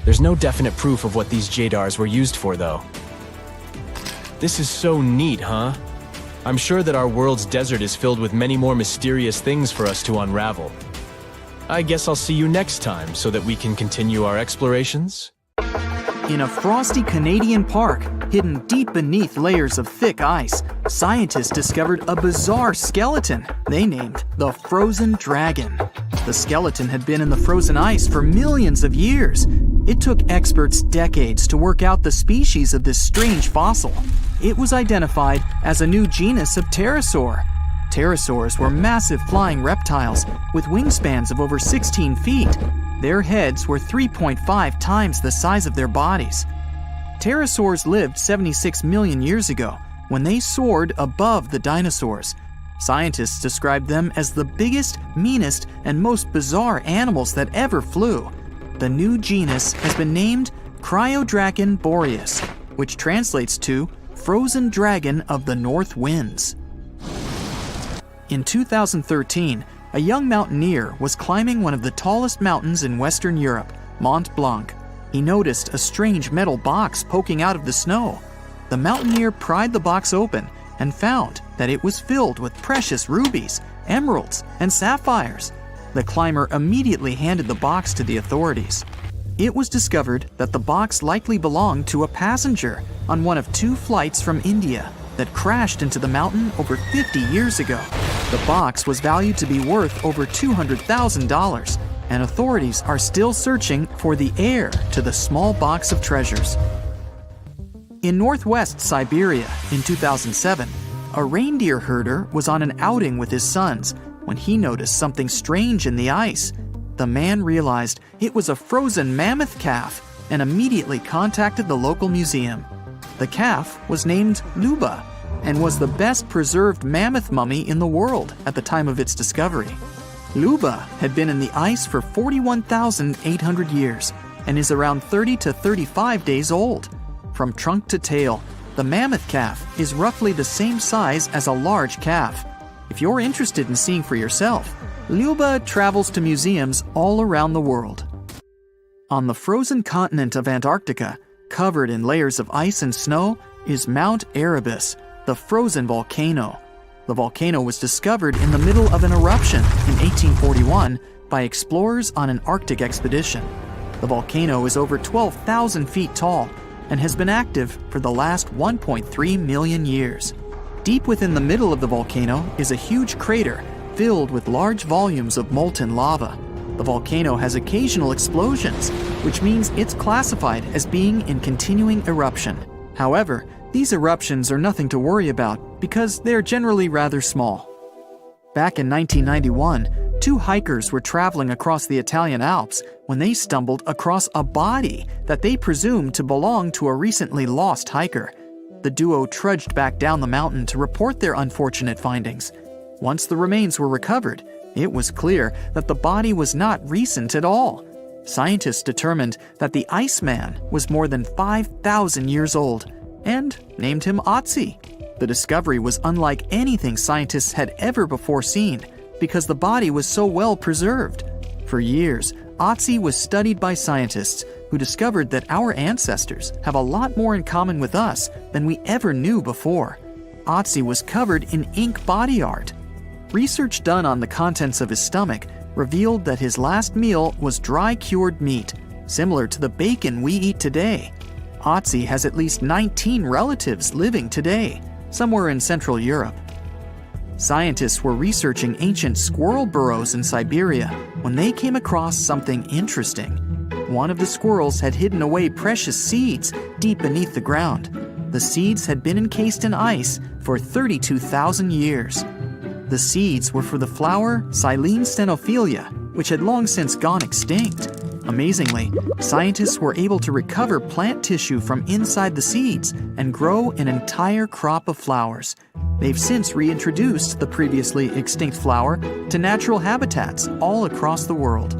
There's no definite proof of what these jadars were used for, though. This is so neat, huh? I'm sure that our world's desert is filled with many more mysterious things for us to unravel. I guess I'll see you next time so that we can continue our explorations. In a frosty Canadian park, hidden deep beneath layers of thick ice, scientists discovered a bizarre skeleton they named the Frozen Dragon. The skeleton had been in the frozen ice for millions of years. It took experts decades to work out the species of this strange fossil. It was identified as a new genus of pterosaur. Pterosaurs were massive flying reptiles with wingspans of over 16 feet. Their heads were 3.5 times the size of their bodies. Pterosaurs lived 76 million years ago when they soared above the dinosaurs. Scientists described them as the biggest, meanest, and most bizarre animals that ever flew. The new genus has been named Cryodragon boreas, which translates to Frozen Dragon of the North Winds. In 2013, a young mountaineer was climbing one of the tallest mountains in Western Europe, Mont Blanc. He noticed a strange metal box poking out of the snow. The mountaineer pried the box open and found that it was filled with precious rubies, emeralds, and sapphires. The climber immediately handed the box to the authorities. It was discovered that the box likely belonged to a passenger on one of 2 flights from India that crashed into the mountain over 50 years ago. The box was valued to be worth over $200,000, and authorities are still searching for the heir to the small box of treasures. In northwest Siberia in 2007, a reindeer herder was on an outing with his sons when he noticed something strange in the ice. The man realized it was a frozen mammoth calf and immediately contacted the local museum. The calf was named Luba and was the best preserved mammoth mummy in the world at the time of its discovery. Luba had been in the ice for 41,800 years and is around 30 to 35 days old. From trunk to tail, the mammoth calf is roughly the same size as a large calf. If you're interested in seeing for yourself, Luba travels to museums all around the world. On the frozen continent of Antarctica, covered in layers of ice and snow, is Mount Erebus, the frozen volcano. The volcano was discovered in the middle of an eruption in 1841 by explorers on an Arctic expedition. The volcano is over 12,000 feet tall and has been active for the last 1.3 million years. Deep within the middle of the volcano is a huge crater filled with large volumes of molten lava. The volcano has occasional explosions, which means it's classified as being in continuing eruption. However, these eruptions are nothing to worry about because they're generally rather small. Back in 1991, 2 hikers were traveling across the Italian Alps when they stumbled across a body that they presumed to belong to a recently lost hiker. The duo trudged back down the mountain to report their unfortunate findings. Once the remains were recovered, it was clear that the body was not recent at all. Scientists determined that the Iceman was more than 5,000 years old and named him Otzi. The discovery was unlike anything scientists had ever before seen because the body was so well preserved. For years, Otzi was studied by scientists who discovered that our ancestors have a lot more in common with us than we ever knew before. Otzi was covered in ink body art. Research done on the contents of his stomach revealed that his last meal was dry-cured meat, similar to the bacon we eat today. Otzi has at least 19 relatives living today, somewhere in Central Europe. Scientists were researching ancient squirrel burrows in Siberia when they came across something interesting. One of the squirrels had hidden away precious seeds deep beneath the ground. The seeds had been encased in ice for 32,000 years. The seeds were for the flower Silene stenophilia, which had long since gone extinct. Amazingly, scientists were able to recover plant tissue from inside the seeds and grow an entire crop of flowers. They've since reintroduced the previously extinct flower to natural habitats all across the world.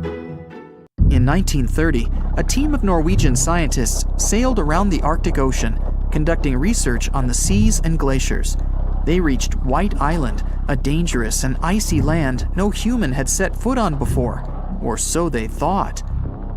In 1930, a team of Norwegian scientists sailed around the Arctic Ocean, conducting research on the seas and glaciers. They reached White Island, a dangerous and icy land no human had set foot on before, or so they thought.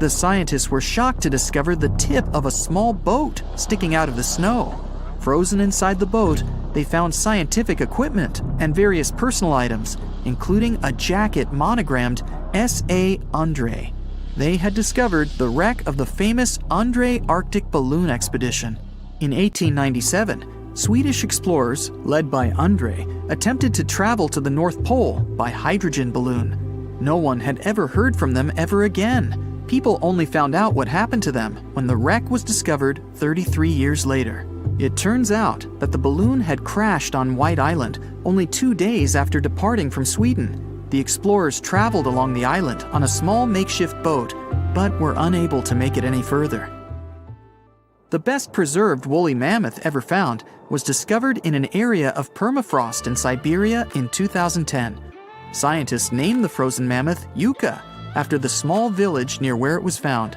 The scientists were shocked to discover the tip of a small boat sticking out of the snow. Frozen inside the boat, they found scientific equipment and various personal items, including a jacket monogrammed S.A. Andre. They had discovered the wreck of the famous Andre Arctic balloon expedition. In 1897, Swedish explorers, led by Andre, attempted to travel to the North Pole by hydrogen balloon. No one had ever heard from them ever again. People only found out what happened to them when the wreck was discovered 33 years later. It turns out that the balloon had crashed on White Island only 2 days after departing from Sweden. The explorers traveled along the island on a small makeshift boat, but were unable to make it any further. The best preserved woolly mammoth ever found was discovered in an area of permafrost in Siberia in 2010. Scientists named the frozen mammoth Yucca, after the small village near where it was found.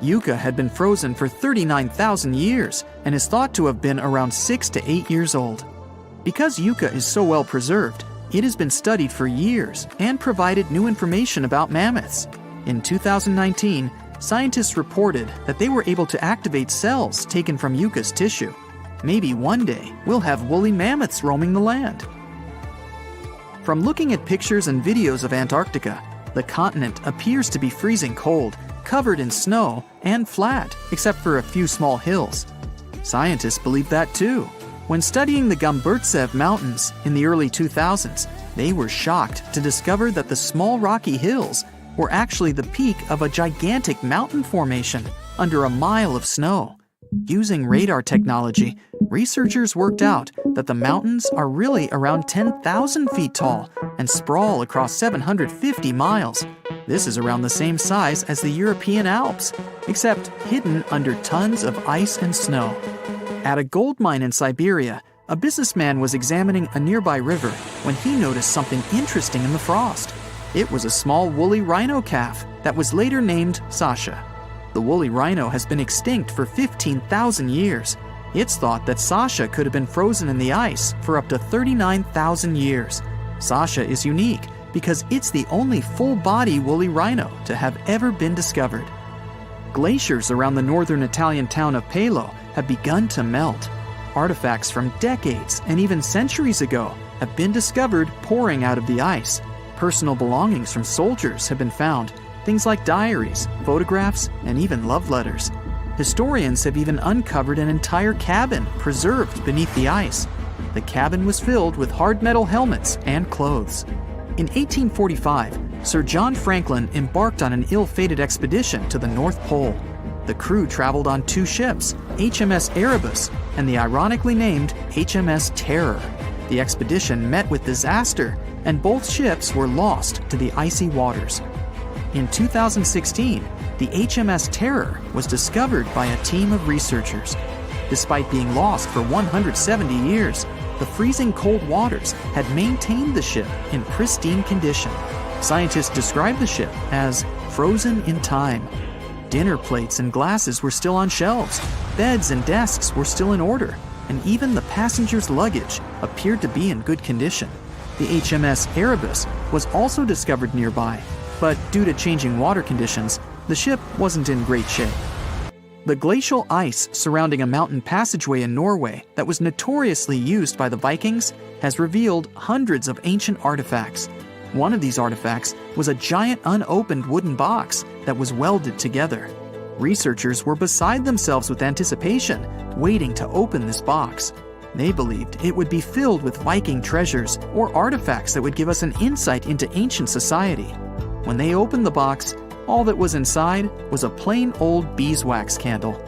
Yucca had been frozen for 39,000 years and is thought to have been around 6 to 8 years old. Because Yucca is so well preserved, it has been studied for years and provided new information about mammoths. In 2019, scientists reported that they were able to activate cells taken from Yucca's tissue. Maybe one day we'll have woolly mammoths roaming the land. From looking at pictures and videos of Antarctica, the continent appears to be freezing cold, covered in snow, and flat, except for a few small hills. Scientists believe that too. When studying the Gomburtsev Mountains in the early 2000s, they were shocked to discover that the small rocky hills were actually the peak of a gigantic mountain formation under a mile of snow. Using radar technology, researchers worked out that the mountains are really around 10,000 feet tall and sprawl across 750 miles. This is around the same size as the European Alps, except hidden under tons of ice and snow. At a gold mine in Siberia, a businessman was examining a nearby river when he noticed something interesting in the frost. It was a small woolly rhino calf that was later named Sasha. The woolly rhino has been extinct for 15,000 years. It's thought that Sasha could have been frozen in the ice for up to 39,000 years. Sasha is unique because it's the only full-body woolly rhino to have ever been discovered. Glaciers around the northern Italian town of Pelo have begun to melt. Artifacts from decades and even centuries ago have been discovered pouring out of the ice. Personal belongings from soldiers have been found, things like diaries, photographs, and even love letters. Historians have even uncovered an entire cabin preserved beneath the ice. The cabin was filled with hard metal helmets and clothes. In 1845, Sir John Franklin embarked on an ill-fated expedition to the North Pole. The crew traveled on 2 ships, HMS Erebus and the ironically named HMS Terror. The expedition met with disaster, and both ships were lost to the icy waters. In 2016, the HMS Terror was discovered by a team of researchers. Despite being lost for 170 years, the freezing cold waters had maintained the ship in pristine condition. Scientists described the ship as frozen in time. Dinner plates and glasses were still on shelves, beds and desks were still in order, and even the passengers' luggage appeared to be in good condition. The HMS Erebus was also discovered nearby, but due to changing water conditions, the ship wasn't in great shape. The glacial ice surrounding a mountain passageway in Norway that was notoriously used by the Vikings has revealed hundreds of ancient artifacts. One of these artifacts was a giant unopened wooden box that was welded together. Researchers were beside themselves with anticipation, waiting to open this box. They believed it would be filled with Viking treasures or artifacts that would give us an insight into ancient society. When they opened the box, all that was inside was a plain old beeswax candle.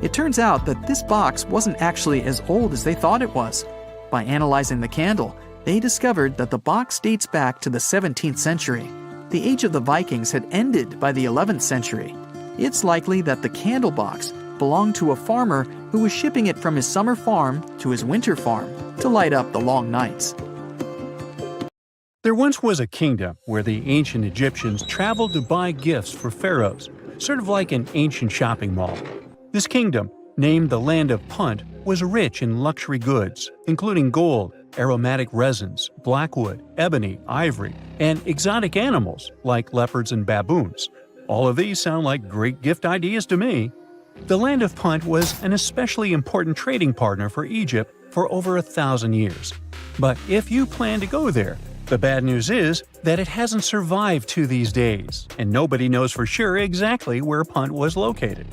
It turns out that this box wasn't actually as old as they thought it was. By analyzing the candle, they discovered that the box dates back to the 17th century. The age of the Vikings had ended by the 11th century, It's likely that the candle box belonged to a farmer who was shipping it from his summer farm to his winter farm to light up the long nights. There once was a kingdom where the ancient Egyptians traveled to buy gifts for pharaohs, sort of like an ancient shopping mall. This kingdom, named the Land of Punt, was rich in luxury goods, including gold, aromatic resins, blackwood, ebony, ivory, and exotic animals like leopards and baboons. All of these sound like great gift ideas to me. The Land of Punt was an especially important trading partner for Egypt for over 1,000 years. But if you plan to go there, the bad news is that it hasn't survived to these days, and nobody knows for sure exactly where Punt was located.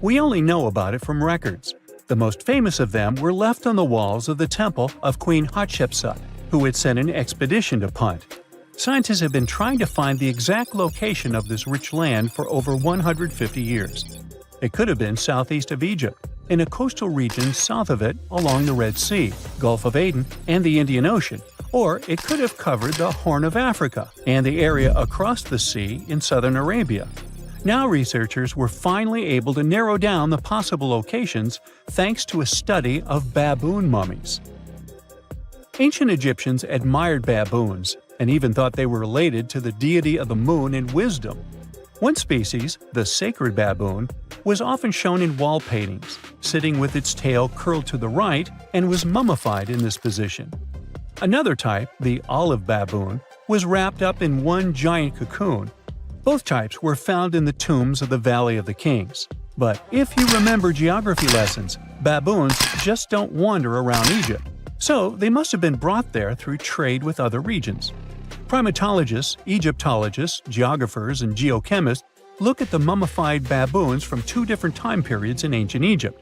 We only know about it from records. The most famous of them were left on the walls of the temple of Queen Hatshepsut, who had sent an expedition to Punt. Scientists have been trying to find the exact location of this rich land for over 150 years. It could have been southeast of Egypt, in a coastal region south of it along the Red Sea, Gulf of Aden, and the Indian Ocean, or it could have covered the Horn of Africa and the area across the sea in southern Arabia. Now researchers were finally able to narrow down the possible locations thanks to a study of baboon mummies. Ancient Egyptians admired baboons and even thought they were related to the deity of the moon and wisdom. One species, the sacred baboon, was often shown in wall paintings, sitting with its tail curled to the right, and was mummified in this position. Another type, the olive baboon, was wrapped up in one giant cocoon. Both types were found in the tombs of the Valley of the Kings. But if you remember geography lessons, baboons just don't wander around Egypt, so they must have been brought there through trade with other regions. Primatologists, Egyptologists, geographers, and geochemists look at the mummified baboons from two different time periods in ancient Egypt.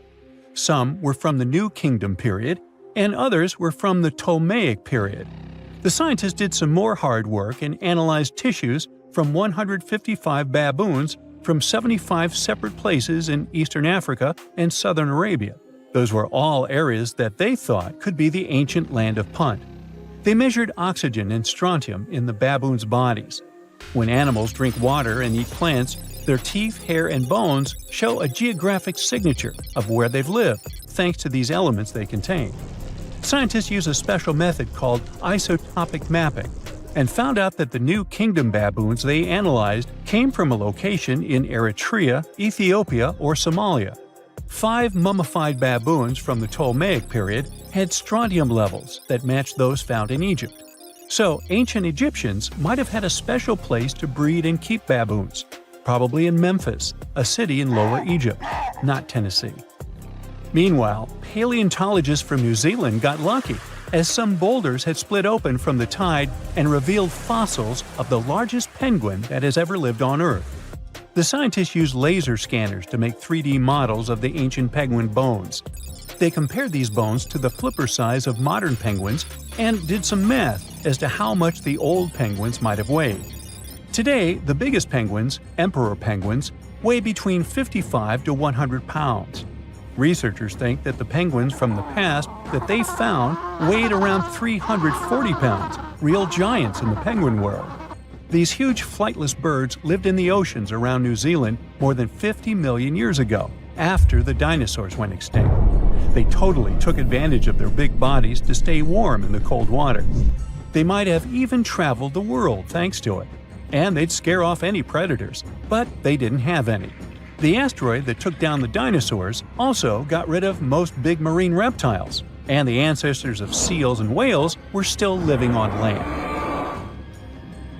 Some were from the New Kingdom period, and others were from the Ptolemaic period. The scientists did some more hard work and analyzed tissues from 155 baboons from 75 separate places in eastern Africa and southern Arabia. Those were all areas that they thought could be the ancient Land of Punt. They measured oxygen and strontium in the baboons' bodies. When animals drink water and eat plants, their teeth, hair, and bones show a geographic signature of where they've lived, thanks to these elements they contain. Scientists use a special method called isotopic mapping and found out that the New Kingdom baboons they analyzed came from a location in Eritrea, Ethiopia, or Somalia. 5 mummified baboons from the Ptolemaic period had strontium levels that matched those found in Egypt. So ancient Egyptians might have had a special place to breed and keep baboons, probably in Memphis, a city in Lower Egypt, not Tennessee. Meanwhile, paleontologists from New Zealand got lucky, as some boulders had split open from the tide and revealed fossils of the largest penguin that has ever lived on Earth. The scientists used laser scanners to make 3D models of the ancient penguin bones. They compared these bones to the flipper size of modern penguins and did some math as to how much the old penguins might have weighed. Today, the biggest penguins, emperor penguins, weigh between 55 to 100 pounds. Researchers think that the penguins from the past that they found weighed around 340 pounds, real giants in the penguin world. These huge flightless birds lived in the oceans around New Zealand more than 50 million years ago, after the dinosaurs went extinct. They totally took advantage of their big bodies to stay warm in the cold water. They might have even traveled the world thanks to it. And they'd scare off any predators, but they didn't have any. The asteroid that took down the dinosaurs also got rid of most big marine reptiles, and the ancestors of seals and whales were still living on land.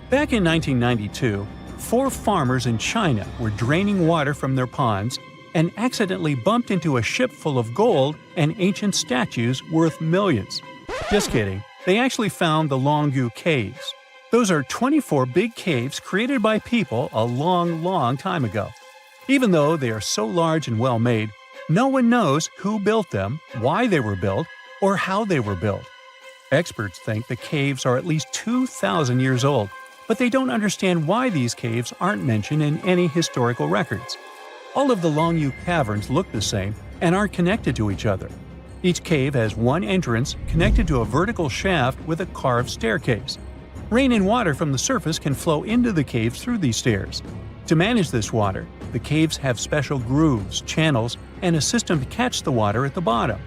Back in 1992, 4 farmers in China were draining water from their ponds and accidentally bumped into a ship full of gold and ancient statues worth millions. Just kidding, they actually found the Longgu Caves. Those are 24 big caves created by people a long, long time ago. Even though they are so large and well-made, no one knows who built them, why they were built, or how they were built. Experts think the caves are at least 2,000 years old, but they don't understand why these caves aren't mentioned in any historical records. All of the Longyu caverns look the same and aren't connected to each other. Each cave has one entrance connected to a vertical shaft with a carved staircase. Rain and water from the surface can flow into the caves through these stairs. To manage this water, The caves have special grooves, channels, and a system to catch the water at the bottom.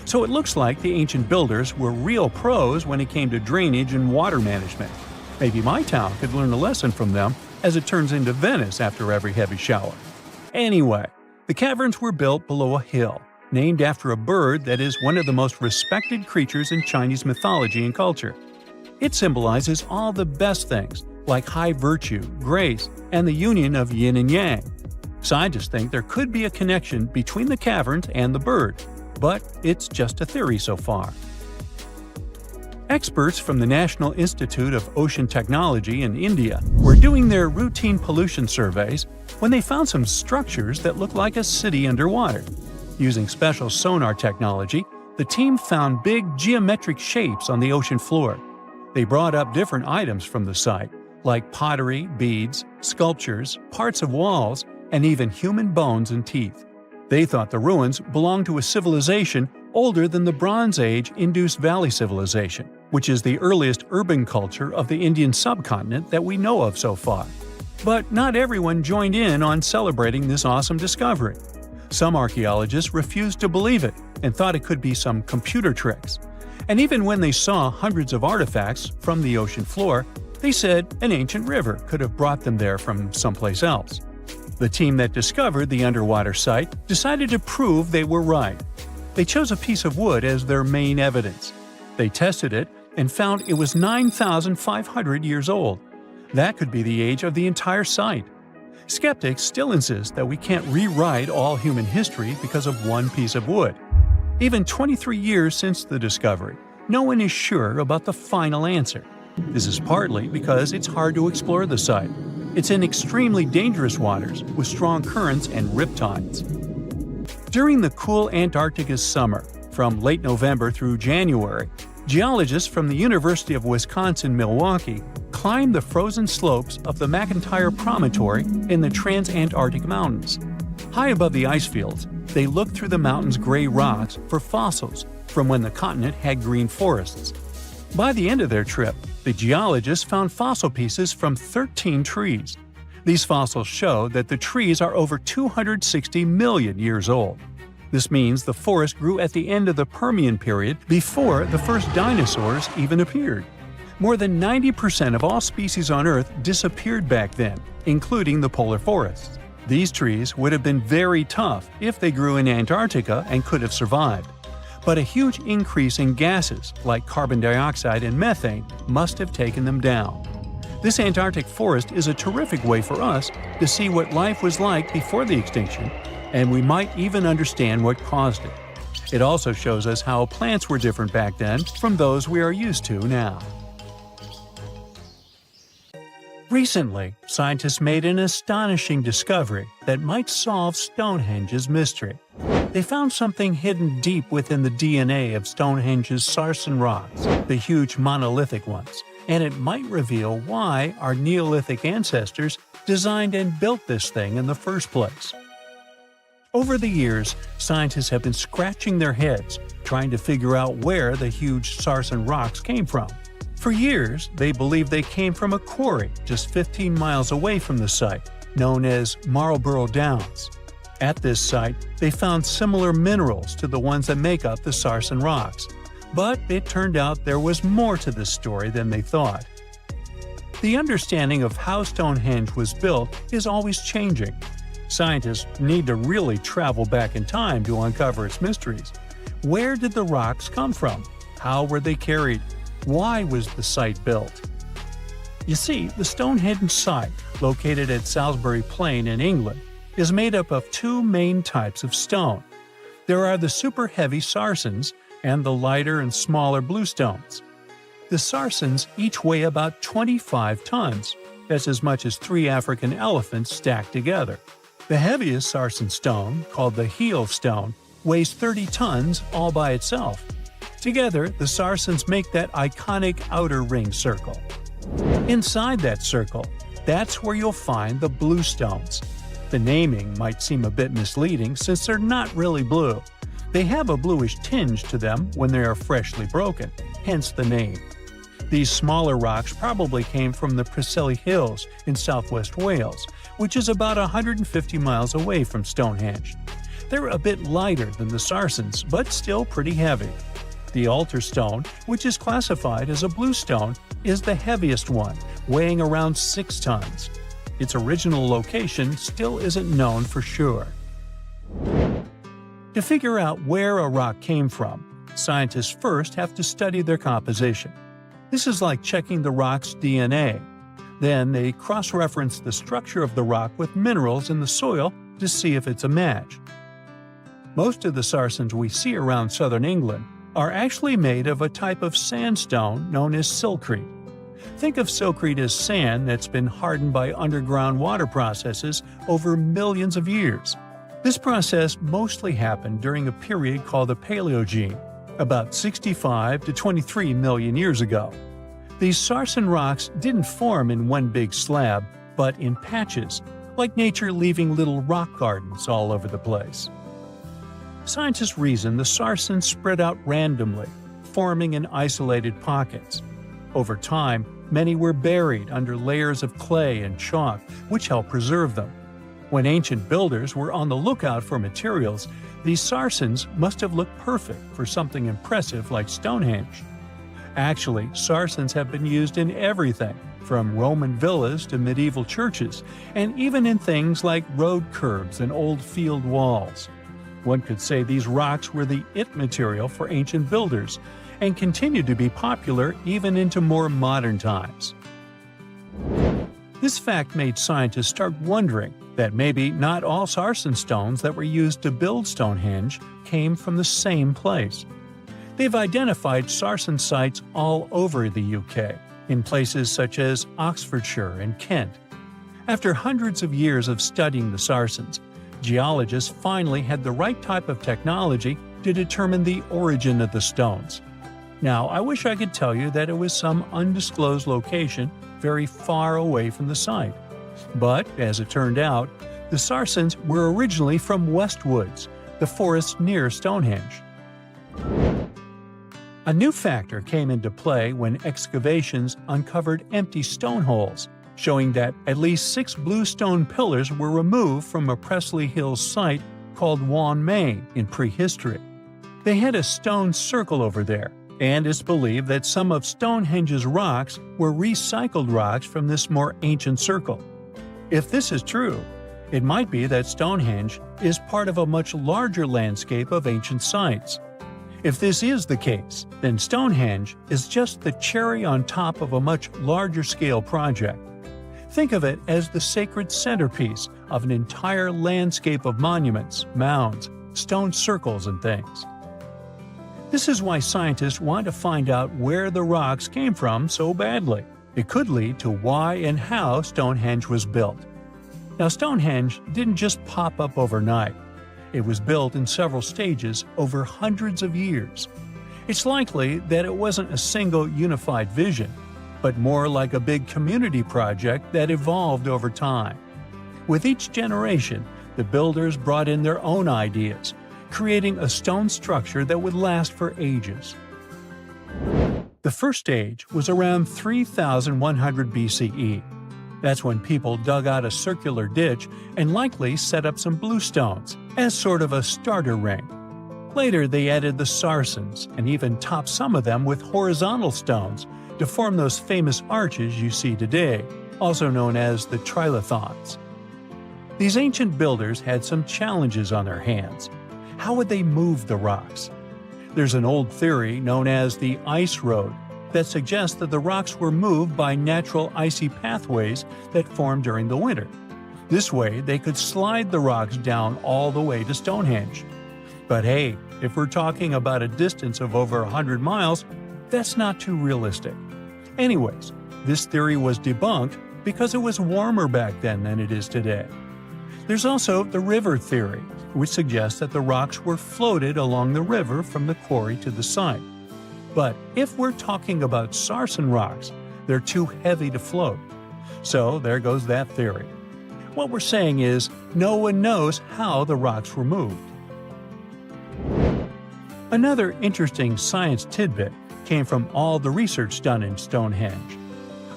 So it looks like the ancient builders were real pros when it came to drainage and water management. Maybe my town could learn a lesson from them, as it turns into Venice after every heavy shower. Anyway, the caverns were built below a hill, named after a bird that is one of the most respected creatures in Chinese mythology and culture. It symbolizes all the best things, like high virtue, grace, and the union of yin and yang. Scientists think there could be a connection between the caverns and the bird, but it's just a theory so far. Experts from the National Institute of Ocean Technology in India were doing their routine pollution surveys when they found some structures that looked like a city underwater. Using special sonar technology, the team found big geometric shapes on the ocean floor. They brought up different items from the site, like pottery, beads, sculptures, parts of walls, and even human bones and teeth. They thought the ruins belonged to a civilization older than the Bronze Age Indus Valley Civilization, which is the earliest urban culture of the Indian subcontinent that we know of so far. But not everyone joined in on celebrating this awesome discovery. Some archaeologists refused to believe it and thought it could be some computer tricks. And even when they saw hundreds of artifacts from the ocean floor, they said an ancient river could have brought them there from someplace else. The team that discovered the underwater site decided to prove they were right. They chose a piece of wood as their main evidence. They tested it and found it was 9,500 years old. That could be the age of the entire site. Skeptics still insist that we can't rewrite all human history because of one piece of wood. Even 23 years since the discovery, no one is sure about the final answer. This is partly because it's hard to explore the site. It's in extremely dangerous waters with strong currents and riptides. During the cool Antarctica's summer, from late November through January, geologists from the University of Wisconsin-Milwaukee climbed the frozen slopes of the McIntyre Promontory in the Transantarctic Mountains. High above the ice fields, they looked through the mountain's gray rocks for fossils from when the continent had green forests. By the end of their trip, the geologists found fossil pieces from 13 trees. These fossils show that the trees are over 260 million years old. This means the forest grew at the end of the Permian period before the first dinosaurs even appeared. More than 90% of all species on Earth disappeared back then, including the polar forests. These trees would have been very tough if they grew in Antarctica and could have survived. But a huge increase in gases like carbon dioxide and methane must have taken them down. This Antarctic forest is a terrific way for us to see what life was like before the extinction, and we might even understand what caused it. It also shows us how plants were different back then from those we are used to now. Recently, scientists made an astonishing discovery that might solve Stonehenge's mystery. They found something hidden deep within the DNA of Stonehenge's sarsen rocks, the huge monolithic ones, and it might reveal why our Neolithic ancestors designed and built this thing in the first place. Over the years, scientists have been scratching their heads trying to figure out where the huge sarsen rocks came from. For years, they believed they came from a quarry just 15 miles away from the site, known as Marlborough Downs. At this site, they found similar minerals to the ones that make up the sarsen rocks. But it turned out there was more to this story than they thought. The understanding of how Stonehenge was built is always changing. Scientists need to really travel back in time to uncover its mysteries. Where did the rocks come from? How were they carried? Why was the site built? You see, the Stonehenge site, located at Salisbury Plain in England, is made up of two main types of stone. There are the super heavy sarsens and the lighter and smaller bluestones. The sarsens each weigh about 25 tons. That's as much as 3 African elephants stacked together. The heaviest sarsen stone, called the heel stone, weighs 30 tons all by itself. Together, the sarsens make that iconic outer ring circle. Inside that circle, that's where you'll find the bluestones. The naming might seem a bit misleading since they're not really blue. They have a bluish tinge to them when they are freshly broken, hence the name. These smaller rocks probably came from the Preseli Hills in southwest Wales, which is about 150 miles away from Stonehenge. They're a bit lighter than the Sarsens, but still pretty heavy. The altar stone, which is classified as a blue stone, is the heaviest one, weighing around 6 tons. Its original location still isn't known for sure. To figure out where a rock came from, scientists first have to study their composition. This is like checking the rock's DNA. Then they cross-reference the structure of the rock with minerals in the soil to see if it's a match. Most of the Sarsens we see around southern England are actually made of a type of sandstone known as silcrete. Think of silcrete as sand that's been hardened by underground water processes over millions of years. This process mostly happened during a period called the Paleogene, about 65 to 23 million years ago. These Sarsen rocks didn't form in one big slab, but in patches, like nature leaving little rock gardens all over the place. Scientists reason the Sarsens spread out randomly, forming in isolated pockets. Over time, many were buried under layers of clay and chalk, which helped preserve them. When ancient builders were on the lookout for materials, these Sarsens must have looked perfect for something impressive like Stonehenge. Actually, Sarsens have been used in everything, from Roman villas to medieval churches, and even in things like road curbs and old field walls. One could say these rocks were the it material for ancient builders, and continue to be popular even into more modern times. This fact made scientists start wondering that maybe not all Sarsen stones that were used to build Stonehenge came from the same place. They've identified Sarsen sites all over the UK, in places such as Oxfordshire and Kent. After hundreds of years of studying the Sarsens, geologists finally had the right type of technology to determine the origin of the stones. Now, I wish I could tell you that it was some undisclosed location very far away from the site. But, as it turned out, the Sarsens were originally from Westwoods, the forest near Stonehenge. A new factor came into play when excavations uncovered empty stone holes, showing that at least 6 blue stone pillars were removed from a Preseli Hills site called Wan Main in prehistory. They had a stone circle over there, and it's believed that some of Stonehenge's rocks were recycled rocks from this more ancient circle. If this is true, it might be that Stonehenge is part of a much larger landscape of ancient sites. If this is the case, then Stonehenge is just the cherry on top of a much larger scale project. Think of it as the sacred centerpiece of an entire landscape of monuments, mounds, stone circles, and things. This is why scientists want to find out where the rocks came from so badly. It could lead to why and how Stonehenge was built. Now, Stonehenge didn't just pop up overnight. It was built in several stages over hundreds of years. It's likely that it wasn't a single unified vision, but more like a big community project that evolved over time. With each generation, the builders brought in their own ideas, creating a stone structure that would last for ages. The first stage was around 3100 BCE. That's when people dug out a circular ditch and likely set up some bluestones as sort of a starter ring. Later, they added the Sarsens and even topped some of them with horizontal stones to form those famous arches you see today, also known as the trilithons. These ancient builders had some challenges on their hands. How would they move the rocks? There's an old theory known as the ice road that suggests that the rocks were moved by natural icy pathways that formed during the winter. This way, they could slide the rocks down all the way to Stonehenge. But hey, if we're talking about a distance of over 100 miles, that's not too realistic. Anyways, this theory was debunked because it was warmer back then than it is today. There's also the river theory, which suggests that the rocks were floated along the river from the quarry to the site. But if we're talking about Sarsen rocks, they're too heavy to float. So there goes that theory. What we're saying is, no one knows how the rocks were moved. Another interesting science tidbit came from all the research done in Stonehenge.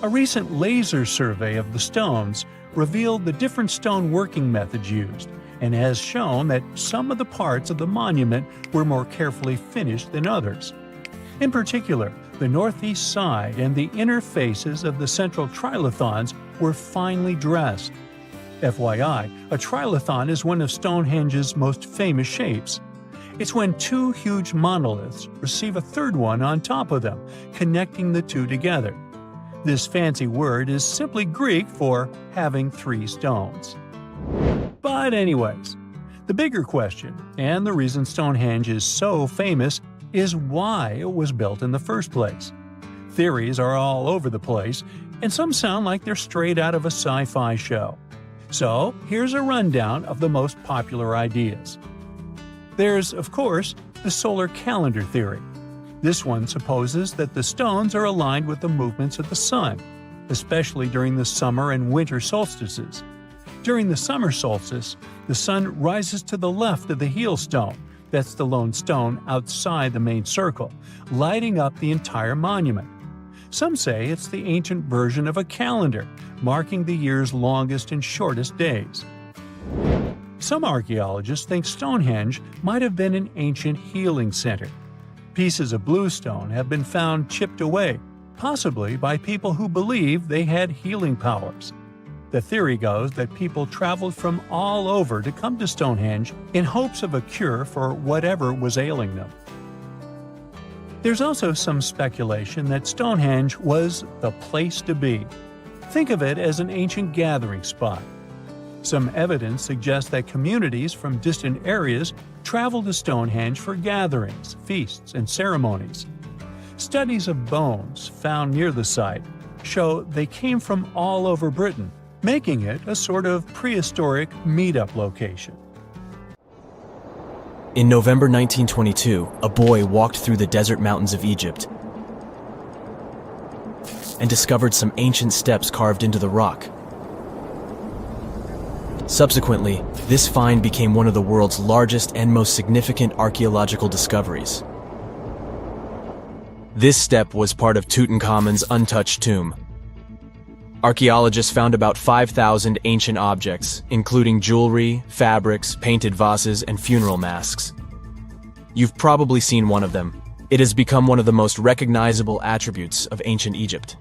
A recent laser survey of the stones revealed the different stone working methods used, and has shown that some of the parts of the monument were more carefully finished than others. In particular, the northeast side and the inner faces of the central trilithons were finely dressed. FYI, a trilithon is one of Stonehenge's most famous shapes. It's when two huge monoliths receive a third one on top of them, connecting the two together. This fancy word is simply Greek for having three stones. But anyways, the bigger question, and the reason Stonehenge is so famous, is why it was built in the first place. Theories are all over the place, and some sound like they're straight out of a sci-fi show. So here's a rundown of the most popular ideas. There's, of course, the solar calendar theory. This one supposes that the stones are aligned with the movements of the sun, especially during the summer and winter solstices. During the summer solstice, the sun rises to the left of the heel stone, that's the lone stone outside the main circle, lighting up the entire monument. Some say it's the ancient version of a calendar, marking the year's longest and shortest days. Some archaeologists think Stonehenge might have been an ancient healing center. Pieces of bluestone have been found chipped away, possibly by people who believed they had healing powers. The theory goes that people traveled from all over to come to Stonehenge in hopes of a cure for whatever was ailing them. There's also some speculation that Stonehenge was the place to be. Think of it as an ancient gathering spot. Some evidence suggests that communities from distant areas traveled to Stonehenge for gatherings, feasts, and ceremonies. Studies of bones found near the site show they came from all over Britain, making it a sort of prehistoric meetup location. In November 1922, a boy walked through the desert mountains of Egypt and discovered some ancient steps carved into the rock. Subsequently, this find became one of the world's largest and most significant archaeological discoveries. This step was part of Tutankhamun's untouched tomb. Archaeologists found about 5,000 ancient objects, including jewelry, fabrics, painted vases, and funeral masks. You've probably seen one of them. It has become one of the most recognizable attributes of ancient Egypt.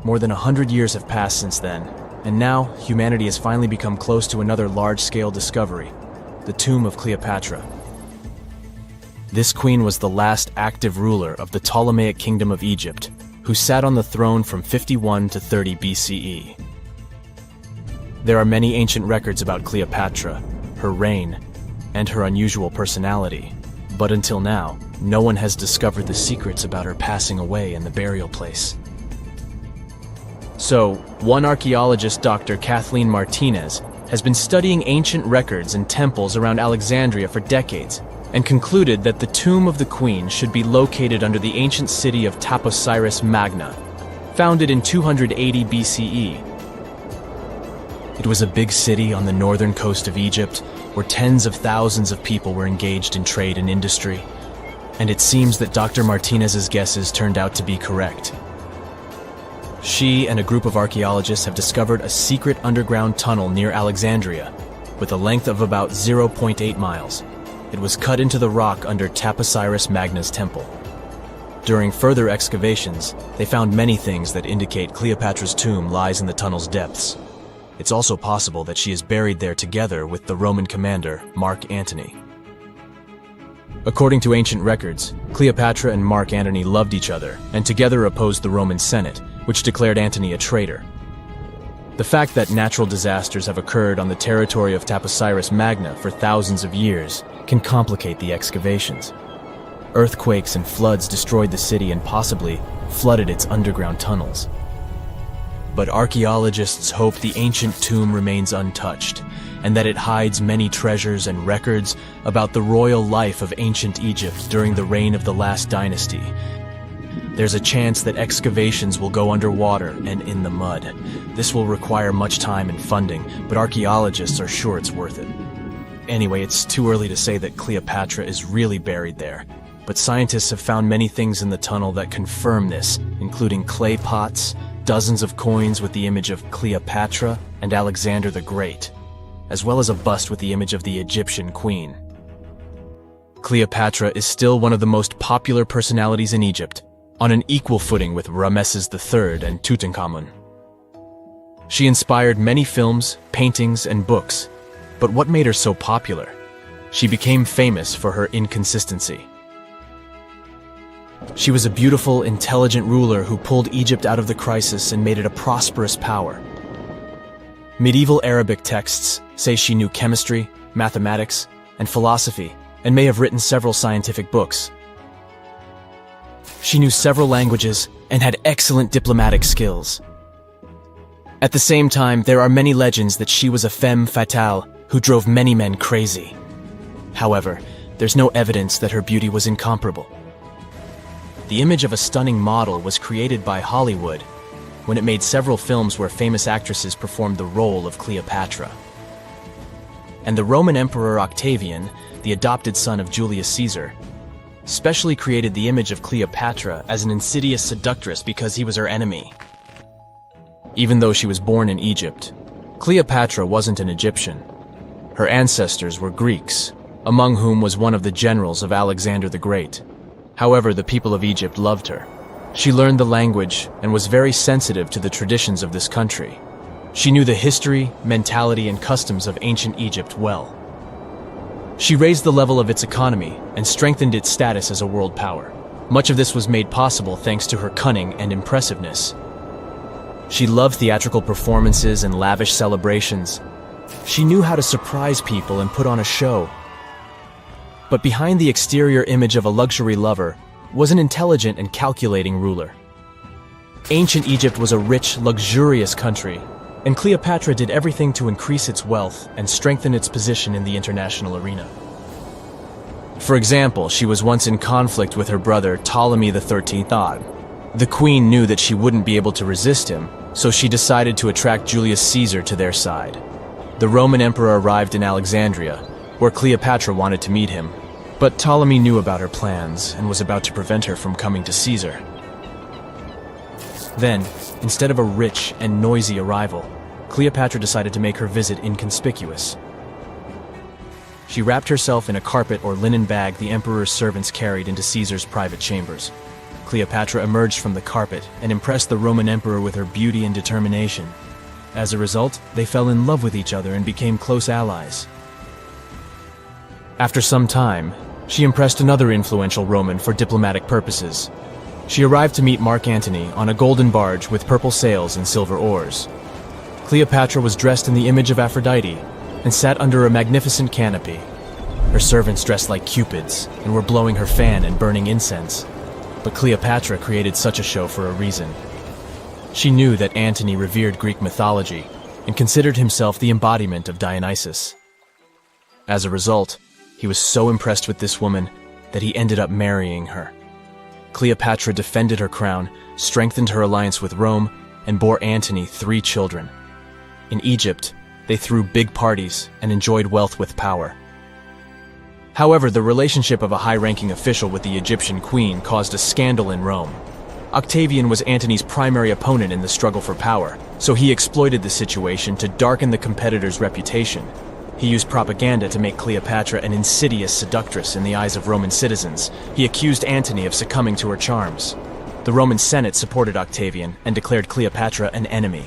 More than 100 years have passed since then, and now humanity has finally become close to another large-scale discovery, the tomb of Cleopatra. This queen was the last active ruler of the Ptolemaic Kingdom of Egypt, who sat on the throne from 51 to 30 BCE. There are many ancient records about Cleopatra, her reign, and her unusual personality, but until now, no one has discovered the secrets about her passing away in the burial place. So, one archaeologist, Dr. Kathleen Martinez, has been studying ancient records and temples around Alexandria for decades, and concluded that the tomb of the queen should be located under the ancient city of Taposiris Magna, founded in 280 BCE. It was a big city on the northern coast of Egypt, where tens of thousands of people were engaged in trade and industry, and it seems that Dr. Martinez's guesses turned out to be correct. She and a group of archaeologists have discovered a secret underground tunnel near Alexandria, with a length of about 0.8 miles. It was cut into the rock under Taposiris Magna's temple. During further excavations, they found many things that indicate Cleopatra's tomb lies in the tunnel's depths. It's also possible that she is buried there together with the Roman commander, Mark Antony. According to ancient records, Cleopatra and Mark Antony loved each other and together opposed the Roman Senate, which declared Antony a traitor. The fact that natural disasters have occurred on the territory of Taposiris Magna for thousands of years can complicate the excavations. Earthquakes and floods destroyed the city and possibly flooded its underground tunnels. But archaeologists hope the ancient tomb remains untouched, and that it hides many treasures and records about the royal life of ancient Egypt during the reign of the last dynasty. There's a chance that excavations will go underwater and in the mud. This will require much time and funding, but archaeologists are sure it's worth it. Anyway, it's too early to say that Cleopatra is really buried there. but scientists have found many things in the tunnel that confirm this, including clay pots, dozens of coins with the image of Cleopatra and Alexander the Great, as well as a bust with the image of the Egyptian queen. Cleopatra is still one of the most popular personalities in Egypt, on an equal footing with Ramesses III and Tutankhamun. She inspired many films, paintings, and books, but what made her so popular? She became famous for her inconsistency. She was a beautiful, intelligent ruler who pulled Egypt out of the crisis and made it a prosperous power. Medieval Arabic texts say she knew chemistry, mathematics, and philosophy, and may have written several scientific books. She knew several languages and had excellent diplomatic skills. At the same time, there are many legends that she was a femme fatale who drove many men crazy. However, there's no evidence that her beauty was incomparable. The image of a stunning model was created by Hollywood when it made several films where famous actresses performed the role of Cleopatra. And the Roman Emperor Octavian, the adopted son of Julius Caesar, specially created the image of Cleopatra as an insidious seductress because he was her enemy. Even though she was born in Egypt, Cleopatra wasn't an Egyptian. Her ancestors were Greeks, among whom was one of the generals of Alexander the Great. However, the people of Egypt loved her. She learned the language and was very sensitive to the traditions of this country. She knew the history, mentality, and customs of ancient Egypt well. She raised the level of its economy and strengthened its status as a world power. Much of this was made possible thanks to her cunning and impressiveness. She loved theatrical performances and lavish celebrations. She knew how to surprise people and put on a show. But behind the exterior image of a luxury lover was an intelligent and calculating ruler. Ancient Egypt was a rich, luxurious country, and Cleopatra did everything to increase its wealth and strengthen its position in the international arena. For example, she was once in conflict with her brother Ptolemy XIII Odd. The queen knew that she wouldn't be able to resist him, so she decided to attract Julius Caesar to their side. The Roman emperor arrived in Alexandria, where Cleopatra wanted to meet him, but Ptolemy knew about her plans and was about to prevent her from coming to Caesar. Then, instead of a rich and noisy arrival, Cleopatra decided to make her visit inconspicuous. She wrapped herself in a carpet or linen bag the emperor's servants carried into Caesar's private chambers. Cleopatra emerged from the carpet and impressed the Roman emperor with her beauty and determination. As a result, they fell in love with each other and became close allies. After some time, she impressed another influential Roman for diplomatic purposes. She arrived to meet Mark Antony on a golden barge with purple sails and silver oars. Cleopatra was dressed in the image of Aphrodite and sat under a magnificent canopy. Her servants dressed like cupids and were blowing her fan and burning incense. But Cleopatra created such a show for a reason. She knew that Antony revered Greek mythology and considered himself the embodiment of Dionysus. As a result, he was so impressed with this woman that he ended up marrying her. Cleopatra defended her crown, strengthened her alliance with Rome, and bore Antony 3 children. In Egypt, they threw big parties and enjoyed wealth with power. However, the relationship of a high-ranking official with the Egyptian queen caused a scandal in Rome. Octavian was Antony's primary opponent in the struggle for power, so he exploited the situation to darken the competitor's reputation. He used propaganda to make Cleopatra an insidious seductress in the eyes of Roman citizens. He accused Antony of succumbing to her charms. The Roman Senate supported Octavian and declared Cleopatra an enemy.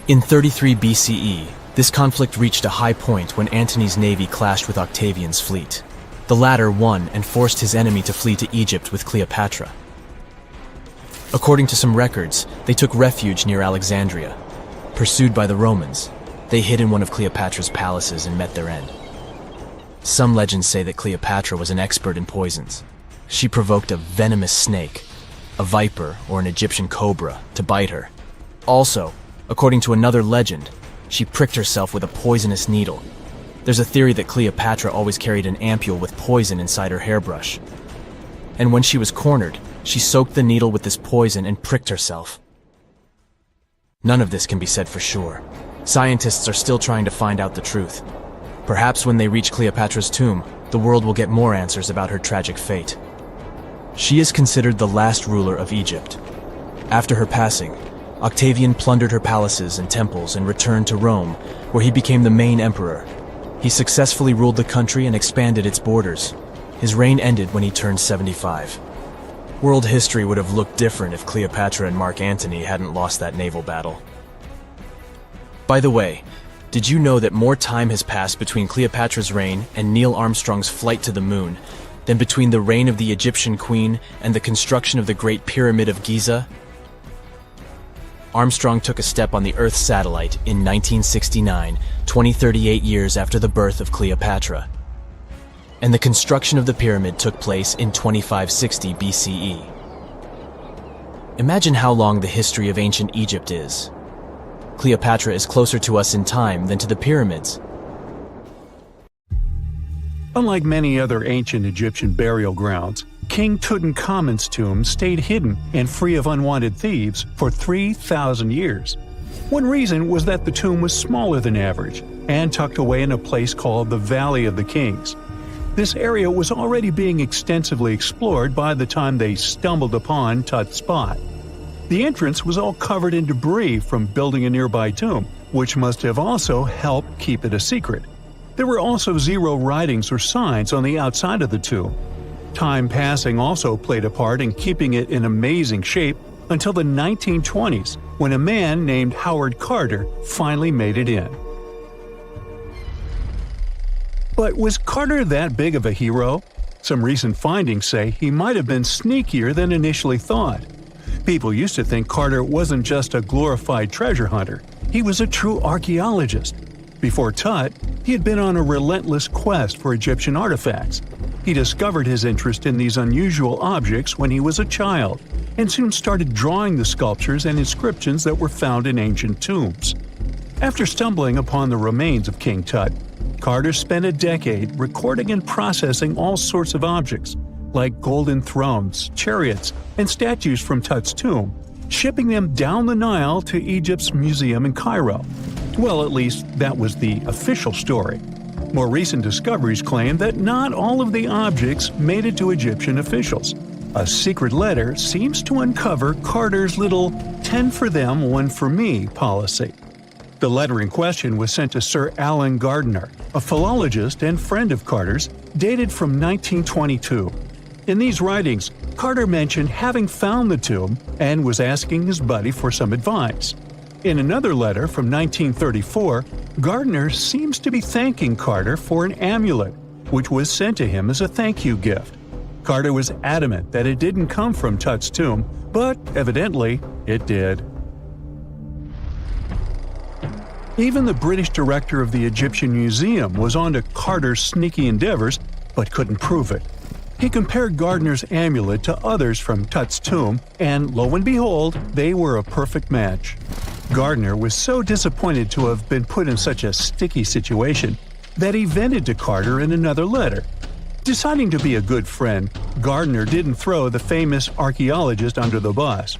In 33 BCE, this conflict reached a high point when Antony's navy clashed with Octavian's fleet. The latter won and forced his enemy to flee to Egypt with Cleopatra. According to some records, they took refuge near Alexandria. Pursued by the Romans, they hid in one of Cleopatra's palaces and met their end. Some legends say that Cleopatra was an expert in poisons. She provoked a venomous snake, a viper or an Egyptian cobra, to bite her. Also, according to another legend, she pricked herself with a poisonous needle. There's a theory that Cleopatra always carried an ampule with poison inside her hairbrush. And when she was cornered, she soaked the needle with this poison and pricked herself. None of this can be said for sure. Scientists are still trying to find out the truth. Perhaps when they reach Cleopatra's tomb, the world will get more answers about her tragic fate. She is considered the last ruler of Egypt. After her passing, Octavian plundered her palaces and temples and returned to Rome, where he became the main emperor. He successfully ruled the country and expanded its borders. His reign ended when he turned 75. World history would have looked different if Cleopatra and Mark Antony hadn't lost that naval battle. By the way, did you know that more time has passed between Cleopatra's reign and Neil Armstrong's flight to the moon than between the reign of the Egyptian queen and the construction of the Great Pyramid of Giza? Armstrong took a step on the Earth satellite in 1969, 38 years after the birth of Cleopatra. And the construction of the pyramid took place in 2560 BCE. Imagine how long the history of ancient Egypt is. Cleopatra is closer to us in time than to the pyramids. Unlike many other ancient Egyptian burial grounds, King Tutankhamun's tomb stayed hidden and free of unwanted thieves for 3,000 years. One reason was that the tomb was smaller than average and tucked away in a place called the Valley of the Kings. This area was already being extensively explored by the time they stumbled upon Tut's spot. The entrance was all covered in debris from building a nearby tomb, which must have also helped keep it a secret. There were also zero writings or signs on the outside of the tomb. Time passing also played a part in keeping it in amazing shape until the 1920s, when a man named Howard Carter finally made it in. But was Carter that big of a hero? Some recent findings say he might have been sneakier than initially thought. People used to think Carter wasn't just a glorified treasure hunter, he was a true archaeologist. Before Tut, he had been on a relentless quest for Egyptian artifacts. He discovered his interest in these unusual objects when he was a child, and soon started drawing the sculptures and inscriptions that were found in ancient tombs. After stumbling upon the remains of King Tut, Carter spent a decade recording and processing all sorts of objects, like golden thrones, chariots, and statues from Tut's tomb, shipping them down the Nile to Egypt's museum in Cairo. Well, at least that was the official story. More recent discoveries claim that not all of the objects made it to Egyptian officials. A secret letter seems to uncover Carter's little 10 for them, 1 for me policy. The letter in question was sent to Sir Alan Gardiner, a philologist and friend of Carter's, dated from 1922. In these writings, Carter mentioned having found the tomb and was asking his buddy for some advice. In another letter from 1934, Gardiner seems to be thanking Carter for an amulet, which was sent to him as a thank you gift. Carter was adamant that it didn't come from Tut's tomb, but evidently it did. Even the British director of the Egyptian Museum was onto Carter's sneaky endeavors, but couldn't prove it. He compared Gardiner's amulet to others from Tut's tomb, and lo and behold, they were a perfect match. Gardiner was so disappointed to have been put in such a sticky situation that he vented to Carter in another letter. Deciding to be a good friend, Gardiner didn't throw the famous archaeologist under the bus.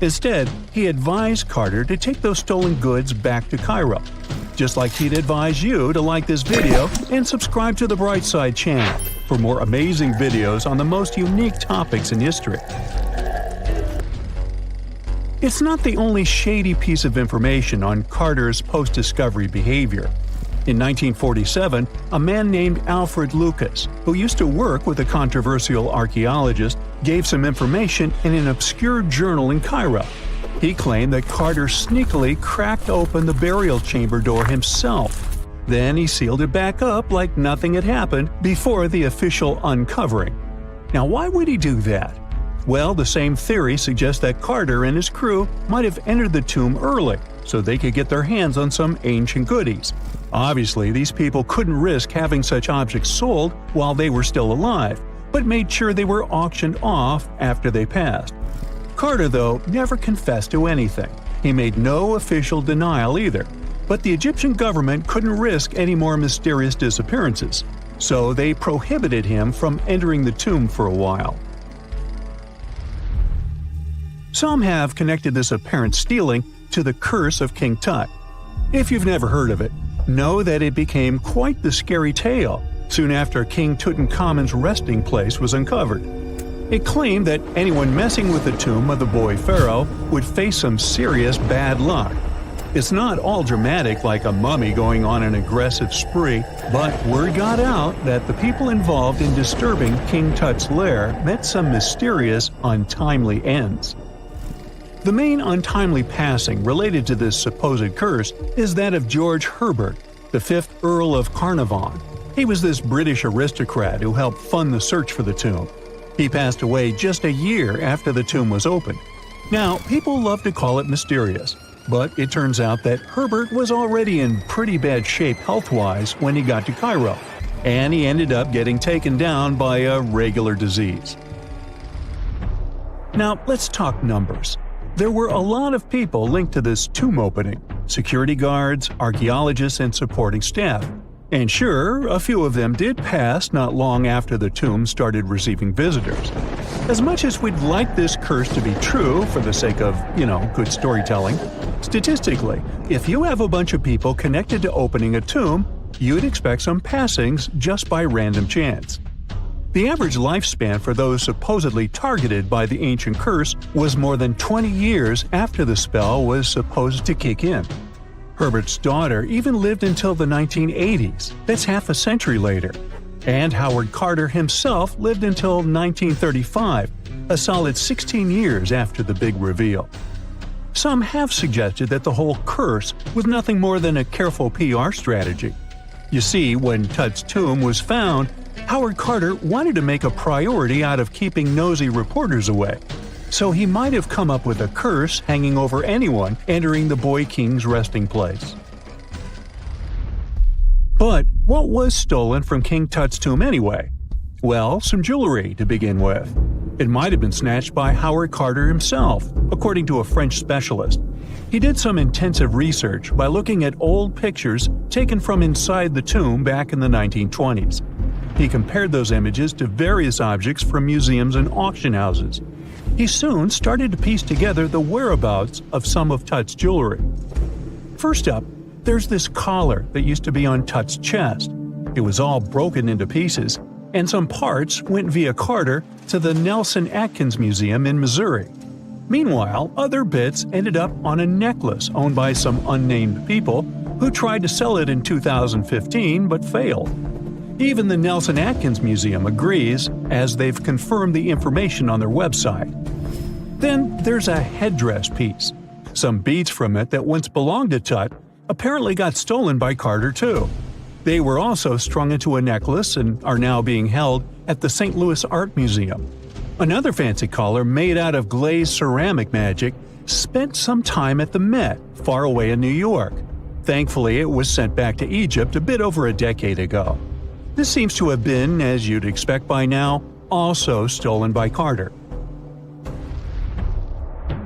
Instead, he advised Carter to take those stolen goods back to Cairo, just like he'd advise you to like this video and subscribe to the Brightside channel for more amazing videos on the most unique topics in history. It's not the only shady piece of information on Carter's post-discovery behavior. In 1947, a man named Alfred Lucas, who used to work with a controversial archaeologist, gave some information in an obscure journal in Cairo. He claimed that Carter sneakily cracked open the burial chamber door himself. Then he sealed it back up like nothing had happened before the official uncovering. Now, why would he do that? Well, the same theory suggests that Carter and his crew might have entered the tomb early so they could get their hands on some ancient goodies. Obviously, these people couldn't risk having such objects sold while they were still alive, but made sure they were auctioned off after they passed. Carter, though, never confessed to anything. He made no official denial either, but the Egyptian government couldn't risk any more mysterious disappearances, so they prohibited him from entering the tomb for a while. Some have connected this apparent stealing to the curse of King Tut. If you've never heard of it, know that it became quite the scary tale, soon after King Tutankhamun's resting place was uncovered. It claimed that anyone messing with the tomb of the boy pharaoh would face some serious bad luck. It's not all dramatic like a mummy going on an aggressive spree, but word got out that the people involved in disturbing King Tut's lair met some mysterious, untimely ends. The main untimely passing related to this supposed curse is that of George Herbert, the 5th Earl of Carnarvon. He was this British aristocrat who helped fund the search for the tomb. He passed away just a year after the tomb was opened. Now, people love to call it mysterious, but it turns out that Herbert was already in pretty bad shape health-wise when he got to Cairo, and he ended up getting taken down by a regular disease. Now, let's talk numbers. There were a lot of people linked to this tomb opening: security guards, archaeologists, and supporting staff. And sure, a few of them did pass not long after the tomb started receiving visitors. As much as we'd like this curse to be true for the sake of, good storytelling, statistically, if you have a bunch of people connected to opening a tomb, you'd expect some passings just by random chance. The average lifespan for those supposedly targeted by the ancient curse was more than 20 years after the spell was supposed to kick in. Herbert's daughter even lived until the 1980s, that's half a century later. And Howard Carter himself lived until 1935, a solid 16 years after the big reveal. Some have suggested that the whole curse was nothing more than a careful PR strategy. You see, when Tut's tomb was found, Howard Carter wanted to make a priority out of keeping nosy reporters away. So he might have come up with a curse hanging over anyone entering the boy king's resting place. But what was stolen from King Tut's tomb anyway? Well, some jewelry to begin with. It might have been snatched by Howard Carter himself, according to a French specialist. He did some intensive research by looking at old pictures taken from inside the tomb back in the 1920s. He compared those images to various objects from museums and auction houses. He soon started to piece together the whereabouts of some of Tut's jewelry. First up, there's this collar that used to be on Tut's chest. It was all broken into pieces, and some parts went via Carter to the Nelson Atkins Museum in Missouri. Meanwhile, other bits ended up on a necklace owned by some unnamed people who tried to sell it in 2015 but failed. Even the Nelson Atkins Museum agrees, as they've confirmed the information on their website. Then there's a headdress piece. Some beads from it that once belonged to Tut apparently got stolen by Carter too. They were also strung into a necklace and are now being held at the St. Louis Art Museum. Another fancy collar made out of glazed ceramic magic spent some time at the Met, far away in New York. Thankfully, it was sent back to Egypt a bit over a decade ago. This seems to have been, as you'd expect by now, also stolen by Carter.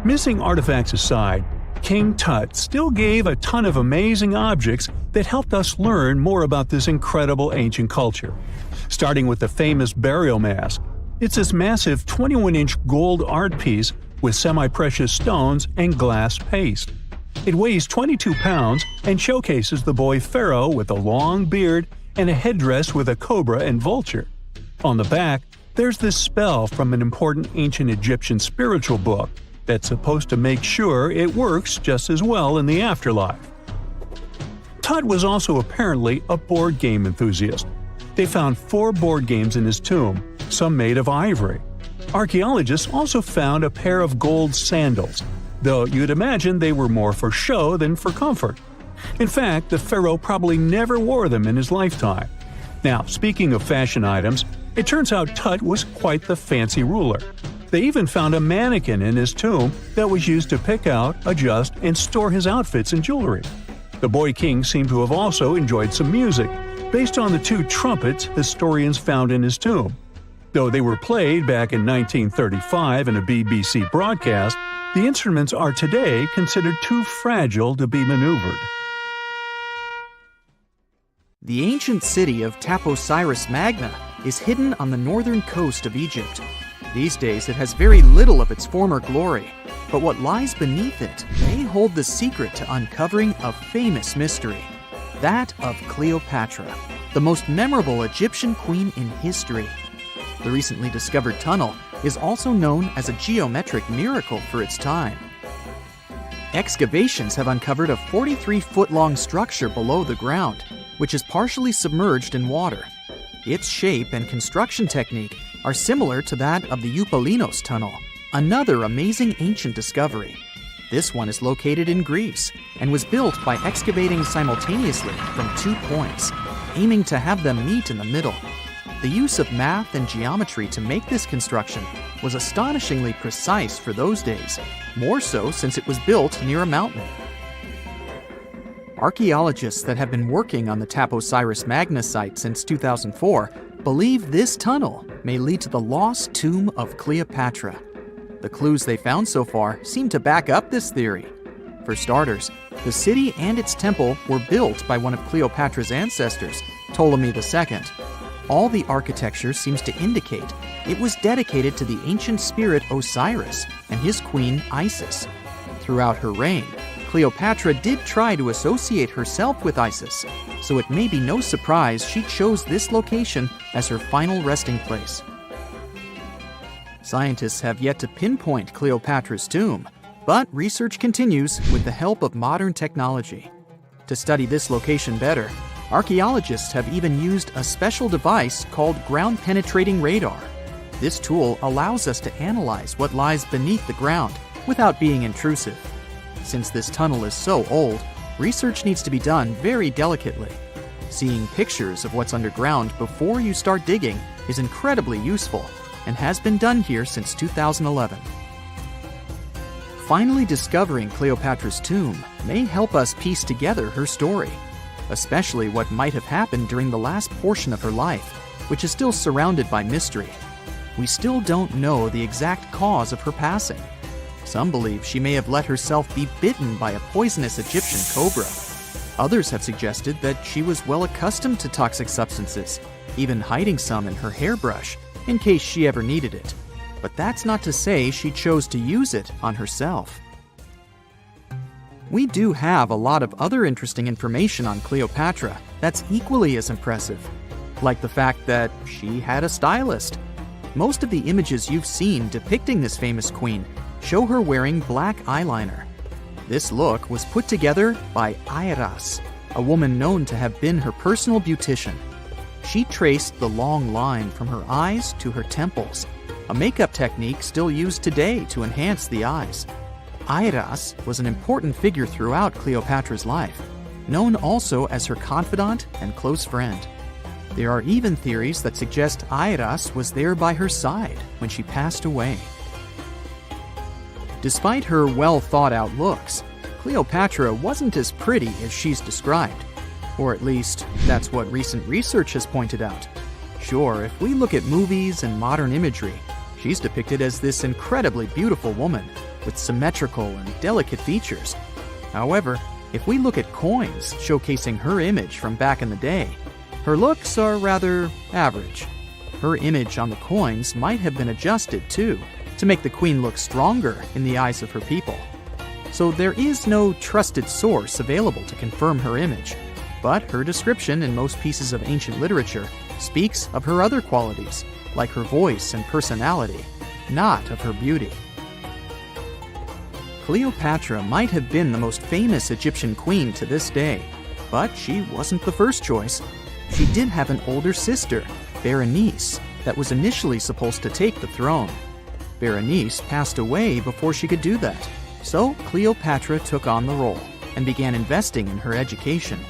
Missing artifacts aside, King Tut still gave a ton of amazing objects that helped us learn more about this incredible ancient culture. Starting with the famous burial mask. It's this massive 21-inch gold art piece with semi-precious stones and glass paste. It weighs 22 pounds and showcases the boy pharaoh with a long beard and a headdress with a cobra and vulture. On the back, there's this spell from an important ancient Egyptian spiritual book that's supposed to make sure it works just as well in the afterlife. Tut was also apparently a board game enthusiast. They found 4 board games in his tomb, some made of ivory. Archaeologists also found a pair of gold sandals, though you'd imagine they were more for show than for comfort. In fact, the pharaoh probably never wore them in his lifetime. Now, speaking of fashion items, it turns out Tut was quite the fancy ruler. They even found a mannequin in his tomb that was used to pick out, adjust, and store his outfits and jewelry. The boy king seemed to have also enjoyed some music, based on the 2 trumpets historians found in his tomb. Though they were played back in 1935 in a BBC broadcast, the instruments are today considered too fragile to be maneuvered. The ancient city of Taposiris Magna is hidden on the northern coast of Egypt. These days it has very little of its former glory, but what lies beneath it may hold the secret to uncovering a famous mystery. that of Cleopatra, the most memorable Egyptian queen in history. The recently discovered tunnel is also known as a geometric miracle for its time. Excavations have uncovered a 43-foot-long structure below the ground, which is partially submerged in water. Its shape and construction technique are similar to that of the Eupalinos tunnel, another amazing ancient discovery. This one is located in Greece and was built by excavating simultaneously from 2 points, aiming to have them meet in the middle. The use of math and geometry to make this construction was astonishingly precise for those days, more so since it was built near a mountain. Archaeologists that have been working on the Taposiris Magna site since 2004 believe this tunnel may lead to the lost tomb of Cleopatra. The clues they found so far seem to back up this theory. For starters, the city and its temple were built by one of Cleopatra's ancestors, Ptolemy II. All the architecture seems to indicate it was dedicated to the ancient spirit Osiris and his queen Isis. Throughout her reign, Cleopatra did try to associate herself with Isis, so it may be no surprise she chose this location as her final resting place. Scientists have yet to pinpoint Cleopatra's tomb, but research continues with the help of modern technology. To study this location better, archaeologists have even used a special device called ground-penetrating radar. This tool allows us to analyze what lies beneath the ground without being intrusive. Since this tunnel is so old, research needs to be done very delicately. Seeing pictures of what's underground before you start digging is incredibly useful and has been done here since 2011. Finally discovering Cleopatra's tomb may help us piece together her story, especially what might have happened during the last portion of her life, which is still surrounded by mystery. We still don't know the exact cause of her passing. Some believe she may have let herself be bitten by a poisonous Egyptian cobra. Others have suggested that she was well accustomed to toxic substances, even hiding some in her hairbrush in case she ever needed it. But that's not to say she chose to use it on herself. We do have a lot of other interesting information on Cleopatra that's equally as impressive, like the fact that she had a stylist. Most of the images you've seen depicting this famous queen show her wearing black eyeliner. This look was put together by Airas, a woman known to have been her personal beautician. She traced the long line from her eyes to her temples, a makeup technique still used today to enhance the eyes. Airas was an important figure throughout Cleopatra's life, known also as her confidant and close friend. There are even theories that suggest Airas was there by her side when she passed away. Despite her well-thought-out looks, Cleopatra wasn't as pretty as she's described. Or at least, that's what recent research has pointed out. Sure, if we look at movies and modern imagery, she's depicted as this incredibly beautiful woman with symmetrical and delicate features. However, if we look at coins showcasing her image from back in the day, her looks are rather average. Her image on the coins might have been adjusted, too, to make the queen look stronger in the eyes of her people. So there is no trusted source available to confirm her image, but her description in most pieces of ancient literature speaks of her other qualities, like her voice and personality, not of her beauty. Cleopatra might have been the most famous Egyptian queen to this day, but she wasn't the first choice. She did have an older sister, Berenice, that was initially supposed to take the throne. Berenice passed away before she could do that, so Cleopatra took on the role and began investing in her education.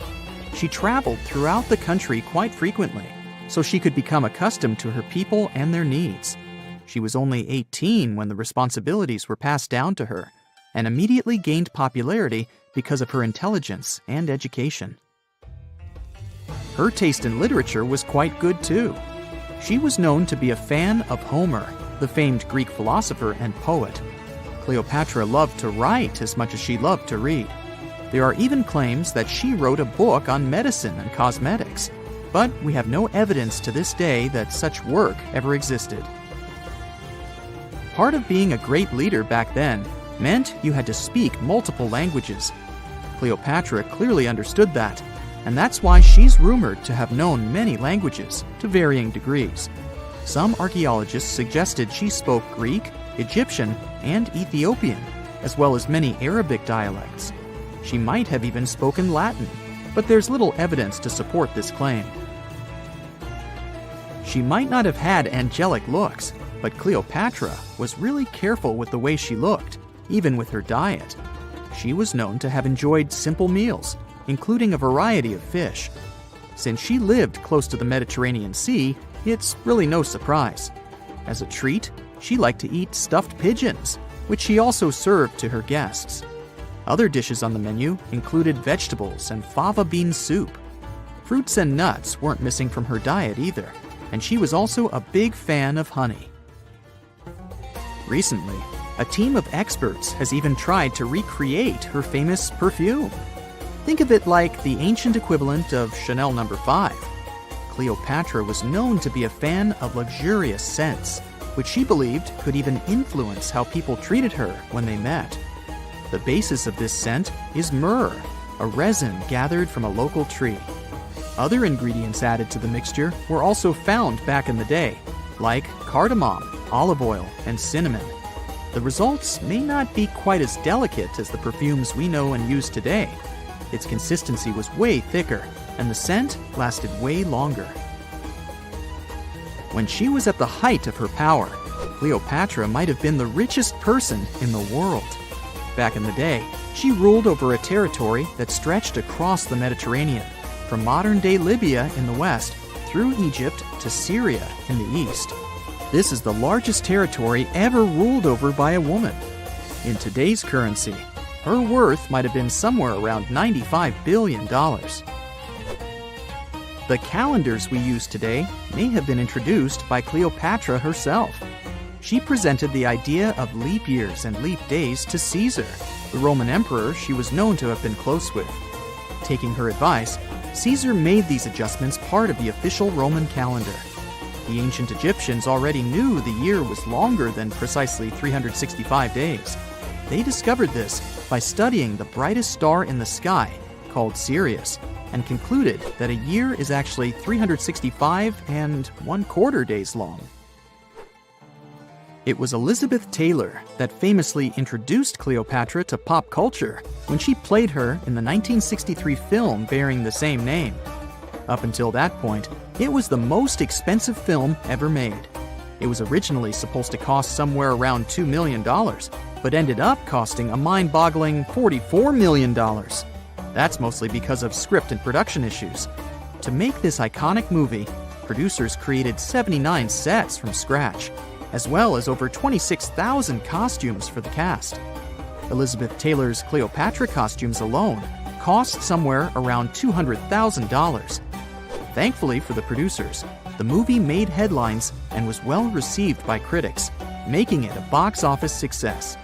She traveled throughout the country quite frequently, so she could become accustomed to her people and their needs. She was only 18 when the responsibilities were passed down to her, and immediately gained popularity because of her intelligence and education. Her taste in literature was quite good too. She was known to be a fan of Homer, the famed Greek philosopher and poet. Cleopatra loved to write as much as she loved to read. There are even claims that she wrote a book on medicine and cosmetics, but we have no evidence to this day that such work ever existed. Part of being a great leader back then meant you had to speak multiple languages. Cleopatra clearly understood that, and that's why she's rumored to have known many languages to varying degrees. Some archaeologists suggested she spoke Greek, Egyptian, and Ethiopian, as well as many Arabic dialects. She might have even spoken Latin, but there's little evidence to support this claim. She might not have had angelic looks, but Cleopatra was really careful with the way she looked, even with her diet. She was known to have enjoyed simple meals, including a variety of fish. Since she lived close to the Mediterranean Sea, it's really no surprise. As a treat, she liked to eat stuffed pigeons, which she also served to her guests. Other dishes on the menu included vegetables and fava bean soup. Fruits and nuts weren't missing from her diet either, and she was also a big fan of honey. Recently, a team of experts has even tried to recreate her famous perfume. Think of it like the ancient equivalent of Chanel No. 5. Cleopatra was known to be a fan of luxurious scents, which she believed could even influence how people treated her when they met. The basis of this scent is myrrh, a resin gathered from a local tree. Other ingredients added to the mixture were also found back in the day, like cardamom, olive oil, and cinnamon. The results may not be quite as delicate as the perfumes we know and use today. Its consistency was way thicker, and the scent lasted way longer. When she was at the height of her power, Cleopatra might have been the richest person in the world. Back in the day, she ruled over a territory that stretched across the Mediterranean, from modern-day Libya in the west through Egypt to Syria in the east. This is the largest territory ever ruled over by a woman. In today's currency, her worth might have been somewhere around $95 billion. The calendars we use today may have been introduced by Cleopatra herself. She presented the idea of leap years and leap days to Caesar, the Roman emperor she was known to have been close with. Taking her advice, Caesar made these adjustments part of the official Roman calendar. The ancient Egyptians already knew the year was longer than precisely 365 days. They discovered this by studying the brightest star in the sky, called Sirius, and concluded that a year is actually 365 1/4 days long. It was Elizabeth Taylor that famously introduced Cleopatra to pop culture when she played her in the 1963 film bearing the same name. Up until that point, it was the most expensive film ever made. It was originally supposed to cost somewhere around $2 million, but ended up costing a mind-boggling $44 million. That's mostly because of script and production issues. To make this iconic movie, producers created 79 sets from scratch, as well as over 26,000 costumes for the cast. Elizabeth Taylor's Cleopatra costumes alone cost somewhere around $200,000. Thankfully for the producers, the movie made headlines and was well received by critics, making it a box office success.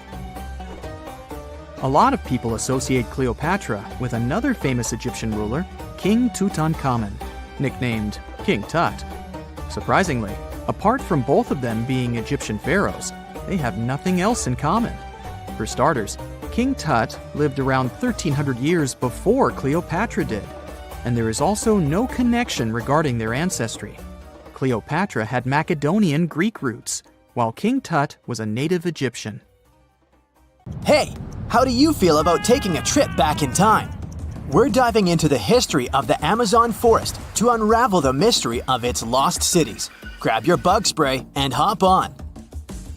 A lot of people associate Cleopatra with another famous Egyptian ruler, King Tutankhamun, nicknamed King Tut. Surprisingly, apart from both of them being Egyptian pharaohs, they have nothing else in common. For starters, King Tut lived around 1,300 years before Cleopatra did, and there is also no connection regarding their ancestry. Cleopatra had Macedonian Greek roots, while King Tut was a native Egyptian. Hey, how do you feel about taking a trip back in time? We're diving into the history of the Amazon forest to unravel the mystery of its lost cities. Grab your bug spray and hop on.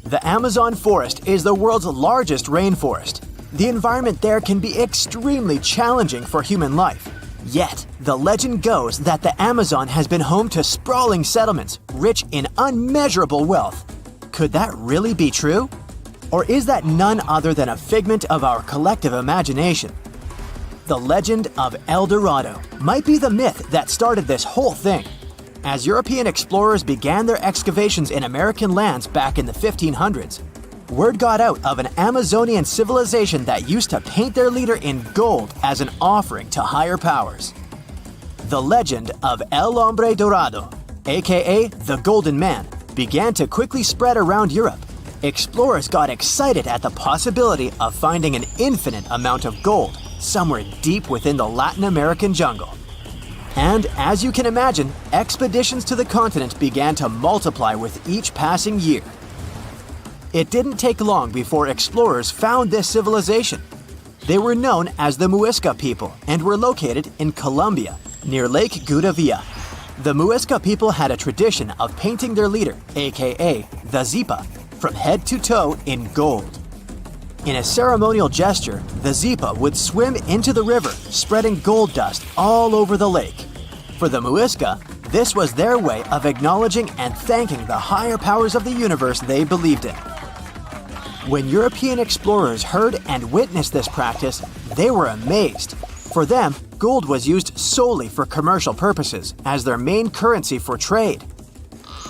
The Amazon forest is the world's largest rainforest. The environment there can be extremely challenging for human life. Yet, the legend goes that the Amazon has been home to sprawling settlements rich in unmeasurable wealth. Could that really be true? Or is that none other than a figment of our collective imagination? The legend of El Dorado might be the myth that started this whole thing. As European explorers began their excavations in American lands back in the 1500s, word got out of an Amazonian civilization that used to paint their leader in gold as an offering to higher powers. The legend of El Hombre Dorado, aka the Golden Man, began to quickly spread around Europe. Explorers got excited at the possibility of finding an infinite amount of gold somewhere deep within the Latin American jungle. And as you can imagine, expeditions to the continent began to multiply with each passing year. It didn't take long before explorers found this civilization. They were known as the Muisca people and were located in Colombia, near Lake Gudavia. The Muisca people had a tradition of painting their leader, aka the Zipa, from head to toe in gold. In a ceremonial gesture, the Zipa would swim into the river, spreading gold dust all over the lake. For the Muisca, this was their way of acknowledging and thanking the higher powers of the universe they believed in. When European explorers heard and witnessed this practice, they were amazed. For them, gold was used solely for commercial purposes as their main currency for trade.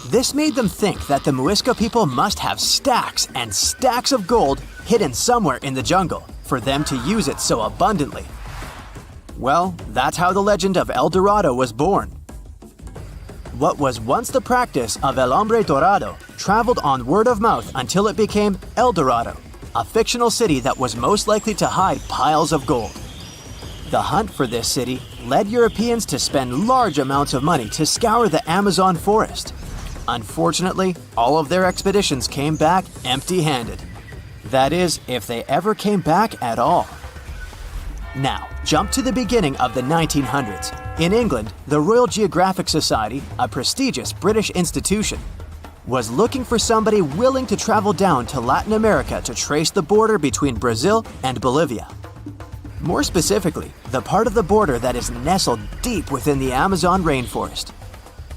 This made them think that the Muisca people must have stacks and stacks of gold hidden somewhere in the jungle for them to use it so abundantly. Well, that's how the legend of El Dorado was born. What was once the practice of El Hombre Dorado traveled on word of mouth until it became El Dorado, a fictional city that was most likely to hide piles of gold. The hunt for this city led Europeans to spend large amounts of money to scour the Amazon forest. Unfortunately, all of their expeditions came back empty-handed. That is, if they ever came back at all. Now, jump to the beginning of the 1900s. In England, the Royal Geographic Society, a prestigious British institution, was looking for somebody willing to travel down to Latin America to trace the border between Brazil and Bolivia. More specifically, the part of the border that is nestled deep within the Amazon rainforest.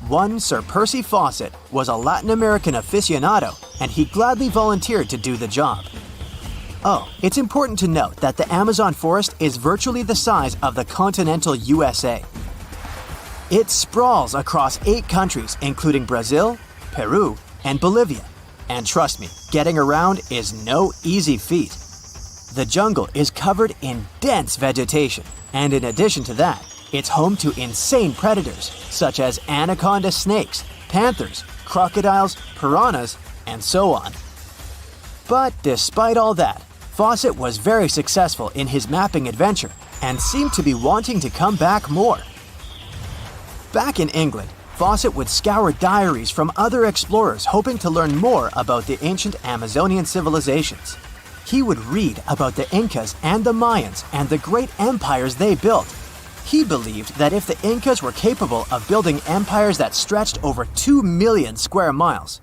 One Sir Percy Fawcett was a Latin American aficionado, and he gladly volunteered to do the job. Oh, it's important to note that the Amazon forest is virtually the size of the continental USA. It sprawls across 8 countries, including Brazil, Peru, and Bolivia. And trust me, getting around is no easy feat. The jungle is covered in dense vegetation, and in addition to that, it's home to insane predators such as anaconda snakes, panthers, crocodiles, piranhas, and so on. But despite all that, Fawcett was very successful in his mapping adventure and seemed to be wanting to come back more. Back in England, Fawcett would scour diaries from other explorers hoping to learn more about the ancient Amazonian civilizations. He would read about the Incas and the Mayans and the great empires they built. He believed that if the Incas were capable of building empires that stretched over 2 million square miles,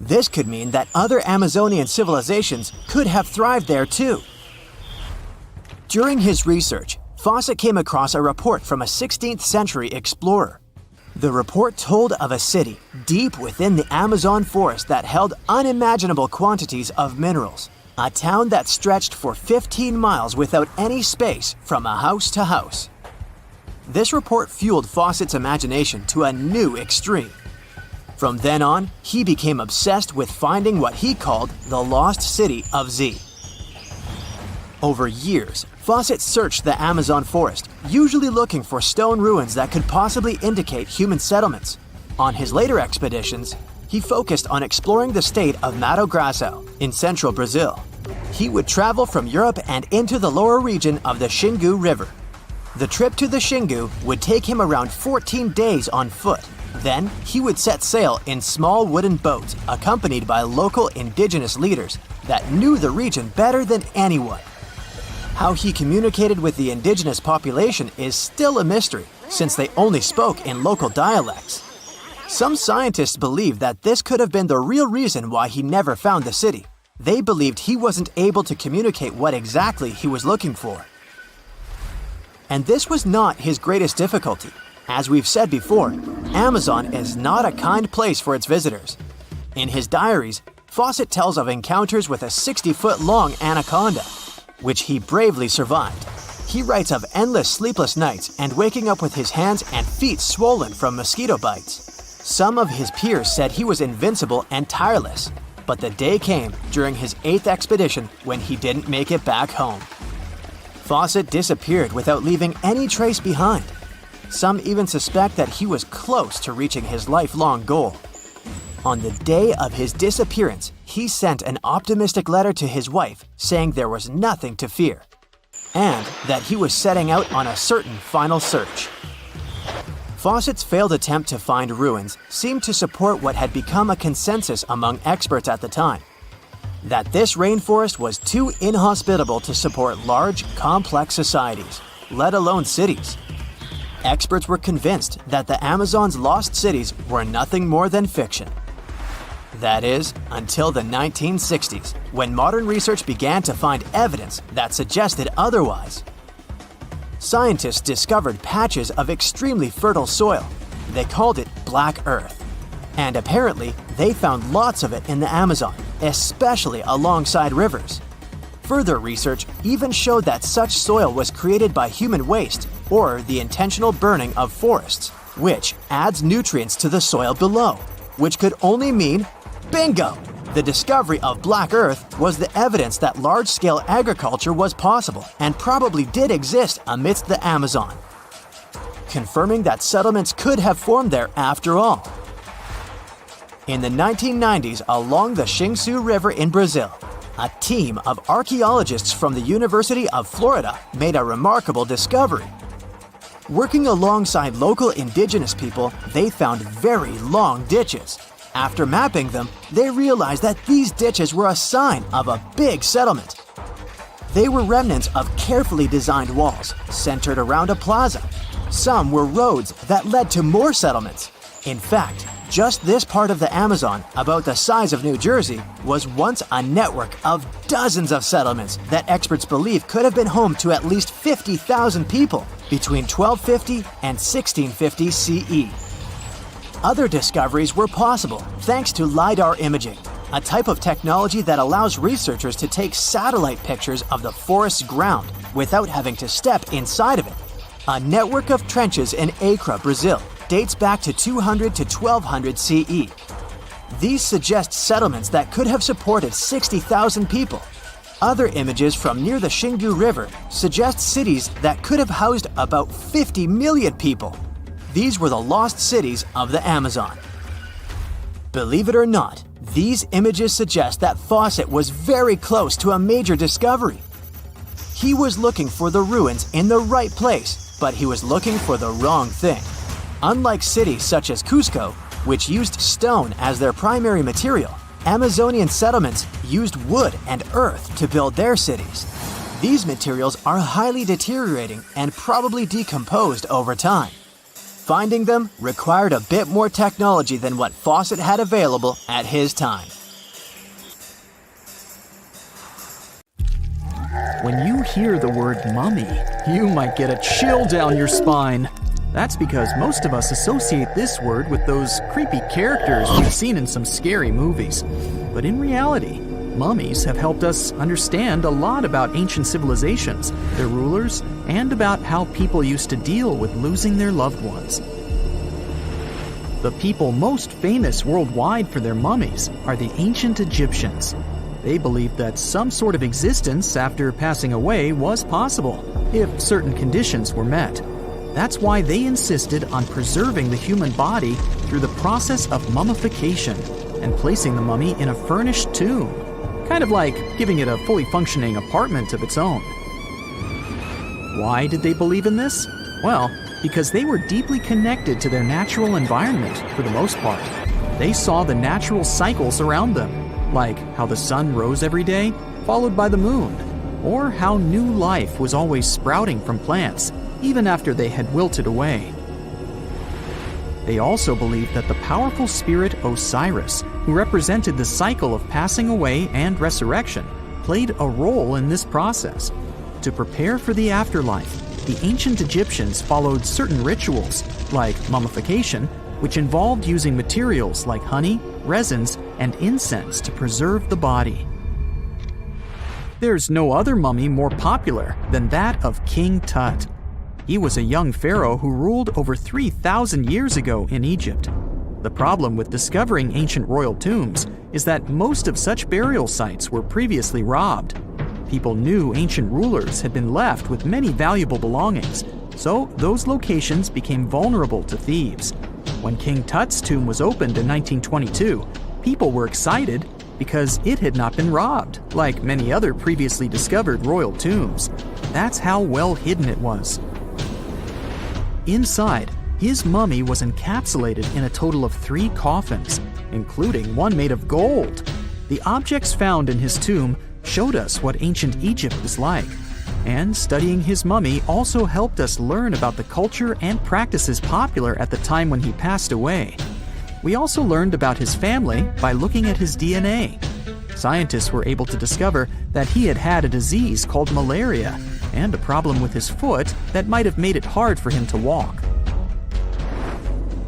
this could mean that other Amazonian civilizations could have thrived there too. During his research, Fawcett came across a report from a 16th century explorer. The report told of a city deep within the Amazon forest that held unimaginable quantities of minerals, a town that stretched for 15 miles without any space from a house to house. This report fueled Fawcett's imagination to a new extreme. From then on, he became obsessed with finding what he called the lost city of Z. Over years, Fawcett searched the Amazon forest, usually looking for stone ruins that could possibly indicate human settlements. On his later expeditions, he focused on exploring the state of Mato Grosso in central Brazil. He would travel from Europe and into the lower region of the Xingu River. The trip to the Xingu would take him around 14 days on foot. Then, he would set sail in small wooden boats accompanied by local indigenous leaders that knew the region better than anyone. How he communicated with the indigenous population is still a mystery, since they only spoke in local dialects. Some scientists believe that this could have been the real reason why he never found the city. They believed he wasn't able to communicate what exactly he was looking for. And this was not his greatest difficulty. As we've said before, Amazon is not a kind place for its visitors. In his diaries, Fawcett tells of encounters with a 60-foot-long anaconda, which he bravely survived. He writes of endless sleepless nights and waking up with his hands and feet swollen from mosquito bites. Some of his peers said he was invincible and tireless, but the day came during his 8th expedition when he didn't make it back home. Fawcett disappeared without leaving any trace behind. Some even suspect that he was close to reaching his lifelong goal. On the day of his disappearance, he sent an optimistic letter to his wife saying there was nothing to fear, and that he was setting out on a certain final search. Fawcett's failed attempt to find ruins seemed to support what had become a consensus among experts at the time: that this rainforest was too inhospitable to support large, complex societies, let alone cities. Experts were convinced that the Amazon's lost cities were nothing more than fiction. That is, until the 1960s, when modern research began to find evidence that suggested otherwise. Scientists discovered patches of extremely fertile soil. They called it Black Earth. And apparently, they found lots of it in the Amazon, especially alongside rivers. Further research even showed that such soil was created by human waste or the intentional burning of forests, which adds nutrients to the soil below, which could only mean bingo! The discovery of Black Earth was the evidence that large-scale agriculture was possible and probably did exist amidst the Amazon, confirming that settlements could have formed there after all. In the 1990s, along the Xingsu River in Brazil, a team of archaeologists from the University of Florida made a remarkable discovery. Working alongside local indigenous people, they found very long ditches. After mapping them, they realized that these ditches were a sign of a big settlement. They were remnants of carefully designed walls centered around a plaza. Some were roads that led to more settlements. In fact, just this part of the Amazon, about the size of New Jersey, was once a network of dozens of settlements that experts believe could have been home to at least 50,000 people between 1250 and 1650 CE. Other discoveries were possible thanks to LiDAR imaging, a type of technology that allows researchers to take satellite pictures of the forest's ground without having to step inside of it. A network of trenches in Acre, Brazil, dates back to 200 to 1200 CE. These suggest settlements that could have supported 60,000 people. Other images from near the Xingu River suggest cities that could have housed about 50 million people. These were the lost cities of the Amazon. Believe it or not, these images suggest that Fawcett was very close to a major discovery. He was looking for the ruins in the right place, but he was looking for the wrong thing. Unlike cities such as Cusco, which used stone as their primary material, Amazonian settlements used wood and earth to build their cities. These materials are highly deteriorating and probably decomposed over time. Finding them required a bit more technology than what Fawcett had available at his time. When you hear the word mummy, you might get a chill down your spine. That's because most of us associate this word with those creepy characters we've seen in some scary movies. But in reality, mummies have helped us understand a lot about ancient civilizations, their rulers, and about how people used to deal with losing their loved ones. The people most famous worldwide for their mummies are the ancient Egyptians. They believed that some sort of existence after passing away was possible, if certain conditions were met. That's why they insisted on preserving the human body through the process of mummification and placing the mummy in a furnished tomb, kind of like giving it a fully functioning apartment of its own. Why did they believe in this? Well, because they were deeply connected to their natural environment for the most part. They saw the natural cycles around them, like how the sun rose every day, followed by the moon, or how new life was always sprouting from plants, even after they had wilted away. They also believed that the powerful spirit Osiris, who represented the cycle of passing away and resurrection, played a role in this process. To prepare for the afterlife, the ancient Egyptians followed certain rituals, like mummification, which involved using materials like honey, resins, and incense to preserve the body. There's no other mummy more popular than that of King Tut. He was a young pharaoh who ruled over 3,000 years ago in Egypt. The problem with discovering ancient royal tombs is that most of such burial sites were previously robbed. People knew ancient rulers had been left with many valuable belongings, so those locations became vulnerable to thieves. When King Tut's tomb was opened in 1922, people were excited because it had not been robbed, like many other previously discovered royal tombs. That's how well hidden it was. Inside, His mummy was encapsulated in a total of 3 coffins, including one made of gold. The objects found in his tomb showed us what ancient Egypt was like, and studying his mummy also helped us learn about the culture and practices popular at the time when he passed away. We also learned about his family by looking at his DNA. Scientists were able to discover that he had had a disease called malaria and a problem with his foot that might have made it hard for him to walk.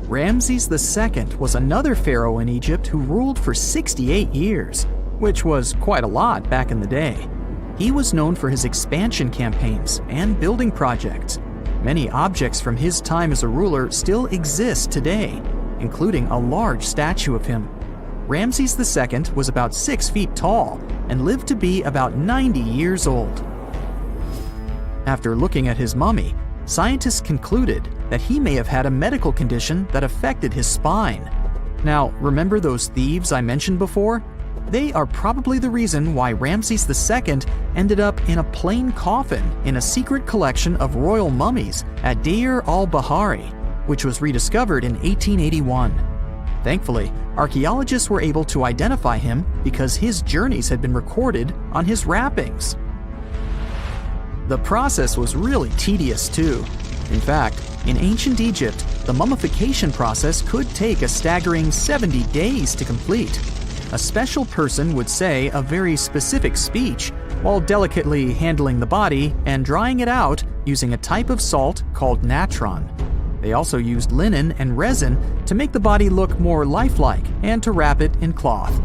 Ramses II was another pharaoh in Egypt who ruled for 68 years, which was quite a lot back in the day. He was known for his expansion campaigns and building projects. Many objects from his time as a ruler still exist today, including a large statue of him. Ramses II was about 6 feet tall and lived to be about 90 years old. After looking at his mummy, scientists concluded that he may have had a medical condition that affected his spine. Now, remember those thieves I mentioned before? They are probably the reason why Ramses II ended up in a plain coffin in a secret collection of royal mummies at Deir al-Bahari, which was rediscovered in 1881. Thankfully, archaeologists were able to identify him because his journeys had been recorded on his wrappings. The process was really tedious too. In fact, in ancient Egypt, the mummification process could take a staggering 70 days to complete. A special person would say a very specific speech while delicately handling the body and drying it out using a type of salt called natron. They also used linen and resin to make the body look more lifelike and to wrap it in cloth.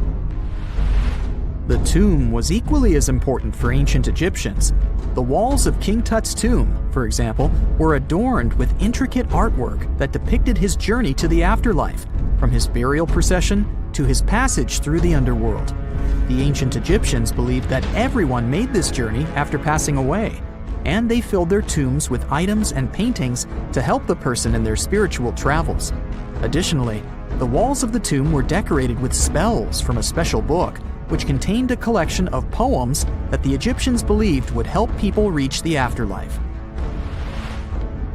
The tomb was equally as important for ancient Egyptians. The walls of King Tut's tomb, for example, were adorned with intricate artwork that depicted his journey to the afterlife, from his burial procession to his passage through the underworld. The ancient Egyptians believed that everyone made this journey after passing away, and they filled their tombs with items and paintings to help the person in their spiritual travels. Additionally, the walls of the tomb were decorated with spells from a special book, which contained a collection of poems that the Egyptians believed would help people reach the afterlife.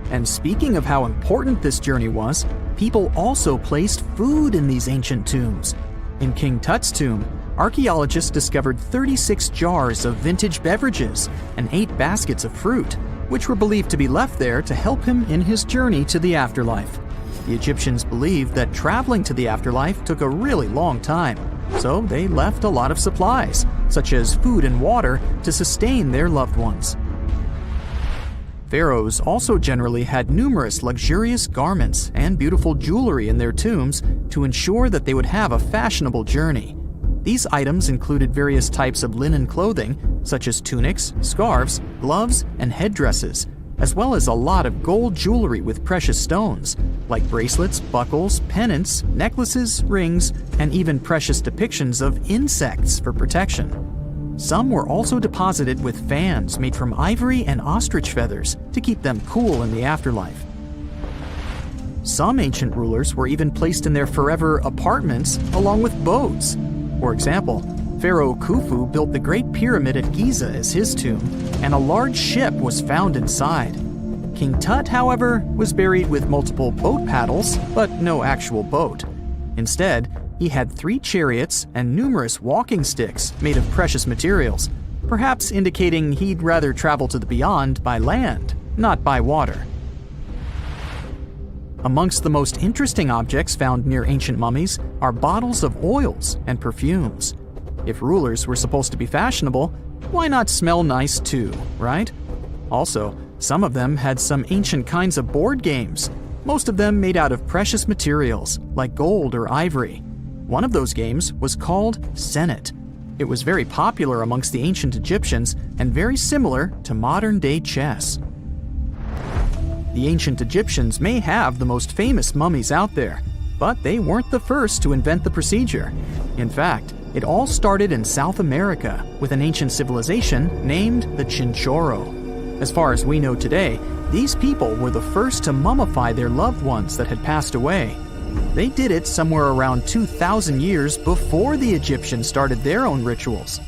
And speaking of how important this journey was, people also placed food in these ancient tombs. In King Tut's tomb, archaeologists discovered 36 jars of vintage beverages and 8 baskets of fruit, which were believed to be left there to help him in his journey to the afterlife. The Egyptians believed that traveling to the afterlife took a really long time, so they left a lot of supplies, such as food and water, to sustain their loved ones. Pharaohs also generally had numerous luxurious garments and beautiful jewelry in their tombs to ensure that they would have a fashionable journey. These items included various types of linen clothing, such as tunics, scarves, gloves, and headdresses, as well as a lot of gold jewelry with precious stones, like bracelets, buckles, pendants, necklaces, rings, and even precious depictions of insects for protection. Some were also deposited with fans made from ivory and ostrich feathers to keep them cool in the afterlife. Some ancient rulers were even placed in their forever apartments along with boats. For example, Pharaoh Khufu built the Great Pyramid at Giza as his tomb, and a large ship was found inside. King Tut, however, was buried with multiple boat paddles, but no actual boat. Instead, he had 3 chariots and numerous walking sticks made of precious materials, perhaps indicating he'd rather travel to the beyond by land, not by water. Amongst the most interesting objects found near ancient mummies are bottles of oils and perfumes. If rulers were supposed to be fashionable, why not smell nice too, right? Also, some of them had some ancient kinds of board games, most of them made out of precious materials like gold or ivory. One of those games was called Senet. It was very popular amongst the ancient Egyptians and very similar to modern-day chess. The ancient Egyptians may have the most famous mummies out there, but they weren't the first to invent the procedure. In fact, it all started in South America with an ancient civilization named the Chinchorro. As far as we know today, these people were the first to mummify their loved ones that had passed away. They did it somewhere around 2,000 years before the Egyptians started their own rituals.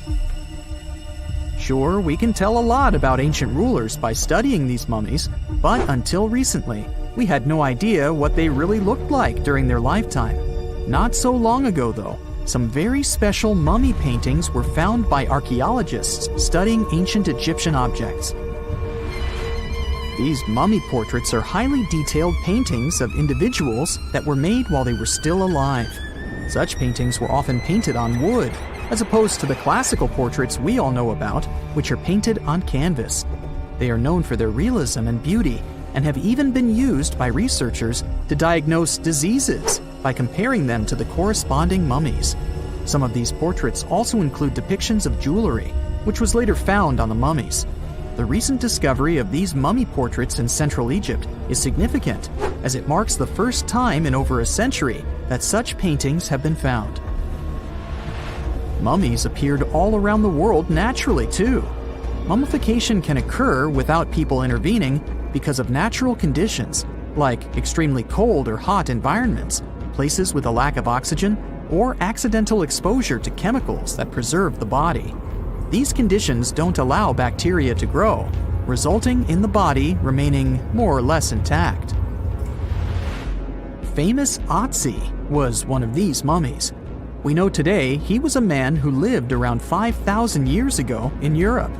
Sure, we can tell a lot about ancient rulers by studying these mummies, but until recently, We had no idea what they really looked like during their lifetime. Not so long ago, though, some very special mummy paintings were found by archaeologists studying ancient Egyptian objects. These mummy portraits are highly detailed paintings of individuals that were made while they were still alive. Such paintings were often painted on wood, as opposed to the classical portraits we all know about, which are painted on canvas. They are known for their realism and beauty, and have even been used by researchers to diagnose diseases by comparing them to the corresponding mummies. Some of these portraits also include depictions of jewelry, which was later found on the mummies. The recent discovery of these mummy portraits in Central Egypt is significant, as it marks the first time in over a century that such paintings have been found. Mummies appeared all around the world naturally, too. Mummification can occur without people intervening because of natural conditions, like extremely cold or hot environments, places with a lack of oxygen, or accidental exposure to chemicals that preserve the body. These conditions don't allow bacteria to grow, resulting in the body remaining more or less intact. Famous Otzi was one of these mummies. We know today he was a man who lived around 5,000 years ago in Europe.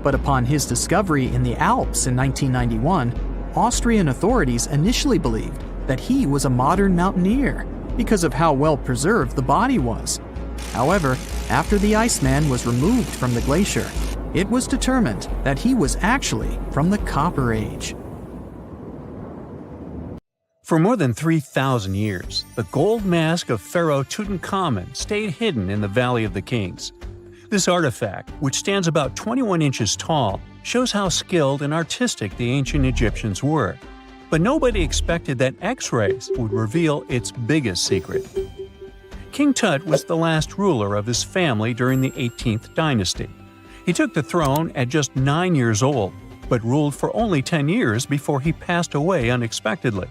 But upon his discovery in the Alps in 1991, Austrian authorities initially believed that he was a modern mountaineer because of how well preserved the body was. However, after the Iceman was removed from the glacier, it was determined that he was actually from the Copper Age. For more than 3,000 years, the gold mask of Pharaoh Tutankhamun stayed hidden in the Valley of the Kings. This artifact, which stands about 21 inches tall, shows how skilled and artistic the ancient Egyptians were. But nobody expected that X-rays would reveal its biggest secret. King Tut was the last ruler of his family during the 18th dynasty. He took the throne at just 9 years old, but ruled for only 10 years before he passed away unexpectedly.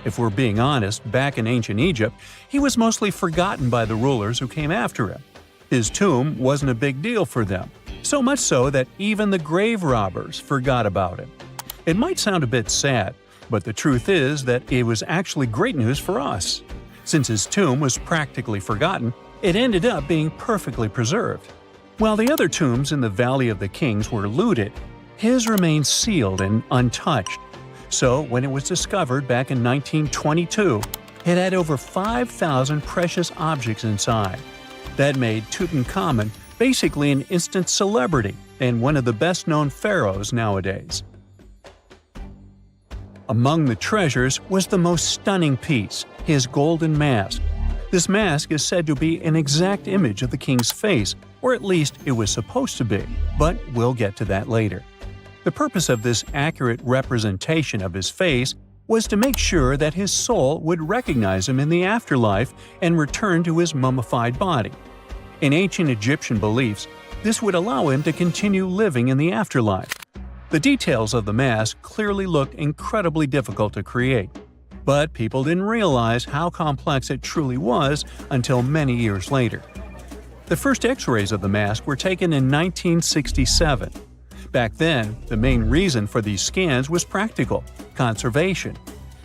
If we're being honest, back in ancient Egypt, he was mostly forgotten by the rulers who came after him. His tomb wasn't a big deal for them, so much so that even the grave robbers forgot about him. It might sound a bit sad, but the truth is that it was actually great news for us. Since his tomb was practically forgotten, it ended up being perfectly preserved. While the other tombs in the Valley of the Kings were looted, his remained sealed and untouched. So when it was discovered back in 1922, it had over 5,000 precious objects inside. That made Tutankhamun basically an instant celebrity and one of the best-known pharaohs nowadays. Among the treasures was the most stunning piece, his golden mask. This mask is said to be an exact image of the king's face, or at least it was supposed to be, but we'll get to that later. The purpose of this accurate representation of his face was to make sure that his soul would recognize him in the afterlife and return to his mummified body. In ancient Egyptian beliefs, this would allow him to continue living in the afterlife. The details of the mask clearly looked incredibly difficult to create, but people didn't realize how complex it truly was until many years later. The first X-rays of the mask were taken in 1967. Back then, the main reason for these scans was practical – conservation.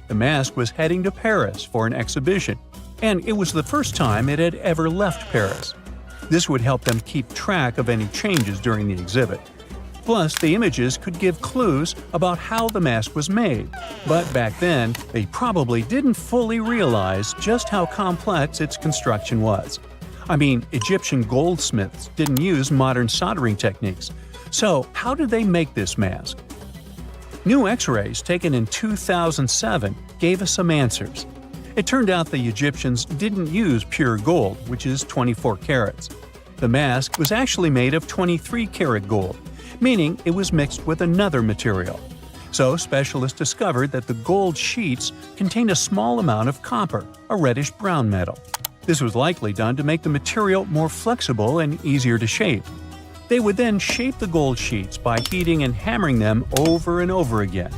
The mask was heading to Paris for an exhibition, and it was the first time it had ever left Paris. This would help them keep track of any changes during the exhibit. Plus, the images could give clues about how the mask was made, but back then, they probably didn't fully realize just how complex its construction was. I mean, Egyptian goldsmiths didn't use modern soldering techniques. So, how did they make this mask? New X-rays taken in 2007 gave us some answers. It turned out the Egyptians didn't use pure gold, which is 24 carats. The mask was actually made of 23-karat gold, meaning it was mixed with another material. So specialists discovered that the gold sheets contained a small amount of copper, a reddish-brown metal. This was likely done to make the material more flexible and easier to shape. They would then shape the gold sheets by heating and hammering them over and over again.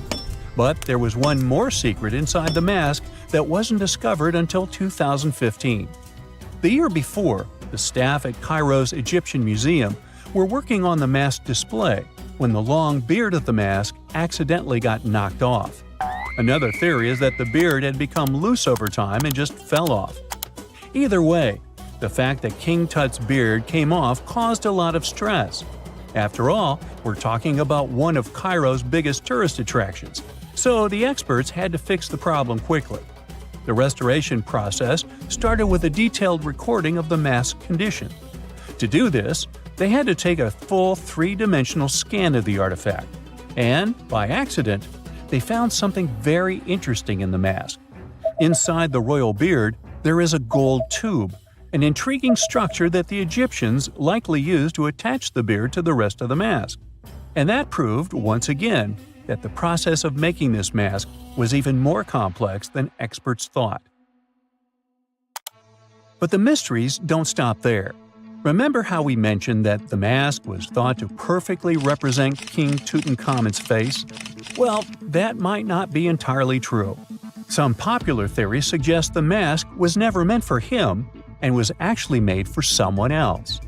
But there was one more secret inside the mask that wasn't discovered until 2015. The year before, the staff at Cairo's Egyptian Museum were working on the mask display when the long beard of the mask accidentally got knocked off. Another theory is that the beard had become loose over time and just fell off. Either way, the fact that King Tut's beard came off caused a lot of stress. After all, we're talking about one of Cairo's biggest tourist attractions, so the experts had to fix the problem quickly. The restoration process started with a detailed recording of the mask's condition. To do this, they had to take a full three-dimensional scan of the artifact, and, by accident, they found something very interesting in the mask. Inside the royal beard, there is a gold tube, an intriguing structure that the Egyptians likely used to attach the beard to the rest of the mask. And that proved, once again, that the process of making this mask was even more complex than experts thought. But the mysteries don't stop there. Remember how we mentioned that the mask was thought to perfectly represent King Tutankhamun's face? Well, that might not be entirely true. Some popular theories suggest the mask was never meant for him and was actually made for someone else.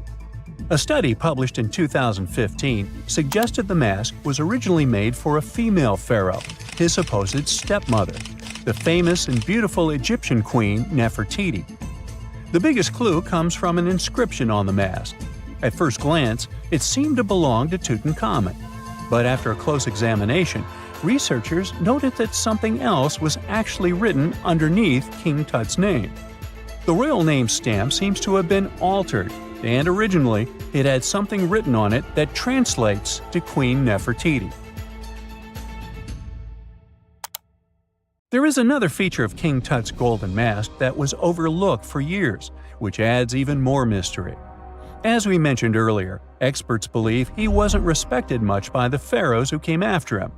A study published in 2015 suggested the mask was originally made for a female pharaoh, his supposed stepmother, the famous and beautiful Egyptian queen Nefertiti. The biggest clue comes from an inscription on the mask. At first glance, it seemed to belong to Tutankhamun, but after a close examination, researchers noted that something else was actually written underneath King Tut's name. The royal name stamp seems to have been altered, and originally it had something written on it that translates to Queen Nefertiti. There is another feature of King Tut's golden mask that was overlooked for years, which adds even more mystery. As we mentioned earlier, experts believe he wasn't respected much by the pharaohs who came after him.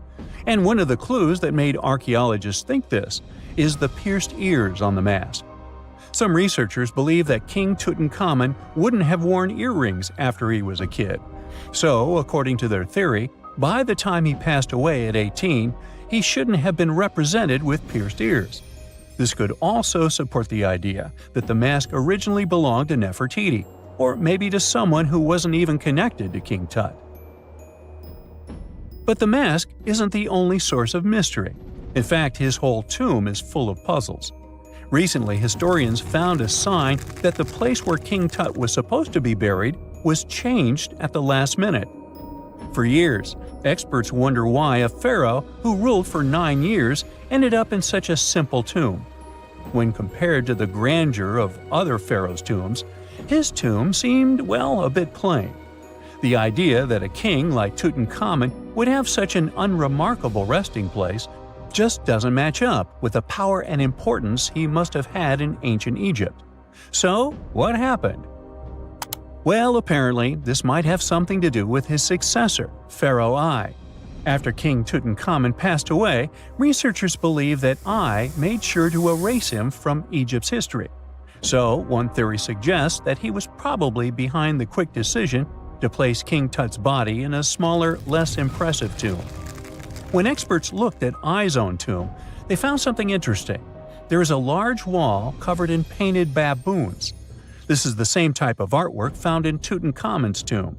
And one of the clues that made archaeologists think this is the pierced ears on the mask. Some researchers believe that King Tutankhamun wouldn't have worn earrings after he was a kid. So, according to their theory, by the time he passed away at 18, he shouldn't have been represented with pierced ears. This could also support the idea that the mask originally belonged to Nefertiti, or maybe to someone who wasn't even connected to King Tut. But the mask isn't the only source of mystery. In fact, his whole tomb is full of puzzles. Recently, historians found a sign that the place where King Tut was supposed to be buried was changed at the last minute. For years, experts wonder why a pharaoh who ruled for 9 years ended up in such a simple tomb. When compared to the grandeur of other pharaohs' tombs, his tomb seemed, well, a bit plain. The idea that a king like Tutankhamun would have such an unremarkable resting place just doesn't match up with the power and importance he must have had in ancient Egypt. So, what happened? Well, apparently, this might have something to do with his successor, Pharaoh I. After King Tutankhamun passed away, researchers believe that I made sure to erase him from Egypt's history. So, one theory suggests that he was probably behind the quick decision to place King Tut's body in a smaller, less impressive tomb. When experts looked at I's own tomb, they found something interesting. There is a large wall covered in painted baboons. This is the same type of artwork found in Tutankhamun's tomb.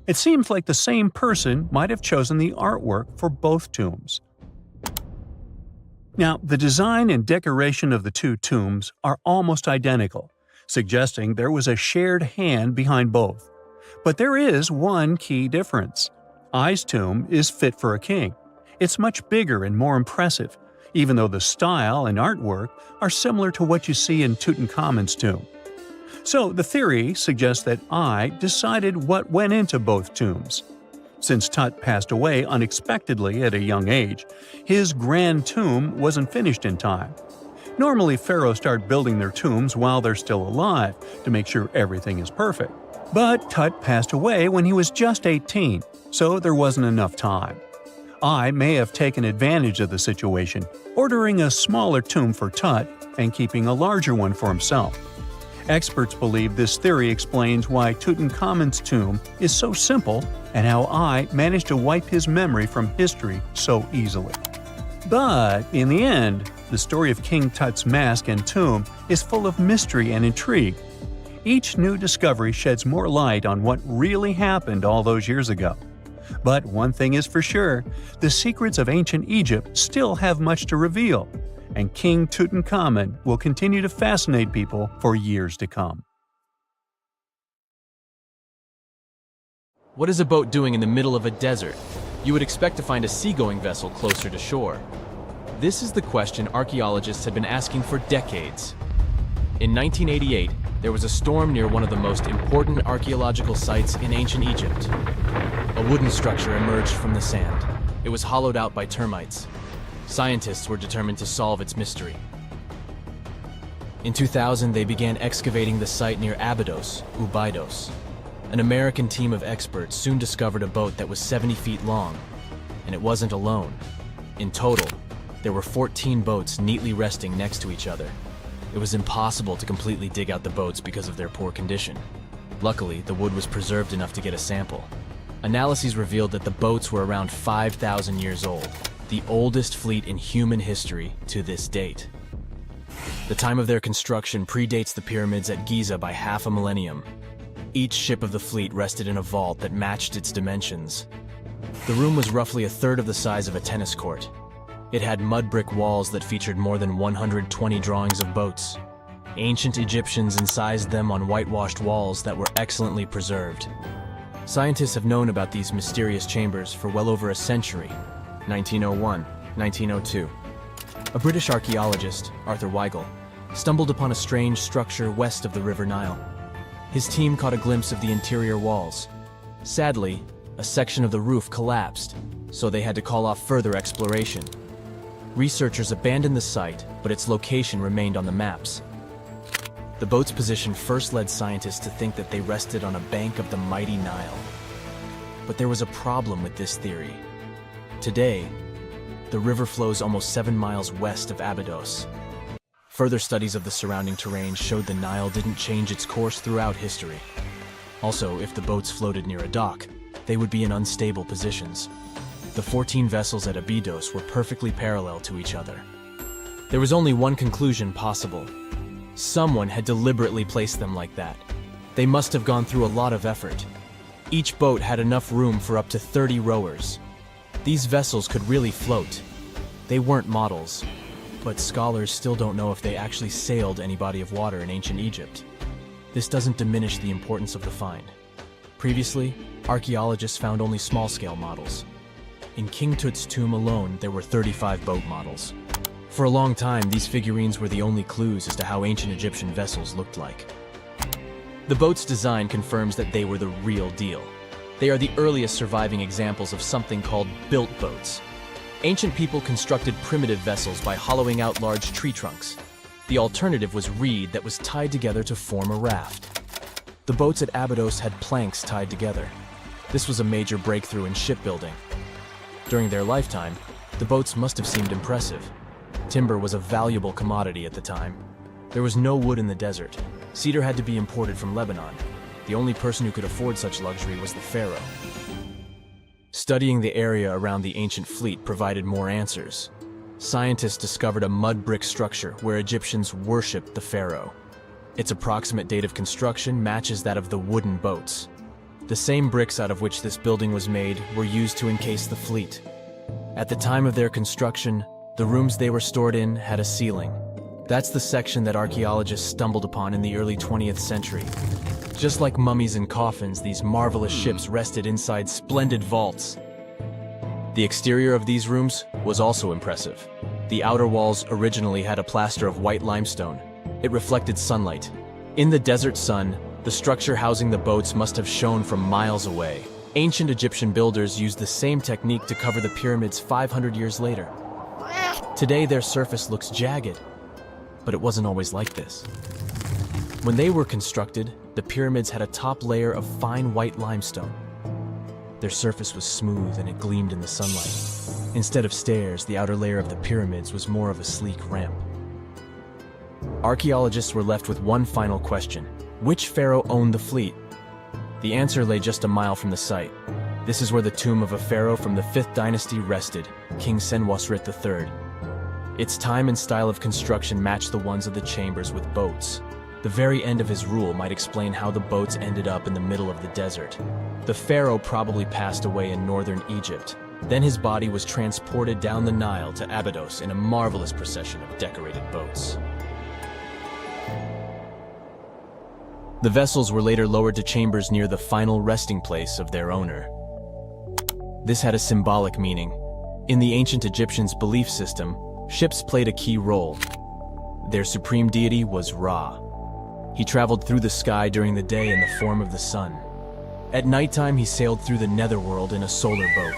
It seems like the same person might have chosen the artwork for both tombs. Now, the design and decoration of the two tombs are almost identical, suggesting there was a shared hand behind both. But there is one key difference. I's tomb is fit for a king. It's much bigger and more impressive, even though the style and artwork are similar to what you see in Tutankhamun's tomb. So the theory suggests that I decided what went into both tombs. Since Tut passed away unexpectedly at a young age, his grand tomb wasn't finished in time. Normally, pharaohs start building their tombs while they're still alive to make sure everything is perfect. But Tut passed away when he was just 18, so there wasn't enough time. I may have taken advantage of the situation, ordering a smaller tomb for Tut and keeping a larger one for himself. Experts believe this theory explains why Tutankhamun's tomb is so simple and how I managed to wipe his memory from history so easily. But in the end, the story of King Tut's mask and tomb is full of mystery and intrigue. Each new discovery sheds more light on what really happened all those years ago. But one thing is for sure, the secrets of ancient Egypt still have much to reveal, and King Tutankhamun will continue to fascinate people for years to come. What is a boat doing in the middle of a desert? You would expect to find a seagoing vessel closer to shore. This is the question archaeologists had been asking for decades. In 1988, there was a storm near one of the most important archaeological sites in ancient Egypt. A wooden structure emerged from the sand. It was hollowed out by termites. Scientists were determined to solve its mystery. In 2000, they began excavating the site near Abydos, Abydos. An American team of experts soon discovered a boat that was 70 feet long, and it wasn't alone. In total, there were 14 boats neatly resting next to each other. It was impossible to completely dig out the boats because of their poor condition. Luckily, the wood was preserved enough to get a sample. Analyses revealed that the boats were around 5,000 years old, the oldest fleet in human history to this date. The time of their construction predates the pyramids at Giza by half a millennium. Each ship of the fleet rested in a vault that matched its dimensions. The room was roughly a third of the size of a tennis court. It had mud brick walls that featured more than 120 drawings of boats. Ancient Egyptians incised them on whitewashed walls that were excellently preserved. Scientists have known about these mysterious chambers for well over a century. 1901, 1902. A British archaeologist, Arthur Weigel, stumbled upon a strange structure west of the River Nile. His team caught a glimpse of the interior walls. Sadly, a section of the roof collapsed, so they had to call off further exploration. Researchers abandoned the site, but its location remained on the maps. The boat's position first led scientists to think that they rested on a bank of the mighty Nile. But there was a problem with this theory. Today, the river flows almost 7 miles west of Abydos. Further studies of the surrounding terrain showed the Nile didn't change its course throughout history. Also, if the boats floated near a dock, they would be in unstable positions. The 14 vessels at Abydos were perfectly parallel to each other. There was only one conclusion possible. Someone had deliberately placed them like that. They must have gone through a lot of effort. Each boat had enough room for up to 30 rowers. These vessels could really float. They weren't models, but scholars still don't know if they actually sailed any body of water in ancient Egypt. This doesn't diminish the importance of the find. Previously, archaeologists found only small-scale models. In King Tut's tomb alone, there were 35 boat models. For a long time, these figurines were the only clues as to how ancient Egyptian vessels looked like. The boat's design confirms that they were the real deal. They are the earliest surviving examples of something called built boats. Ancient people constructed primitive vessels by hollowing out large tree trunks. The alternative was reed that was tied together to form a raft. The boats at Abydos had planks tied together. This was a major breakthrough in shipbuilding. During their lifetime, the boats must have seemed impressive. Timber was a valuable commodity at the time. There was no wood in the desert. Cedar had to be imported from Lebanon. The only person who could afford such luxury was the pharaoh. Studying the area around the ancient fleet provided more answers. Scientists discovered a mud brick structure where Egyptians worshipped the pharaoh. Its approximate date of construction matches that of the wooden boats. The same bricks out of which this building was made were used to encase the fleet. At the time of their construction, the rooms they were stored in had a ceiling. That's the section that archaeologists stumbled upon in the early 20th century. Just like mummies and coffins, these marvelous ships rested inside splendid vaults. The exterior of these rooms was also impressive. The outer walls originally had a plaster of white limestone. It reflected sunlight. In the desert sun, the structure housing the boats must have shone from miles away. Ancient Egyptian builders used the same technique to cover the pyramids 500 years later. Today, their surface looks jagged, but it wasn't always like this. When they were constructed, the pyramids had a top layer of fine white limestone. Their surface was smooth and it gleamed in the sunlight. Instead of stairs, the outer layer of the pyramids was more of a sleek ramp. Archaeologists were left with one final question. Which pharaoh owned the fleet? The answer lay just a mile from the site. This is where the tomb of a pharaoh from the 5th dynasty rested, King Senwosret III. Its time and style of construction matched the ones of the chambers with boats. The very end of his rule might explain how the boats ended up in the middle of the desert. The pharaoh probably passed away in northern Egypt. Then his body was transported down the Nile to Abydos in a marvelous procession of decorated boats. The vessels were later lowered to chambers near the final resting place of their owner. This had a symbolic meaning. In the ancient Egyptians' belief system, ships played a key role. Their supreme deity was Ra. He traveled through the sky during the day in the form of the sun. At nighttime, he sailed through the netherworld in a solar boat.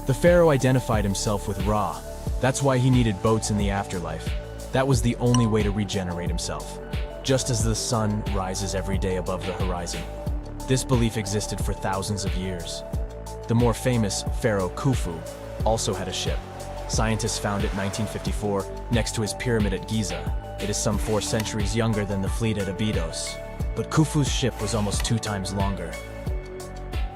The pharaoh identified himself with Ra. That's why he needed boats in the afterlife. That was the only way to regenerate himself. Just as the sun rises every day above the horizon. This belief existed for thousands of years. The more famous Pharaoh Khufu also had a ship. Scientists found it in 1954 next to his pyramid at Giza. It is some 4 centuries younger than the fleet at Abydos. But Khufu's ship was almost 2 times longer.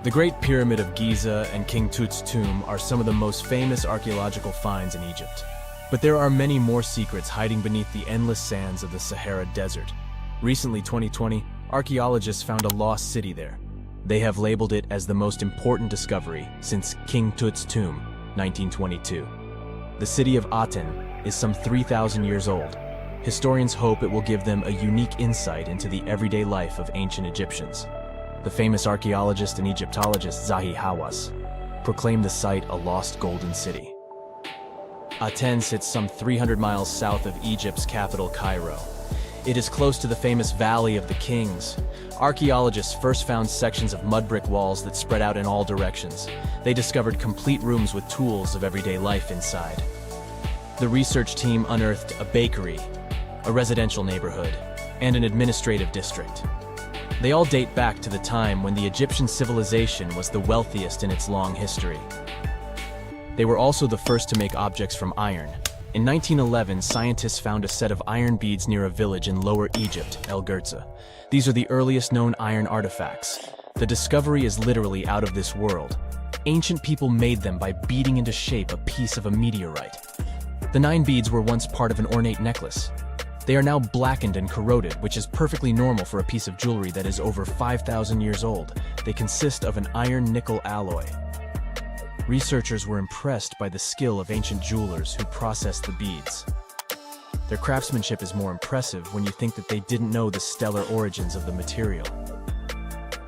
The Great Pyramid of Giza and King Tut's tomb are some of the most famous archaeological finds in Egypt. But there are many more secrets hiding beneath the endless sands of the Sahara Desert. Recently, 2020, archaeologists found a lost city there. They have labeled it as the most important discovery since King Tut's tomb, 1922. The city of Aten is some 3,000 years old. Historians hope it will give them a unique insight into the everyday life of ancient Egyptians. The famous archaeologist and Egyptologist Zahi Hawass proclaimed the site a lost golden city. Aten sits some 300 miles south of Egypt's capital, Cairo. It is close to the famous Valley of the Kings. Archaeologists first found sections of mud brick walls that spread out in all directions. They discovered complete rooms with tools of everyday life inside. The research team unearthed a bakery, a residential neighborhood, and an administrative district. They all date back to the time when the Egyptian civilization was the wealthiest in its long history. They were also the first to make objects from iron. In 1911, scientists found a set of iron beads near a village in Lower Egypt, El Gurza. These are the earliest known iron artifacts. The discovery is literally out of this world. Ancient people made them by beating into shape a piece of a meteorite. The 9 beads were once part of an ornate necklace. They are now blackened and corroded, which is perfectly normal for a piece of jewelry that is over 5,000 years old. They consist of an iron-nickel alloy. Researchers were impressed by the skill of ancient jewelers who processed the beads. Their craftsmanship is more impressive when you think that they didn't know the stellar origins of the material.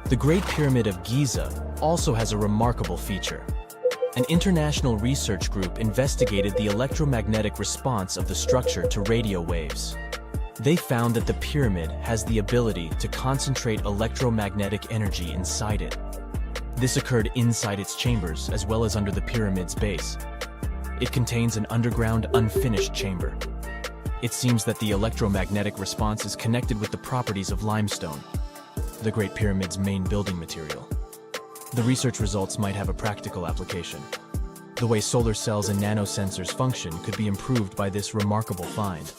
The Great Pyramid of Giza also has a remarkable feature. An international research group investigated the electromagnetic response of the structure to radio waves. They found that the pyramid has the ability to concentrate electromagnetic energy inside it. This occurred inside its chambers as well as under the pyramid's base. It contains an underground, unfinished chamber. It seems that the electromagnetic response is connected with the properties of limestone, the Great Pyramid's main building material. The research results might have a practical application. The way solar cells and nanosensors function could be improved by this remarkable find.